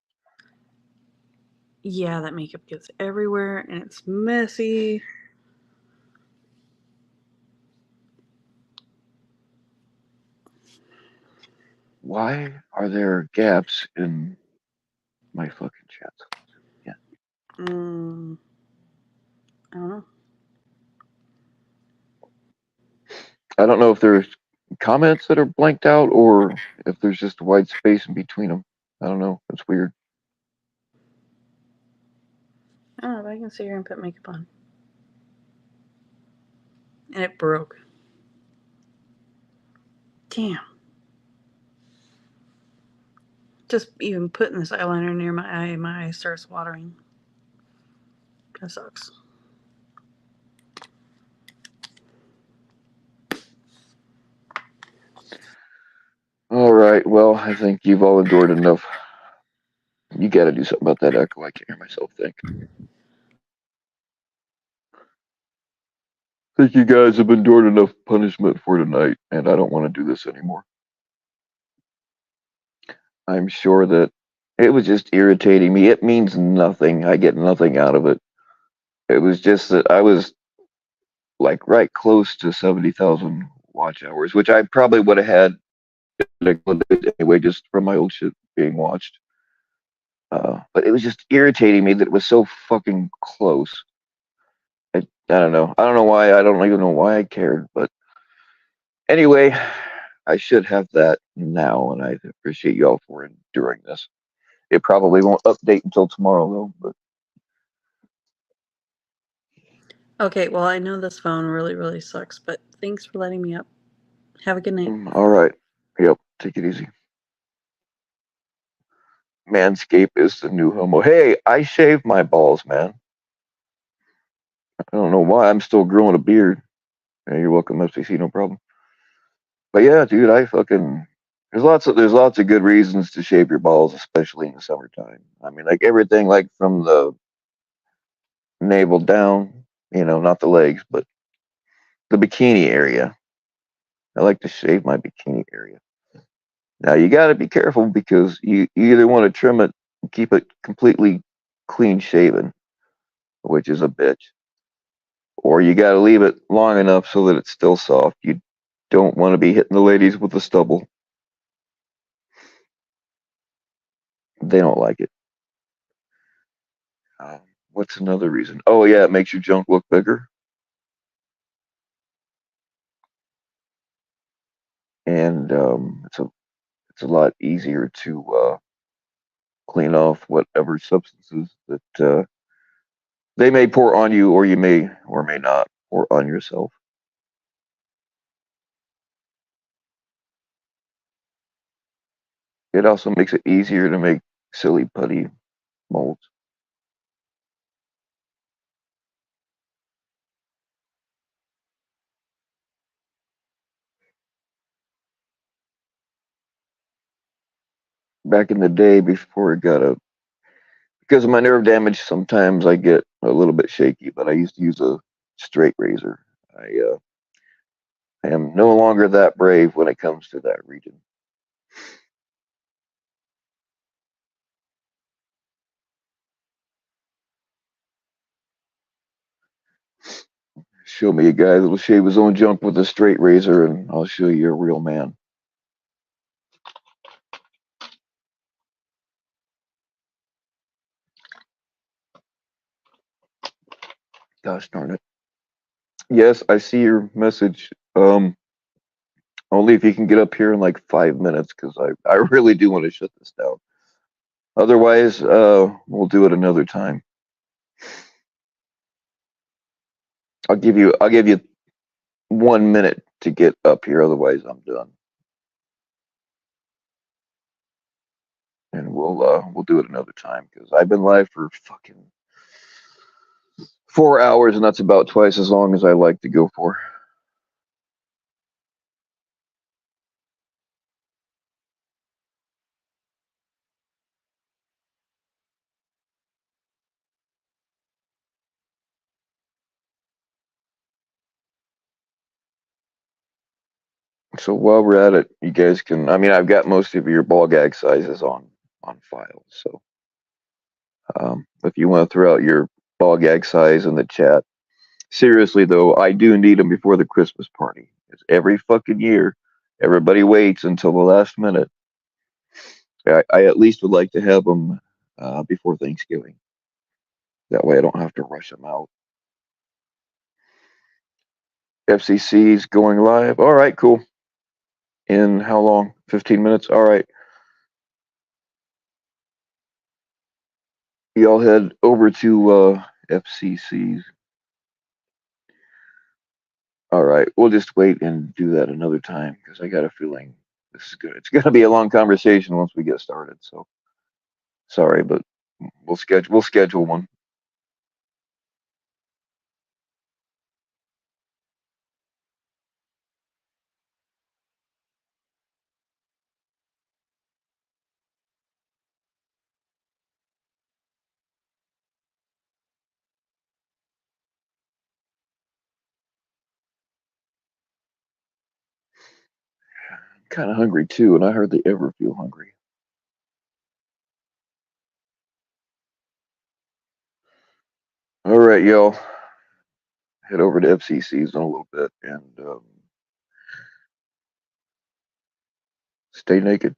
yeah, that makeup gets everywhere and it's messy. Why are there gaps in my fucking chat? Yeah. I don't know. I don't know if there's comments that are blanked out or if there's just white space in between them. I don't know. It's weird. I don't know, but I can sit here and put makeup on. And it broke. Damn. Just even putting this eyeliner near my eye starts watering. That sucks. All right. Well, I think you've all endured enough. You got to do something about that echo. I can't hear myself think. I think you guys have endured enough punishment for tonight, and I don't want to do this anymore. I'm sure that it was just irritating me. It means nothing. I get nothing out of it. It was just that I was like right close to 70,000 watch hours, which I probably would have had anyway, just from my old shit being watched. But it was just irritating me that it was so fucking close. I don't know. I don't know why. I don't even know why I cared. But anyway, I should have that now, and I appreciate y'all for enduring this. It probably won't update until tomorrow, though. But Okay, well, I know this phone really, really sucks, but thanks for letting me up. Have a good night. all right. Yep. Take it easy. Manscape is the new homo. Hey, I shaved my balls, man. I don't know why. I'm still growing a beard. Yeah, you're welcome, FCC. No problem. But yeah, dude, I fucking there's lots of good reasons to shave your balls, especially in the summertime. I mean, like everything, like from the navel down, not the legs, but the bikini area. I like to shave my bikini area. Now you got to be careful because you either want to trim it and keep it completely clean shaven, which is a bitch, or you got to leave it long enough so that it's still soft. You don't want to be hitting the ladies with the stubble. They don't like it. What's another reason? Oh yeah, it makes your junk look bigger, and it's a lot easier to clean off whatever substances that they may pour on you, or you may or may not pour on yourself. It also makes it easier to make silly putty molds. Back in the day, before it got because of my nerve damage, sometimes I get a little bit shaky. But I used to use a straight razor. I am no longer that brave when it comes to that region. Show me a guy that'll shave his own junk with a straight razor, and I'll show you a real man. Gosh darn it. Yes, I see your message. Only if you can get up here in like 5 minutes, because I really do want to shut this down. Otherwise, we'll do it another time. I'll give you 1 minute to get up here. Otherwise, I'm done. And we'll do it another time because I've been live for fucking 4 hours, and that's about twice as long as I like to go for. So while we're at it, you guys can. I mean, I've got most of your ball gag sizes on file. So if you want to throw out your ball gag size in the chat, seriously though, I do need them before the Christmas party. It's every fucking year, everybody waits until the last minute. I at least would like to have them before Thanksgiving. That way, I don't have to rush them out. FCC's going live. All right, cool. In how long? 15 minutes? All right. Y'all head over to FCC's. All right. We'll just wait and do that another time because I got a feeling this is good. It's going to be a long conversation once we get started. So sorry, but we'll schedule one. Kind of hungry too, and I hardly ever feel hungry. All right, y'all. Head over to FCC's in a little bit and stay naked.